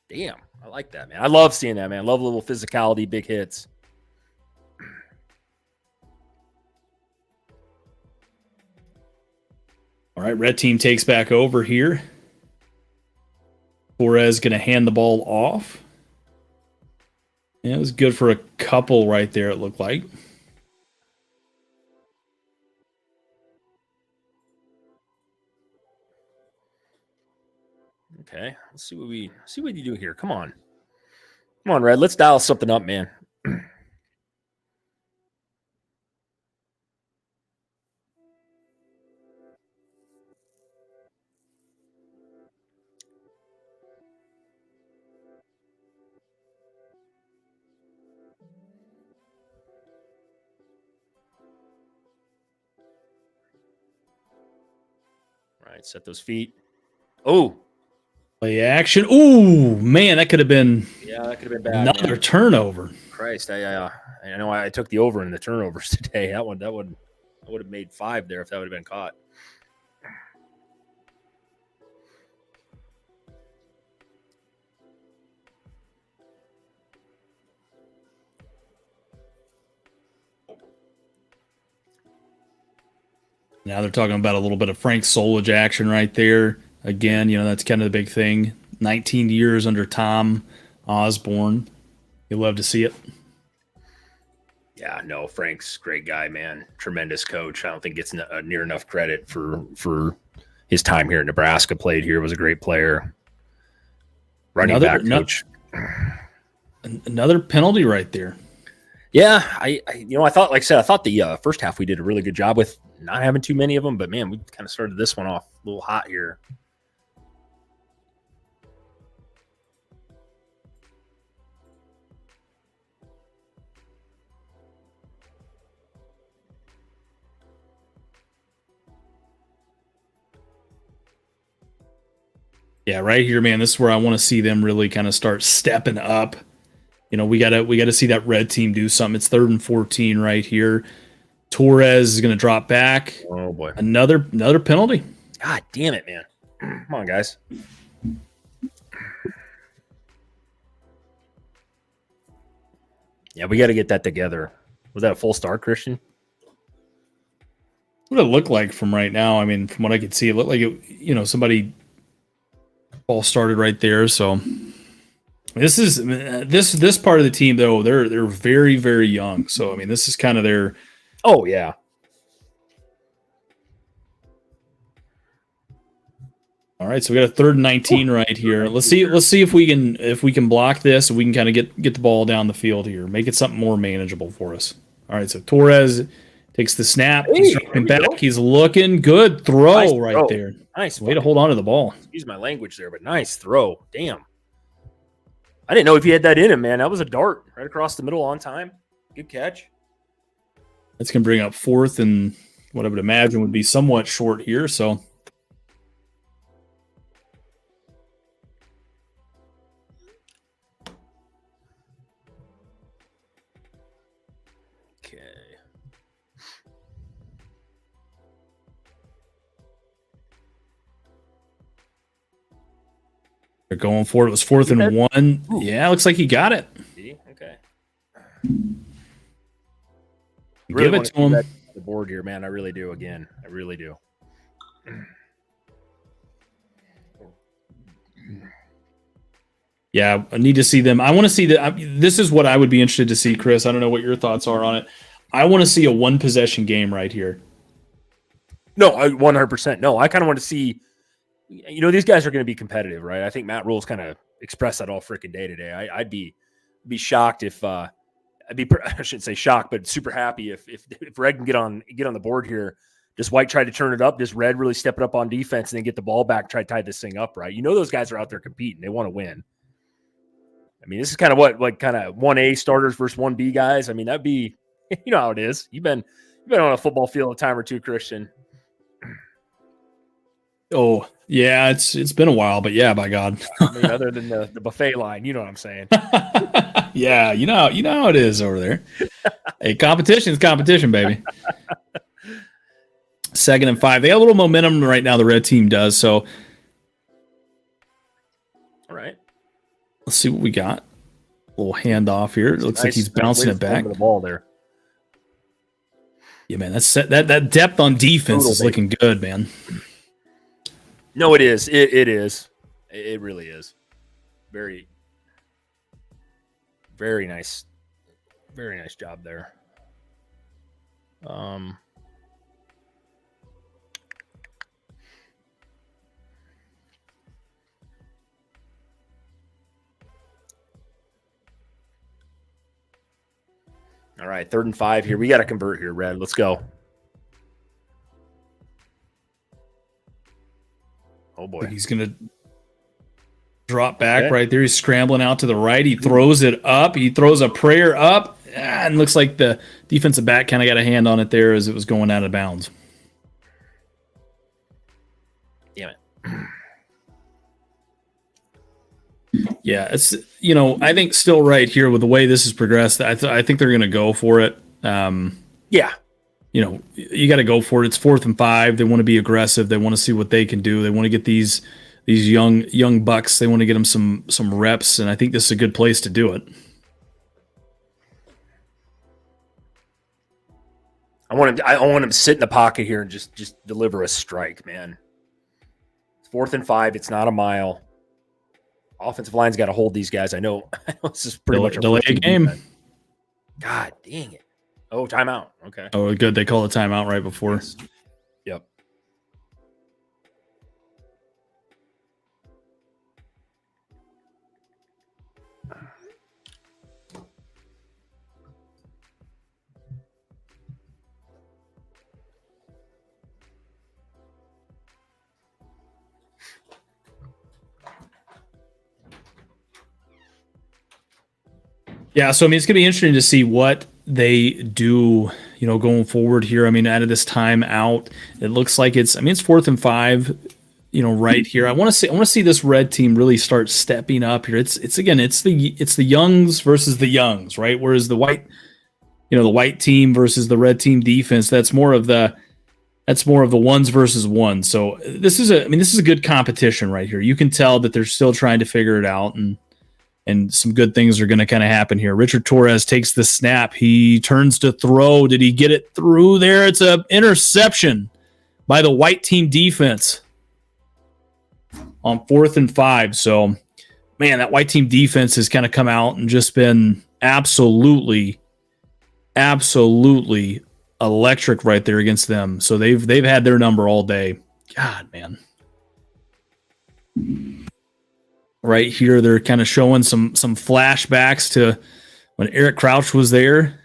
Damn, I like that, man. I love seeing that, man. I love a little physicality, big hits. All right, red team takes back over here. Torres going to hand the ball off. Yeah, it was good for a couple right there, it looked like. Okay, let's see what you do here. Come on, Red. Let's dial something up, man. All right, set those feet. Oh. Play action. Ooh, man, that could have been. Yeah, that could have been bad. Another turnover. Christ, I know I took the over in the turnovers today. That would have made 5 there if that would have been caught. Now they're talking about a little bit of Frank Solich action right there. Again, that's kind of the big thing. 19 years under Tom Osborne. You love to see it. Yeah, no, Frank's a great guy, man. Tremendous coach. I don't think gets near enough credit for his time here in Nebraska. Played here, was a great player. Running back coach. Another penalty right there. Yeah, I thought, like I said, I thought the first half we did a really good job with not having too many of them, but man, we kind of started this one off a little hot here. Yeah, right here, man. This is where I want to see them really kind of start stepping up. We gotta see that red team do something. It's 3rd and 14 right here. Torres is gonna drop back. Oh boy, another penalty. God damn it, man! Come on, guys. Yeah, we got to get that together. Was that a full start, Christian? What did it look like from right now? I mean, from what I could see, it looked like it. Somebody ball started right there. So this part of the team though, they're very, very young. So I mean, this is kind of their. Oh yeah. All right, so we got a 3rd and 19 right here. Let's see if we can block this. We can kind of get the ball down the field here, make it something more manageable for us. All right, so Torres Takes the snap. Hey, He's dropping back. go. He's looking good. Throw Nice right throw. there. Nice way to hold on to the ball. Excuse my language there, but nice throw. Damn. I didn't know if he had that in him, man. That was a dart right across the middle on time. Good catch. That's going to bring up 4th and what I would imagine would be somewhat short here. So okay. they're going for it. It was 4th and 1. Ooh. Yeah, looks like he got it. Okay. Give it to him. The board here, man. I really do. Again, I really do. Yeah, I need to see them. I want to see that. This is what I would be interested to see, Chris. I don't know what your thoughts are on it. I want to see a 1-possession game right here. No, 100%. No, I kind of want to see. These guys are going to be competitive, right? I think Matt Rule's kind of expressed that all freaking day today. I'd be shocked if I shouldn't say shocked, but super happy if Red can get on the board here. Does White try to turn it up? Does Red really step it up on defense and then get the ball back, try to tie this thing up, right? Those guys are out there competing. They want to win. I mean, this is kind of what kind of 1A starters versus 1B guys. I mean, that'd be, how it is. You've been on a football field a time or two, Christian. Oh, yeah, it's been a while, but yeah, by God. I mean, other than the buffet line, you know what I'm saying? Yeah, you know how it is over there. Hey, competition's competition, baby. 2nd and 5. They got a little momentum right now, the red team does, so. All right. Let's see what we got. A little handoff here. It looks like he's bouncing it back. The ball there. Yeah, man, that depth on defense is looking good, man. No, it is. It is. It really is. Very, very nice. Very nice job there. All right, 3rd and 5 here. We got to convert here, Red. Let's go. Oh, boy. He's going to drop back right there. He's scrambling out to the right. He throws it up. He throws a prayer up. And looks like the defensive back kind of got a hand on it there as it was going out of bounds. Damn it. Yeah, it's I think still right here with the way this has progressed. I think they're going to go for it. Yeah, you got to go for it. It's 4th and 5. They want to be aggressive. They want to see what they can do. They want to get these young bucks. They want to get them some reps, and I think this is a good place to do it. I want him to sit in the pocket here and just deliver a strike, man. It's 4th and 5. It's not a mile. Offensive line's got to hold these guys. I know this is pretty much a delay a game. Defense. God dang it. Oh, timeout. Okay. Oh, good. They call a timeout right before. Yes. Yep. Yeah, so I mean, it's going to be interesting to see what they do, going forward here. I mean, out of this time out, it looks like it's 4th and 5, right here. I want to see this red team really start stepping up here. It's the youngs versus the youngs, right? Whereas the white team versus the red team defense, that's more of the ones versus ones. So this is a good competition right here. You can tell that they're still trying to figure it out, and some good things are going to kind of happen here. Richard Torres takes the snap. He turns to throw. Did he get it through there? It's an interception by the white team defense on 4th and 5. So, man, that white team defense has kind of come out and just been absolutely electric right there against them. So they've had their number all day. God, man. Right here, they're kind of showing some flashbacks to when Eric Crouch was there.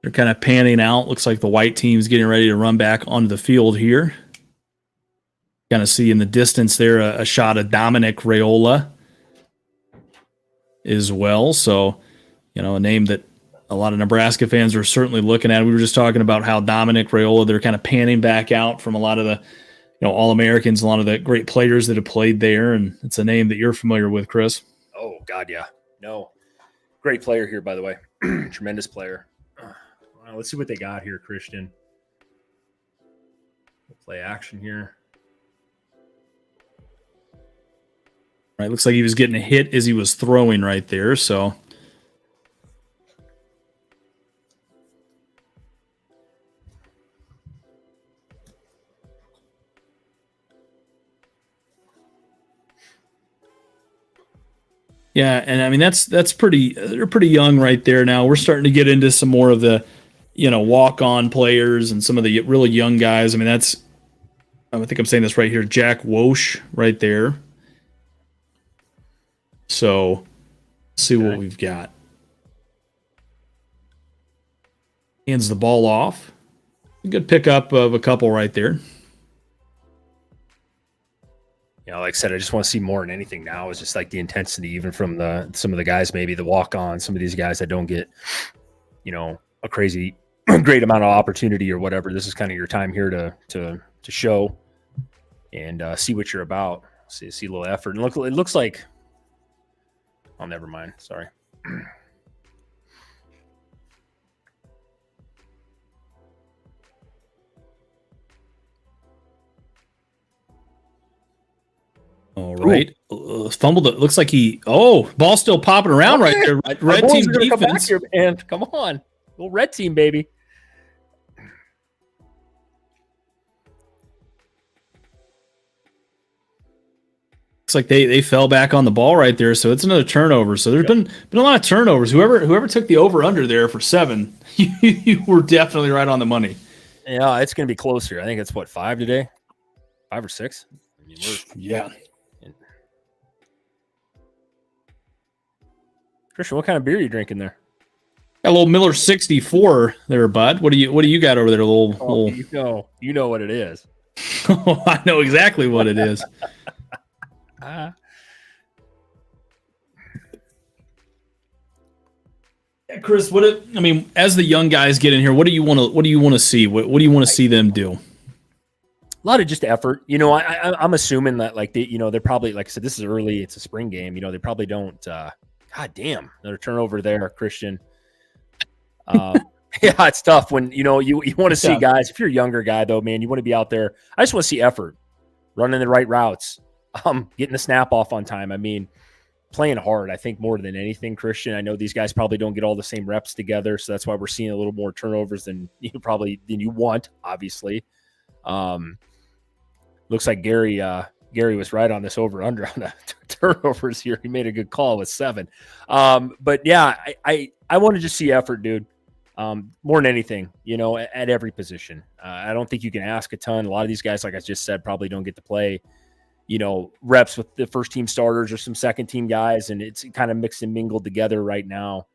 They're kind of panning out. Looks like the white team's getting ready to run back onto the field here. Kind of see in the distance there a shot of Dominic Raiola as well. So, a name that a lot of Nebraska fans are certainly looking at. We were just talking about how Dominic Raiola, they're kind of panning back out from a lot of the, All-Americans, a lot of the great players that have played there. And it's a name that you're familiar with, Chris. Oh, God, yeah. No. Great player here, by the way. Tremendous player. Well, let's see what they got here, Christian. We'll play action here. Right, looks like he was getting a hit as he was throwing right there, so. Yeah, and I mean that's pretty. They're pretty young right there now. We're starting to get into some more of the, walk-on players and some of the really young guys. I mean I think I'm saying this right here, Jack Wosh right there. So, let's see what we've got. Hands the ball off. A good pickup of a couple right there. Like I said, I just want to see more than anything now is just like the intensity, even from some of the guys, maybe the walk-on, some of these guys that don't get, a crazy great amount of opportunity or whatever. This is kind of your time here to show and see what you're about. See a little effort. And it looks like, oh, never mind. Sorry. All right. Fumbled. It looks like ball still popping around right there. Red team defense. Come back here, man. Come on. Little red team, baby. Looks like they fell back on the ball right there, so it's another turnover. So there's been a lot of turnovers. Whoever took the over under there for 7, you were definitely right on the money. Yeah, it's going to be close here. I think it's 5 today, 5 or 6. I mean, yeah. Christian, what kind of beer are you drinking there? Got a little Miller 64 there, bud. What do you got over there? Little... You know what it is. Oh, I know exactly what it is. Yeah, Chris, as the young guys get in here, what do you want to see? What do you want to see them do? A lot of just effort. I'm assuming that they're probably, like I said, this is early. It's a spring game. They probably don't. God damn, another turnover there, Christian. Yeah, it's tough when you want to see guys. If you're a younger guy though, man, you want to be out there. I just want to see effort, running the right routes, getting the snap off on time. I mean, playing hard. I think more than anything, Christian. I know these guys probably don't get all the same reps together, so that's why we're seeing a little more turnovers than you want. Obviously, looks like Gary was right on this over under on the turnovers here. He made a good call with 7. But yeah, I want to just see effort, dude. More than anything, at every position. I don't think you can ask a ton. A lot of these guys, like I just said, probably don't get to play, reps with the first team starters or some second team guys. And it's kind of mixed and mingled together right now.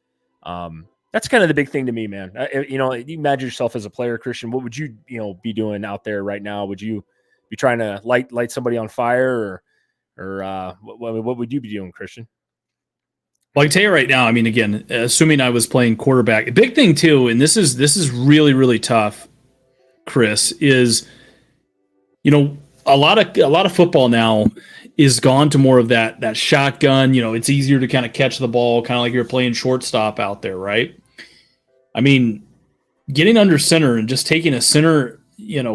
That's kind of the big thing to me, man. You imagine yourself as a player, Christian. What would you, be doing out there right now? Would you be trying to light somebody on fire or what would you be doing, Christian? Well, I can tell you right now, again, assuming I was playing quarterback, a big thing too, and this is really, really tough, Chris, is, a lot of football now is gone to more of that shotgun. It's easier to kind of catch the ball, kind of like you're playing shortstop out there, right? Getting under center and just taking a center,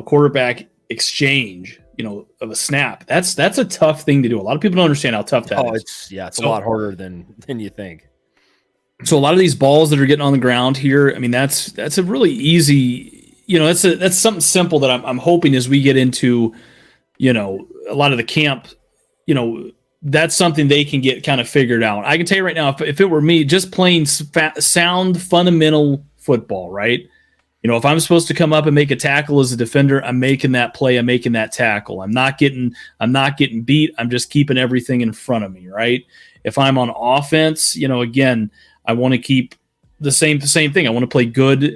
quarterback exchange, of a snap. That's a tough thing to do. A lot of people don't understand how tough that is. It's a lot harder than you think. So a lot of these balls that are getting on the ground here, that's a really easy, that's something simple that I'm hoping as we get into, a lot of the camp, that's something they can get kind of figured out. I can tell you right now, if it were me, just playing sound fundamental football, right? If I'm supposed to come up and make a tackle as a defender, I'm making that play. I'm making that tackle. I'm not getting beat. I'm just keeping everything in front of me, right? If I'm on offense, again, I want to keep, the same thing. I want to play good,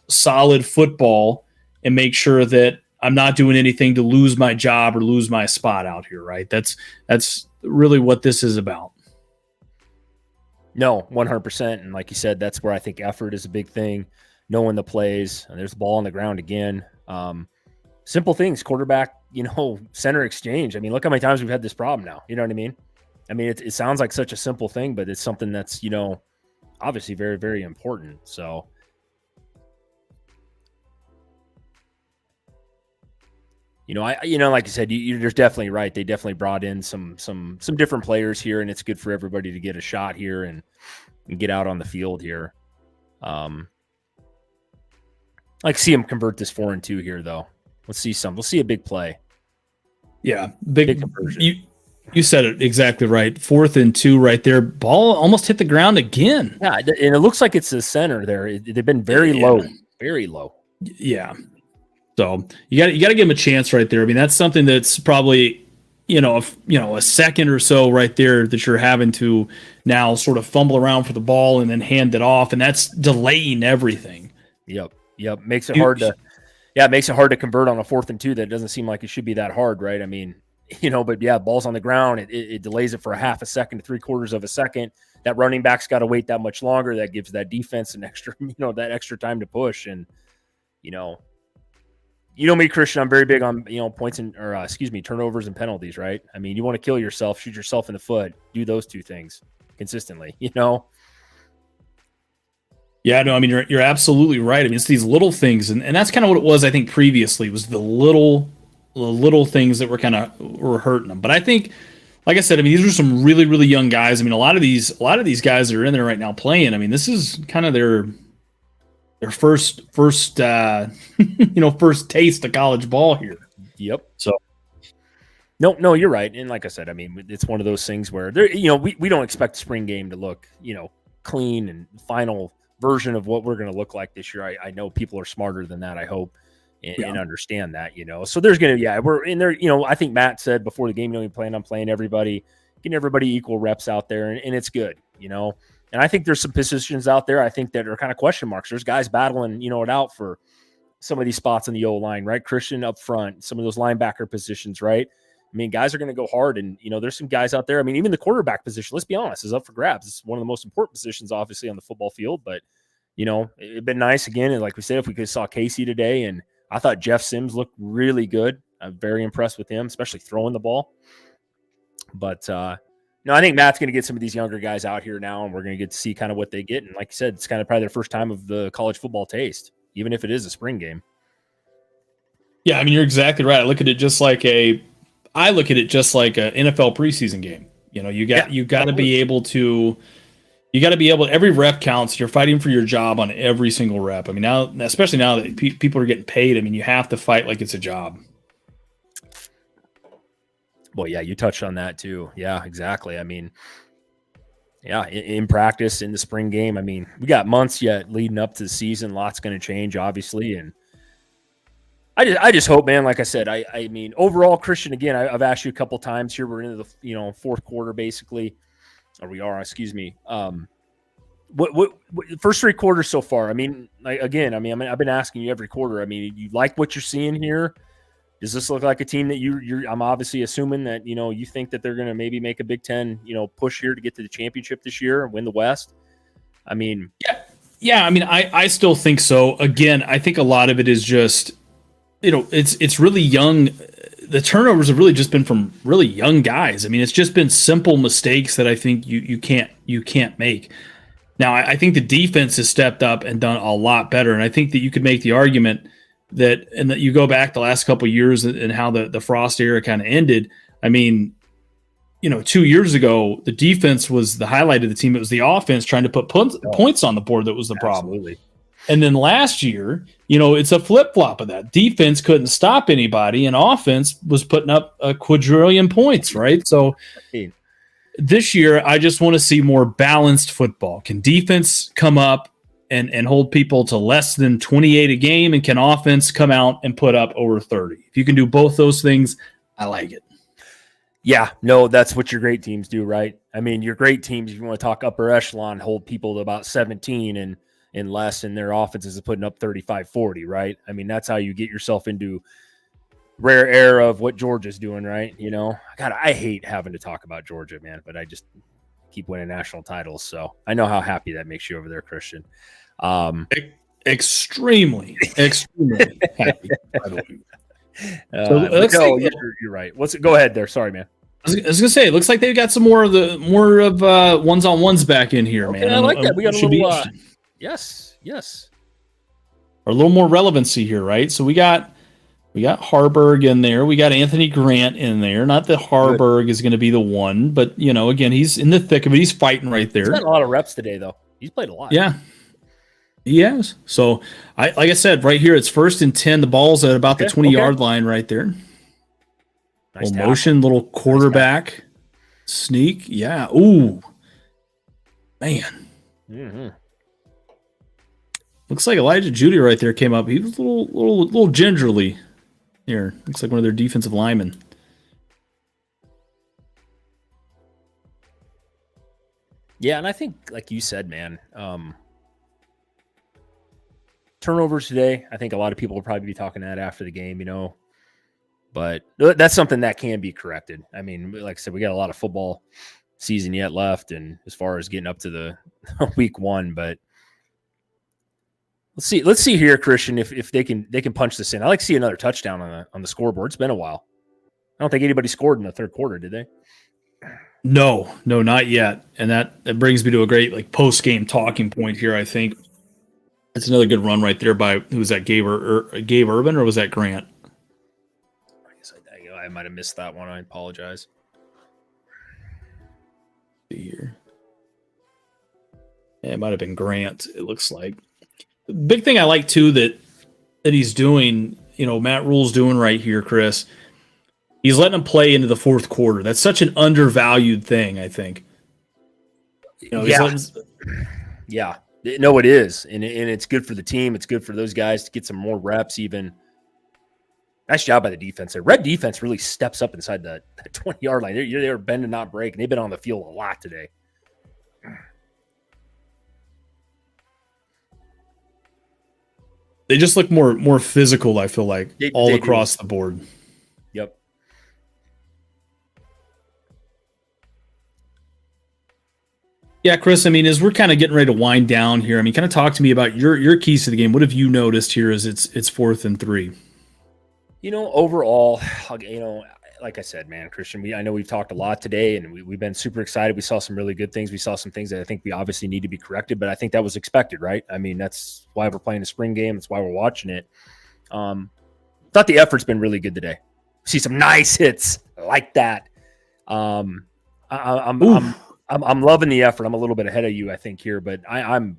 solid football and make sure that I'm not doing anything to lose my job or lose my spot out here, right? That's really what this is about. No, 100%. And like you said, that's where I think effort is a big thing. Knowing the plays, and there's the ball on the ground again. Simple things, quarterback, center exchange. I mean, look how many times we've had this problem now. You know what I mean? I mean, it sounds like such a simple thing, but it's something that's, obviously very, very important. So, like you said, you're definitely right. They definitely brought in some different players here, and it's good for everybody to get a shot here and get out on the field here. Like see him convert this 4-2 here, though. Let's see some. We'll see a big play. Yeah, big conversion. You said it exactly right. 4th and 2 right there. Ball almost hit the ground again. Yeah, and it looks like it's the center there. They've been very low, very low. Yeah. So you got to give him a chance right there. I mean, that's something that's probably a second or so right there that you're having to now sort of fumble around for the ball and then hand it off, and that's delaying everything. Yep. Makes it hard to. Yeah, it makes it hard to convert on a 4th and 2. That doesn't seem like it should be that hard, right? I mean, but yeah, ball's on the ground. It delays it for a half a second to 3/4 of a second. That running back's got to wait that much longer. That gives that defense an extra, that extra time to push. And, me, Christian, I'm very big on, points turnovers and penalties, right? I mean, you want to kill yourself, shoot yourself in the foot, do those two things consistently, Yeah, no, I mean, you're absolutely right. I mean, it's these little things, and that's kind of what it was, I think, previously, was the little things that were hurting them. But I think, like I said, I mean, these are some really, really young guys. I mean, a lot of these guys that are in there right now playing, I mean, this is kind of their first first taste of college ball here. Yep. So no, you're right. And like I said, I mean, it's one of those things where we don't expect the spring game to look, clean and final version of what we're going to look like this year. I know people are smarter than that, I hope, and understand that, so there's going to, we're in there. I think Matt said before the game, we plan on playing everybody, getting everybody equal reps out there, and it's good, and I think there's some positions out there, I think, that are kind of question marks. There's guys battling, it out for some of these spots in the O-line, right? Christian up front, some of those linebacker positions, right? I mean, guys are going to go hard, and, there's some guys out there. I mean, even the quarterback position, let's be honest, is up for grabs. It's one of the most important positions, obviously, on the football field, but, it'd been nice again. And like we said, if we could saw Casey today, and I thought Jeff Sims looked really good. I'm very impressed with him, especially throwing the ball. But, no, I think Matt's going to get some of these younger guys out here now, and we're going to get to see kind of what they get. And like you said, it's kind of probably their first time of the college football taste, even if it is a spring game. Yeah, I mean, you're exactly right. I look at it just like an NFL preseason game. You got to be able to. You got to be able. Every rep counts. You're fighting for your job on every single rep. I mean, now, especially now that people are getting paid. I mean, you have to fight like it's a job. Well, yeah, you touched on that too. Yeah, exactly. I mean, yeah, in practice, in the spring game, I mean, we got months yet leading up to the season. Lots going to change, obviously, and I just hope, man. Like I said, I mean, overall, Christian. Again, I've asked you a couple times here. We're into the fourth quarter, basically, or we are. Excuse me. What first 3 quarters so far? I mean, I've been asking you every quarter. I mean, you like what you're seeing here? Does this look like a team that you're? I'm obviously assuming that you think that they're going to maybe make a Big Ten push here to get to the championship this year and win the West. I mean, yeah. I mean, I still think so. Again, I think a lot of it is just it's really young. The turnovers have really just been from really young guys. I mean, it's just been simple mistakes that I think you can't make. Now, I think the defense has stepped up and done a lot better, and I think that you could make the argument that you go back the last couple of years and how the Frost era kind of ended. I mean, 2 years ago, the defense was the highlight of the team. It was the offense trying to put points on the board that was the problem. Absolutely. And then last year, it's a flip-flop of that. Defense couldn't stop anybody, and offense was putting up a quadrillion points, right? So this year, I just want to see more balanced football. Can defense come up and hold people to less than 28 a game, and can offense come out and put up over 30? If you can do both those things, I like it. Yeah, no, that's what your great teams do, right? I mean, your great teams, if you want to talk upper echelon, hold people to about 17 and less, and their offenses is putting up 35, 40, right? I mean, that's how you get yourself into rare air of what Georgia's doing, right? You know, God, I hate having to talk about Georgia, man, but I just keep winning national titles. So I know how happy that makes you over there, Christian. Extremely happy, by the way. So no, you're right. Go ahead there. Sorry, man. I was gonna say, it looks like they've got some more of ones-on-ones back in here, Okay, man. I like that. We got a little yes. Or a little more relevancy here, right? So we got Harburg in there. We got Anthony Grant in there. Not that Harburg is going to be the one, but again, he's in the thick of it. He's fighting right there. He's got a lot of reps today, though. He's played a lot. Yeah. He has. So, like I said, right here, it's 1st and 10. The ball's at about the 20-yard line right there. Nice little motion, little quarterback sneak. Yeah. Ooh. Man. Mm-hmm. Looks like Elijah Judy right there came up. He was a little gingerly here. Looks like one of their defensive linemen. Yeah, and I think, like you said, man, turnovers today, I think a lot of people will probably be talking that after the game, but that's something that can be corrected. I mean, like I said, we got a lot of football season yet left, and as far as getting up to the week 1, but let's see here, Christian, if they can punch this in. I like to see another touchdown on the scoreboard. It's been a while. I don't think anybody scored in the third quarter, did they? No, not yet. And that brings me to a great post-game talking point here, I think. That's another good run right there by, who was that, Gabe Urban, or was that Grant? I guess I might have missed that one. I apologize. Here. Yeah, it might have been Grant, it looks like. The big thing I like, too, that he's doing, Matt Rule's doing right here, Chris, he's letting them play into the fourth quarter. That's such an undervalued thing, I think. Yeah. No, it is. And it's good for the team. It's good for those guys to get some more reps even. Nice job by the defense there. Red defense really steps up inside the 20-yard line. They're bend and not break, and they've been on the field a lot today. They just look more physical, I feel like, all across the board. Yep. Yeah, Chris, I mean, as we're kind of getting ready to wind down here, I mean, kind of talk to me about your keys to the game. What have you noticed here as it's 4th and 3? Overall, like I said, man, Christian, I know we've talked a lot today, and we've been super excited. We saw some really good things. We saw some things that I think we obviously need to be corrected, but I think that was expected, right? I mean, that's why we're playing a spring game. That's why we're watching it. Thought the effort's been really good today. See some nice hits like that. I'm loving the effort. I'm a little bit ahead of you, I think, here, but I'm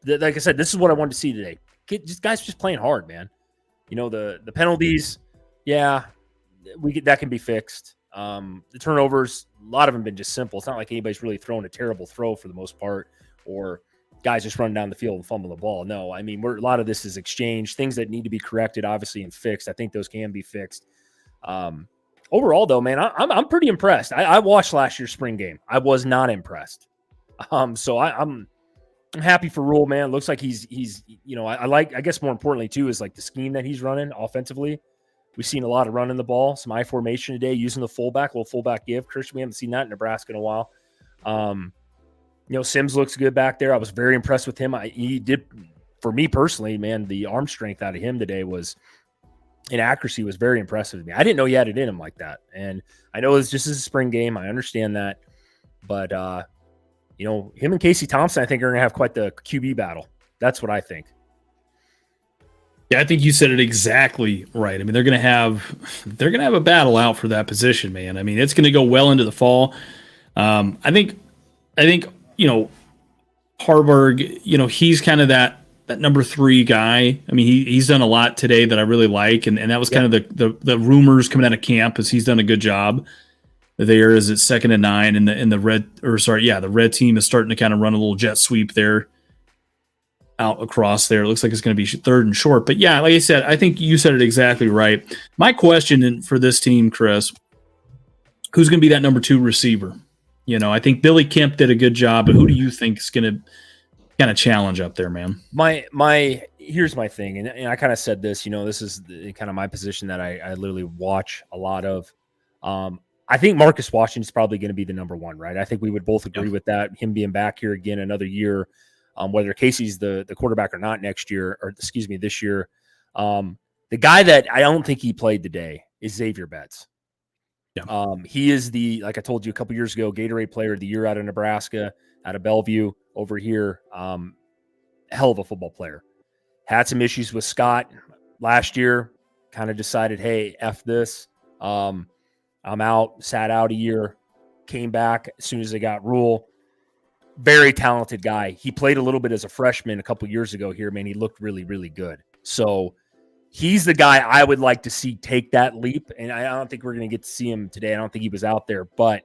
like I said, this is what I wanted to see today. Guys just playing hard, man. The penalties, yeah, that can be fixed. The turnovers, a lot of them have been just simple. It's not like anybody's really throwing a terrible throw for the most part, or guys just running down the field and fumble the ball. No, I mean, a lot of this is exchange, things that need to be corrected, obviously, and fixed. I think those can be fixed. Overall, though, man, I'm pretty impressed. I watched last year's spring game. I was not impressed. So I'm happy for Rule, man. Looks like he's I like, I guess more importantly too, is like the scheme that he's running offensively. We've seen a lot of running the ball, some I formation today, using the little fullback give. Christian, we haven't seen that in Nebraska in a while. Sims looks good back there. I was very impressed with him. He did, for me personally, man, the arm strength out of him today and accuracy was very impressive to me. I didn't know he had it in him like that. And I know it's just a spring game. I understand that. But, him and Casey Thompson, I think, are going to have quite the QB battle. That's what I think. Yeah, I think you said it exactly right. I mean, they're going to have a battle out for that position, man. I mean, it's going to go well into the fall. I think Harburg, he's kind of that number 3 guy. I mean, he's done a lot today that I really like, and that was kind of the rumors coming out of camp, as he's done a good job there. Is it 2nd and 9, and the red team is starting to kind of run a little jet sweep there out across there. It looks like it's going to be 3rd and short. But yeah, like I said, I think you said it exactly right. My question for this team, Chris, who's going to be that number 2 receiver? I think Billy Kemp did a good job, but who do you think is going to kind of challenge up there, man? Here's my thing, and I kind of said this. This is kind of my position that I literally watch a lot of. I think Marcus Washington's probably going to be the number 1, right? I think we would both agree with that. Him being back here again another year, whether Casey's the quarterback or not this year. The guy that I don't think he played today is Xavier Betts. Yeah. He is like I told you a couple years ago, Gatorade Player of the Year out of Nebraska, out of Bellevue over here. Hell of a football player. Had some issues with Scott last year, kind of decided, hey, F this. I'm out, sat out a year, came back as soon as they got Rule. Very talented guy. He played a little bit as a freshman a couple years ago here, man. He looked really, really good. So he's the guy I would like to see take that leap. And I don't think we're going to get to see him today. I don't think he was out there, but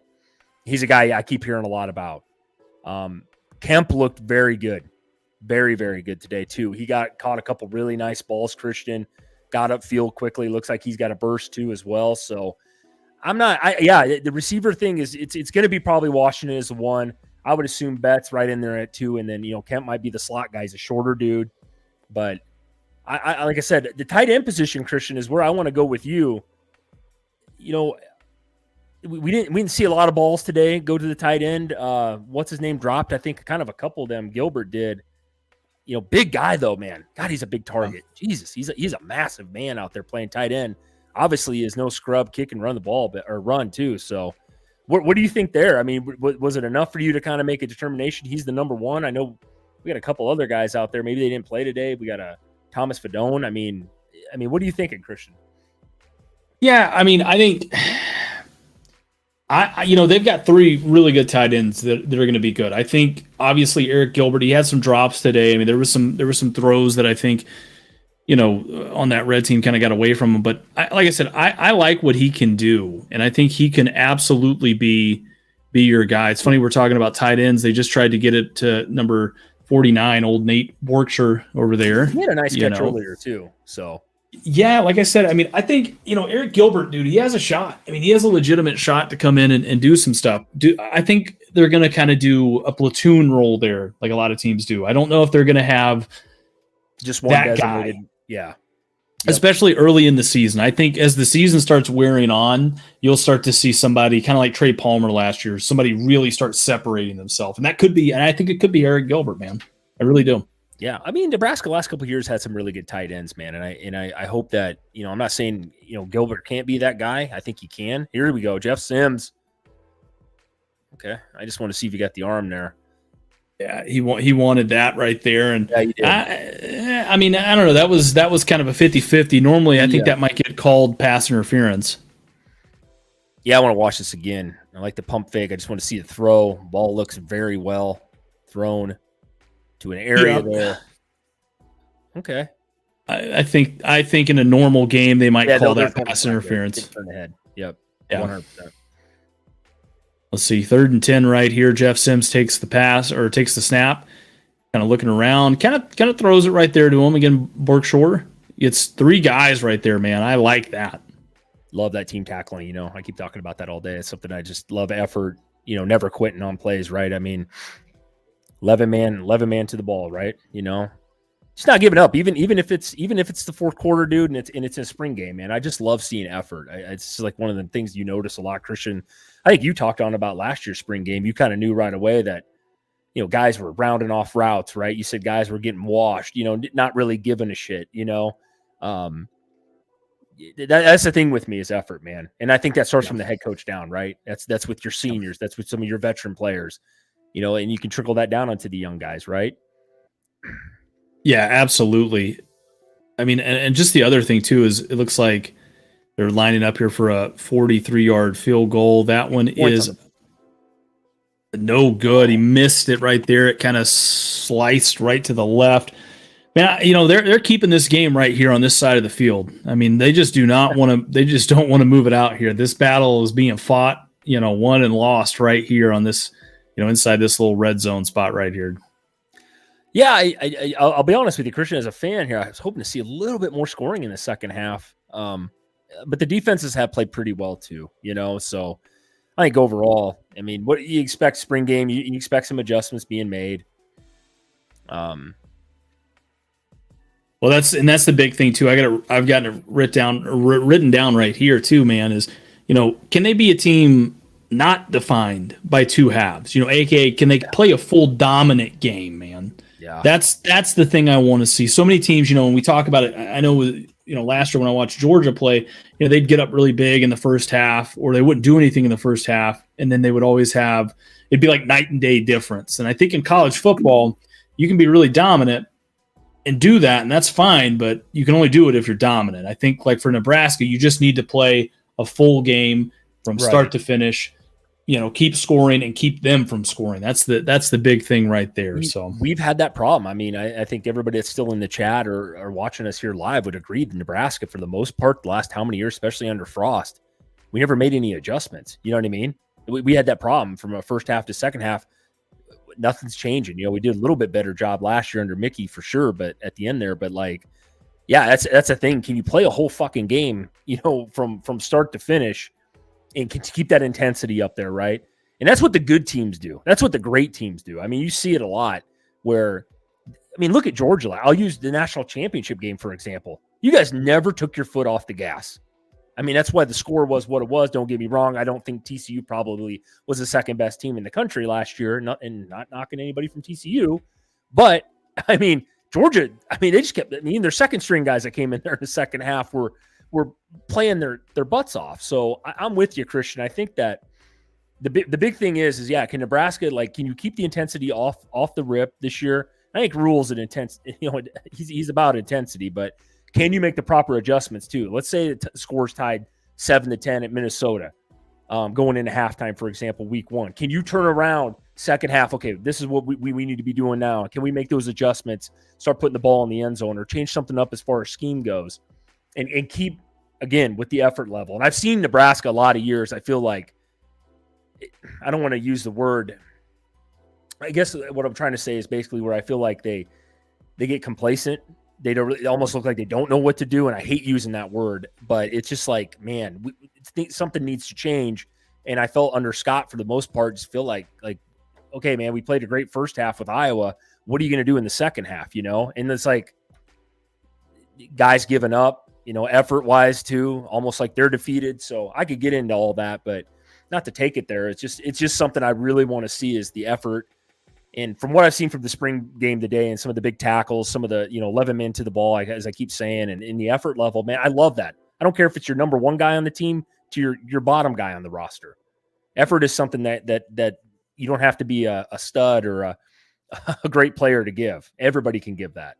he's a guy I keep hearing a lot about. Kemp looked very good. Very, very good today, too. He caught a couple really nice balls, Christian. Got upfield quickly. Looks like he's got a burst, too, as well. So the receiver thing is it's going to be probably Washington as the 1. I would assume Betts right in there at 2, and then Kemp might be the slot guy. He's a shorter dude, but I like I said, the tight end position, Christian, is where I want to go with you. We didn't see a lot of balls today go to the tight end. What's his name dropped? I think kind of a couple of them. Gilbert did. Big guy though, man. God, he's a big target. Jesus, he's a massive man out there playing tight end. Obviously, he is no scrub, kick and run the ball, or run too. So, what do you think there? I mean, was it enough for you to kind of make a determination? He's the number 1. I know we got a couple other guys out there. Maybe they didn't play today. We got a Thomas Fedone. I mean, what are you thinking, Christian? Yeah, I mean, I think they've got 3 really good tight ends that are going to be good. I think obviously Eric Gilbert, he had some drops today. I mean, there was some throws that I think on that red team kind of got away from him. But like I said, I like what he can do, and I think he can absolutely be your guy. It's funny we're talking about tight ends. They just tried to get it to number 49, old Nate Borkshire over there. He had a nice catch earlier too. So yeah, like I said, I mean, I think Eric Gilbert, dude, he has a shot. I mean, he has a legitimate shot to come in and do some stuff. I think they're going to kind of do a platoon role there, like a lot of teams do. I don't know if they're going to have just one designated guy. Yeah. Yep. Especially early in the season. I think as the season starts wearing on, you'll start to see somebody kind of like Trey Palmer last year, somebody really start separating themselves. And I think it could be Eric Gilbert, man. I really do. Yeah. I mean, Nebraska last couple of years had some really good tight ends, man. And I hope that, I'm not saying, Gilbert can't be that guy. I think he can. Here we go. Jeff Sims. Okay. I just want to see if you got the arm there. Yeah, he wanted that right there, and yeah, he did. I mean, I don't know. That was kind of a 50-50. Normally, I think that might get called pass interference. Yeah, I want to watch this again. I like the pump fake. I just want to see the throw. Ball looks very well thrown to an area there. Okay. I think in a normal game they might call that pass interference. Turn ahead. Yep. Yeah. 100%. Let's see, 3rd and 10 right here. Jeff Sims takes the pass or takes the snap, kind of looking around, kind of throws it right there to him. Again, Berkshire. It's 3 guys right there, man. I like that. Love that team tackling. I keep talking about that all day. It's something I just love. Effort. Never quitting on plays. Right. I mean, 11 man to the ball. Right. Just not giving up. Even if it's the 4th quarter, dude, and it's a spring game, man. I just love seeing effort. It's just like one of the things you notice a lot, Christian. I think you talked on about last year's spring game. You kind of knew right away that, guys were rounding off routes, right? You said guys were getting washed, not really giving a shit, That's the thing with me is effort, man. And I think that starts from the head coach down, right? That's with your seniors. That's with some of your veteran players, and you can trickle that down onto the young guys, right? Yeah, absolutely. I mean, and just the other thing too is it looks like they're lining up here for a 43-yard field goal. That one is no good. He missed it right there. It kind of sliced right to the left. Man, they're keeping this game right here on this side of the field. I mean, they just do not want to. They just don't want to move it out here. This battle is being fought, won and lost right here on this, inside this little red zone spot right here. Yeah, I'll be honest with you, Christian. As a fan here, I was hoping to see a little bit more scoring in the second half. But the defenses have played pretty well too, so I think overall, I mean, what you expect spring game, you expect some adjustments being made. Well, that's the big thing too. I've gotten it written down right here too, man, is, can they be a team not defined by two halves? AKA, can they play a full dominant game, man? Yeah. That's the thing I want to see. So many teams, when we talk about it, I know, last year when I watched Georgia play, they'd get up really big in the first half, or they wouldn't do anything in the first half, and then they would always it'd be like night and day difference. And I think in college football, you can be really dominant and do that, and that's fine, but you can only do it if you're dominant. I think, like for Nebraska, you just need to play a full game from start to finish, keep scoring and keep them from scoring. That's the big thing right there. So we've had that problem. I mean, I think everybody that's still in the chat or watching us here live would agree that Nebraska, for the most part, the last how many years, especially under Frost, we never made any adjustments. You know what I mean? We had that problem from a first half to second half. Nothing's changing. We did a little bit better job last year under Mickey for sure, but at the end there, but that's a thing. Can you play a whole fucking game, from start to finish and keep that intensity up there, right? And that's what the good teams do. That's what the great teams do. I mean, you see it a lot where, look at Georgia. I'll use the national championship game, for example. You guys never took your foot off the gas. That's why the score was what it was. Don't get me wrong. I don't think TCU probably was the second best team in the country last year, not knocking anybody from TCU. But, Georgia, they just kept, their second string guys that came in there in the second half were playing their butts off. So I'm with you, Christian. I think that the big thing is can Nebraska, can you keep the intensity off the rip this year? I think Rule's an intense, he's about intensity, but can you make the proper adjustments too? Let's say the score's tied 7-10 at Minnesota, going into halftime, for example, week 1. Can you turn around second half? Okay, this is what we need to be doing now. Can we make those adjustments, start putting the ball in the end zone, or change something up as far as scheme goes, and keep, again, with the effort level? And I've seen Nebraska a lot of years. I feel like, I don't want to use the word, I guess what I'm trying to say is basically where I feel like they get complacent. They don't really, almost look like they don't know what to do. And I hate using that word, but it's just like, man, something needs to change. And I felt under Scott, for the most part, just feel like, okay, man, we played a great first half with Iowa. What are you going to do in the second half? And it's like guys giving up, effort wise too, almost like they're defeated. So I could get into all that, but not to take it there. It's just something I really want to see is the effort. And from what I've seen from the spring game today and some of the big tackles, some of the, 11 men to the ball, as I keep saying, and in the effort level, man, I love that. I don't care if it's your number one guy on the team to your bottom guy on the roster. Effort is something that you don't have to be a stud or a great player to give. Everybody can give that.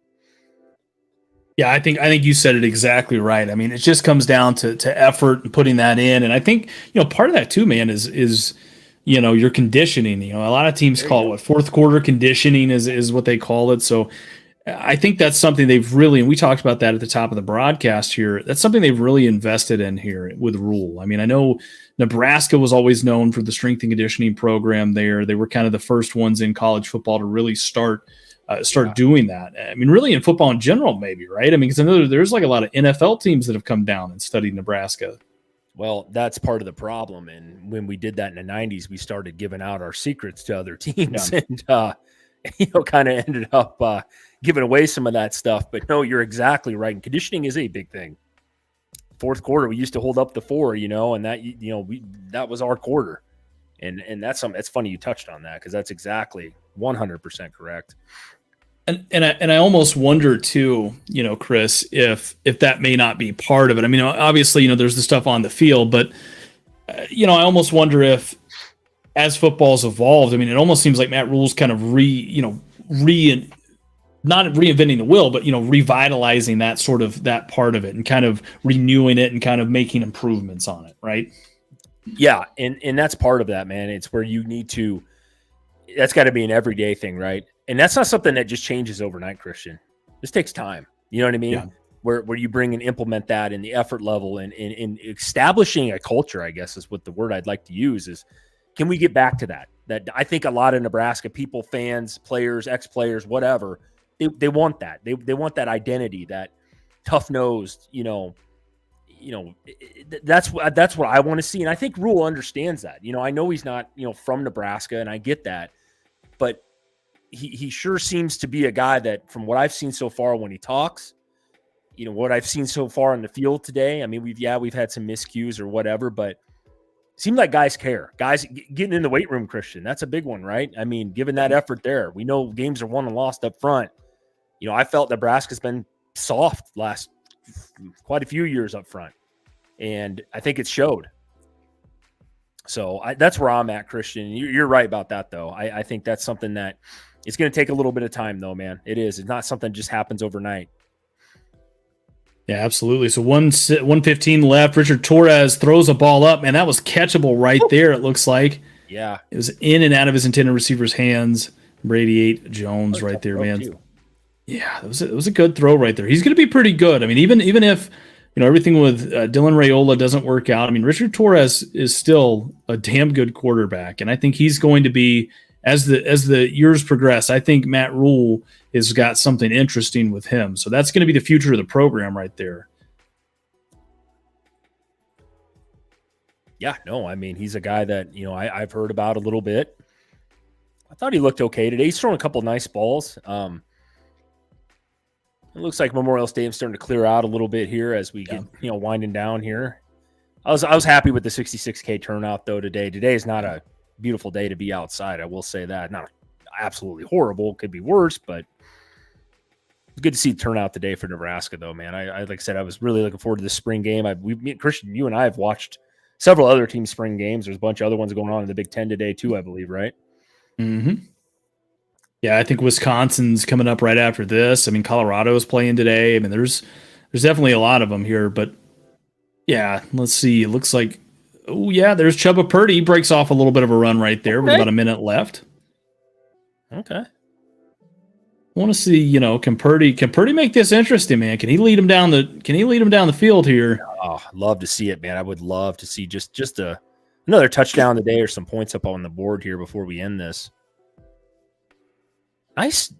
Yeah, I think you said it exactly right. It just comes down to effort and putting that in. And I think, part of that too, man, is your conditioning. A lot of teams call it fourth quarter conditioning is what they call it. So I think that's something they've really, and we talked about that at the top of the broadcast here, that's something they've really invested in here with Rule. I know Nebraska was always known for the strength and conditioning program there. They were kind of the first ones in college football to really start doing that. Really in football in general, maybe, right? Because I know there's like a lot of NFL teams that have come down and studied Nebraska. Well, that's part of the problem. And when we did that in the 90s, we started giving out our secrets to other teams and, kind of ended up giving away some of that stuff. But no, you're exactly right. And conditioning is a big thing. Fourth quarter, we used to hold up the 4, and that, that was our quarter. And that's something, it's funny you touched on that because that's exactly 100% correct. And I almost wonder too, Chris, if that may not be part of it. Obviously, there's the stuff on the field, but I almost wonder if, as football's evolved, it almost seems like Matt Rule's kind of not reinventing the wheel, but revitalizing that part of it and kind of renewing it and kind of making improvements on it, right? Yeah, and that's part of that, man. It's where you need to. That's got to be an everyday thing, right? And that's not something that just changes overnight, Christian. This takes time. You know what I mean? Yeah. Where you bring and implement that in the effort level and in establishing a culture, I guess is what the word I'd like to use is, can we get back to that? That I think a lot of Nebraska people, fans, players, ex-players, whatever, they want that. They want that identity, that tough-nosed, that's what I want to see. And I think Rule understands that. I know he's not, from Nebraska, and I get that, but he sure seems to be a guy that, from what I've seen so far when he talks, what I've seen so far in the field today, I mean, we've had some miscues or whatever, but it seems like guys care. Guys getting in the weight room, Christian, that's a big one, right? I mean, given that effort there, we know games are won and lost up front. I felt Nebraska's been soft last quite a few years up front, and I think it showed. So that's where I'm at, Christian. You're right about that, though. I think that's something that it's going to take a little bit of time, though, man. It is. It's not something that just happens overnight. Yeah, absolutely. So 1:15 left. Richard Torres throws a ball up, man. That was catchable right there, it looks like. Yeah. It was in and out of his intended receiver's hands. Brady 8 Jones right there, man. Too. Yeah, it was a good throw right there. He's going to be pretty good. I mean, even if everything with Dylan Raiola doesn't work out, I mean, Richard Torres is still a damn good quarterback, and I think he's going to be, as the years progress, I think Matt Rule has got something interesting with him. So that's going to be the future of the program right there. Yeah, no, I mean, he's a guy that, I've heard about a little bit. I thought he looked okay today. He's thrown a couple of nice balls. It looks like Memorial Stadium's starting to clear out a little bit here as we get, winding down here. I was happy with the 66K turnout, though, today. Today is not a beautiful day to be outside. I will say that. Not absolutely horrible. Could be worse, but it's good to see the turnout today for Nebraska, though, man. I like I said, I was really looking forward to this spring game. Christian, you and I have watched several other team spring games. There's a bunch of other ones going on in the Big Ten today, too, I believe, right? Mm-hmm. Yeah, I think Wisconsin's coming up right after this. I mean, Colorado is playing today. I mean, there's definitely a lot of them here, but yeah, let's see. It looks like, oh yeah, there's Chubba Purdy. He breaks off a little bit of a run right there with about a minute left. Okay. I want to see, can Purdy make this interesting, man? Can he lead him down the field here? Oh, love to see it, man. I would love to see just another touchdown today or some points up on the board here before we end this. Nice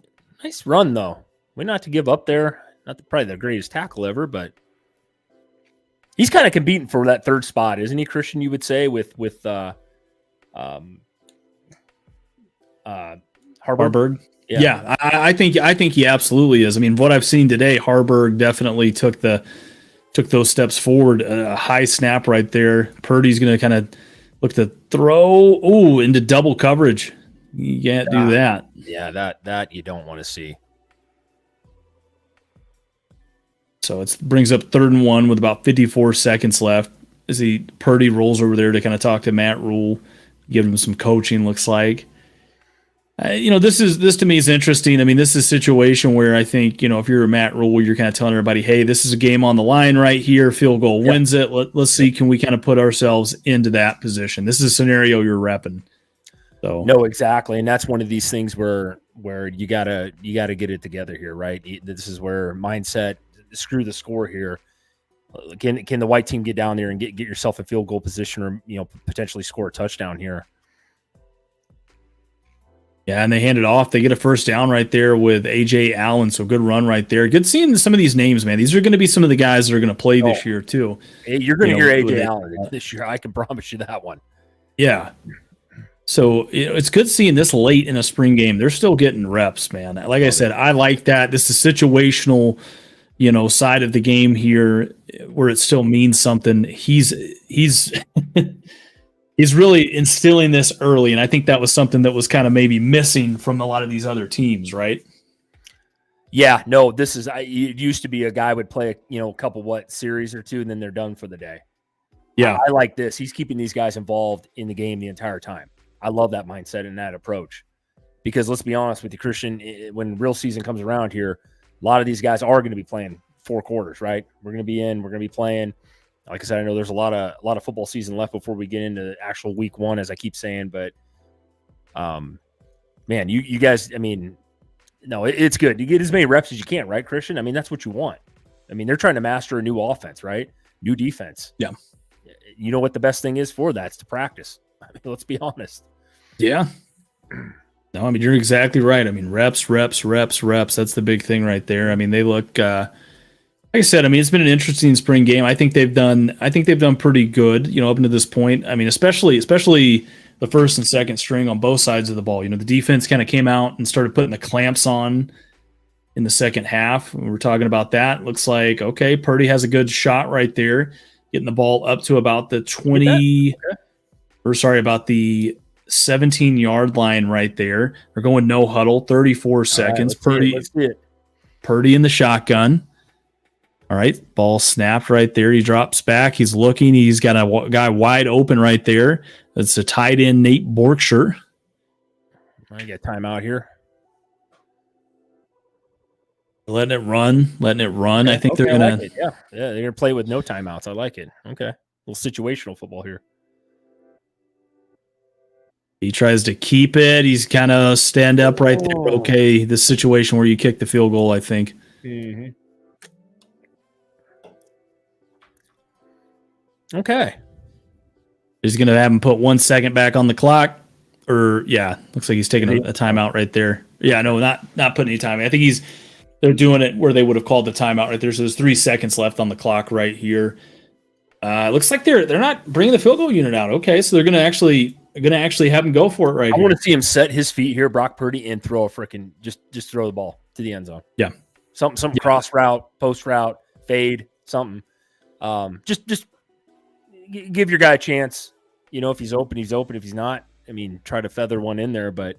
run, though. We're not to give up there. Not probably the greatest tackle ever, but he's kind of competing for that third spot, isn't he, Christian? You would say with Harburg. Yeah, I think he absolutely is. I mean, what I've seen today, Harburg definitely took those steps forward. A high snap right there. Purdy's going to kind of look to throw into double coverage. You can't do that. Yeah, that you don't want to see. So it brings up 3rd and 1 with about 54 seconds left as Purdy rolls over there to kind of talk to Matt Rule, give him some coaching, looks like. This to me is interesting. I mean, this is a situation where I think, if you're a Matt Rule, you're kind of telling everybody, hey, this is a game on the line right here. Field goal wins it. Let's see, can we kind of put ourselves into that position? This is a scenario you're repping. So no, exactly, and that's one of these things where you gotta get it together here, right? This is where mindset, screw the score here. Can the white team get down there and get yourself a field goal position, or potentially score a touchdown here? Yeah, and they hand it off. They get a first down right there with A.J. Allen, so good run right there. Good seeing some of these names, man. These are going to be some of the guys that are going to play this year, too. You're going to hear A.J. Allen this year. I can promise you that one. Yeah. So it's good seeing this late in a spring game. They're still getting reps, man. Like I said, I like that. This is situational, side of the game here where it still means something. He's He's really instilling this early, and I think that was something that was kind of maybe missing from a lot of these other teams, right? Yeah, no, it used to be a guy would play a couple series or two, and then they're done for the day. Yeah, I like this. He's keeping these guys involved in the game the entire time. I love that mindset and that approach, because let's be honest with you, Christian, when real season comes around here, a lot of these guys are going to be playing 4 quarters, right? We're going to be playing. Like I said, I know there's a lot of football season left before we get into actual week 1, as I keep saying. But, man, you guys, I mean, no, it's good. You get as many reps as you can, right, Christian? I mean, that's what you want. I mean, they're trying to master a new offense, right? New defense. Yeah. You know what the best thing is for that? It's to practice. I mean, let's be honest. Yeah. No, I mean, you're exactly right. I mean, reps. That's the big thing right there. I mean, they look Like I said, I mean, it's been an interesting spring game. I think they've done pretty good, up to this point. I mean, especially the first and second string on both sides of the ball. The defense kind of came out and started putting the clamps on in the second half. We were talking about that. Looks like, okay, Purdy has a good shot right there, getting the ball up to about the 20, about the 17-yard line right there. They're going no huddle, 34 seconds. Let's see it. Purdy in the shotgun. All right, ball snapped right there. He drops back. He's looking. He's got a guy wide open right there. It's a tight end, Nate Borkshire. I get timeout here. Letting it run. Okay, I think they're going to. Yeah, they're going to play with no timeouts. I like it. Okay. A little situational football here. He tries to keep it. He's kind of stand up right there. Okay, this situation where you kick the field goal, I think. Mm-hmm. Okay. He's going to have him put 1 second back on the clock. Looks like he's taking a timeout right there. Yeah, no, not putting any time. I think they're doing it where they would have called the timeout right there. So there's 3 seconds left on the clock right here. Looks like they're not bringing the field goal unit out. Okay, so they're going to actually have him go for it right here. I want to see him set his feet here, Brock Purdy, and throw a freaking just throw the ball to the end zone. Yeah, something cross route, post route, fade, something. Just give your guy a chance. If he's open, he's open. If he's not, I mean, try to feather one in there. But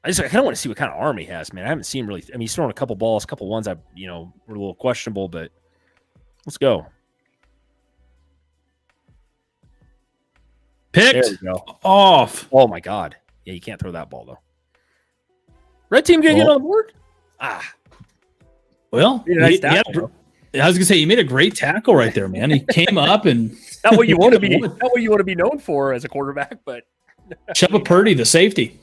I kind of want to see what kind of arm he has, man. I haven't seen him really. I mean, he's thrown a couple balls, a couple ones were a little questionable, but let's go. Picked. There we go. Off. Oh my God. Yeah, you can't throw that ball though. Red team gonna get on the board? Well, I was gonna say, you made a great tackle right there, man. He came up and not what you want to be. Not what you want to be known for as a quarterback, but Chuba Purdy, the safety.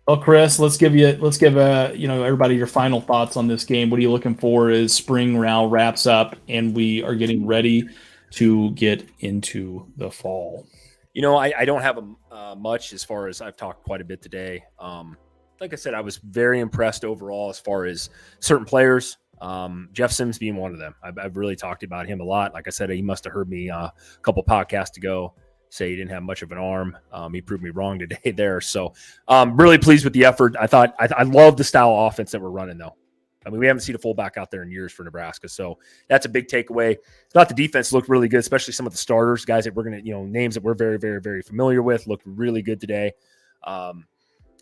Well, Chris, let's give everybody your final thoughts on this game. What are you looking for as spring now wraps up and we are getting ready to get into the fall? I don't have much as far as I've talked quite a bit today. Like I said, I was very impressed overall as far as certain players. Jeff Sims being one of them. I've really talked about him a lot. Like I said, he must have heard me a couple podcasts ago say he didn't have much of an arm. He proved me wrong today there. So really pleased with the effort. I love the style of offense that we're running, though. I mean, we haven't seen a fullback out there in years for Nebraska. So that's a big takeaway. Thought the defense looked really good, especially some of the starters, guys that we're going to, names that we're very, very, very familiar with, looked really good today.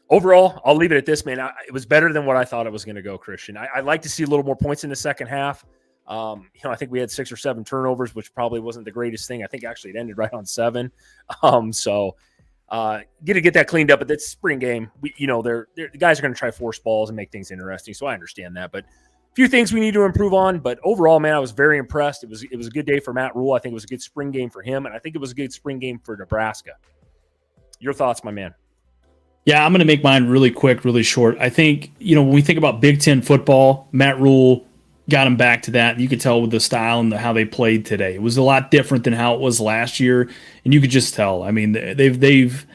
Overall, I'll leave it at this, man. It was better than what I thought it was going to go, Christian. I'd like to see a little more points in the second half. I think we had 6 or 7 turnovers, which probably wasn't the greatest thing. I think actually it ended right on 7. Get that cleaned up. But that's spring game. The guys are going to try force balls and make things interesting. So I understand that. But a few things we need to improve on. But overall, man, I was very impressed. It was a good day for Matt Rule. I think it was a good spring game for him, and I think it was a good spring game for Nebraska. Your thoughts, my man? Yeah, I'm going to make mine really quick, really short. I think, when we think about Big Ten football, Matt Rule got him back to that. You could tell with the style and how they played today. It was a lot different than how it was last year, and you could just tell. I mean, they've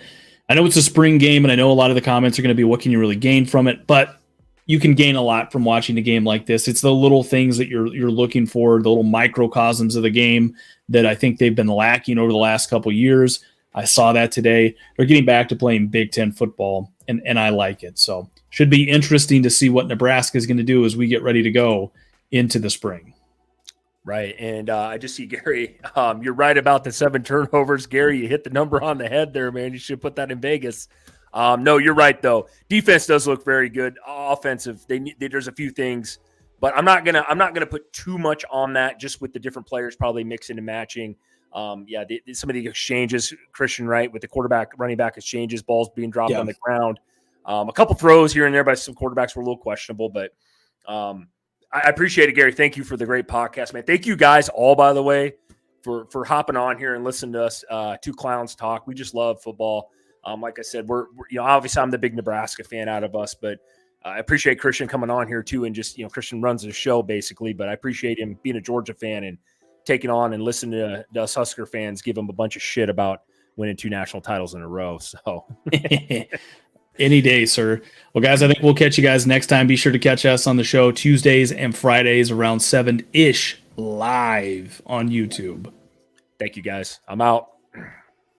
I know it's a spring game, and I know a lot of the comments are going to be, what can you really gain from it? But you can gain a lot from watching a game like this. It's the little things that you're looking for, the little microcosms of the game that I think they've been lacking over the last couple of years. I saw that today. They're getting back to playing Big Ten football, and I like it. So should be interesting to see what Nebraska is going to do as we get ready to go into the spring. Right. And I just see Gary, you're right about the 7 turnovers. Gary, you hit the number on the head there, man. You should put that in Vegas. No, you're right, though. Defense does look very good. Offensive, there's a few things, but I'm not gonna put too much on that, just with the different players probably mixing and matching. Some of the exchanges, Christian, right, with the quarterback, running back exchanges, balls being dropped on the ground. A couple throws here and there by some quarterbacks were a little questionable, but I appreciate it, Gary. Thank you for the great podcast, man. Thank you guys all, by the way, for hopping on here and listening to us two clowns talk. We just love football. Like I said, we're obviously I'm the big Nebraska fan out of us, but I appreciate Christian coming on here too, and just Christian runs the show basically, but I appreciate him being a Georgia fan and taking on and listening to us Husker fans give him a bunch of shit about winning 2 national titles in a row. So Any day, sir. Well, guys, I think we'll catch you guys next time. Be sure to catch us on the show Tuesdays and Fridays around 7-ish live on YouTube. Thank you, guys. I'm out.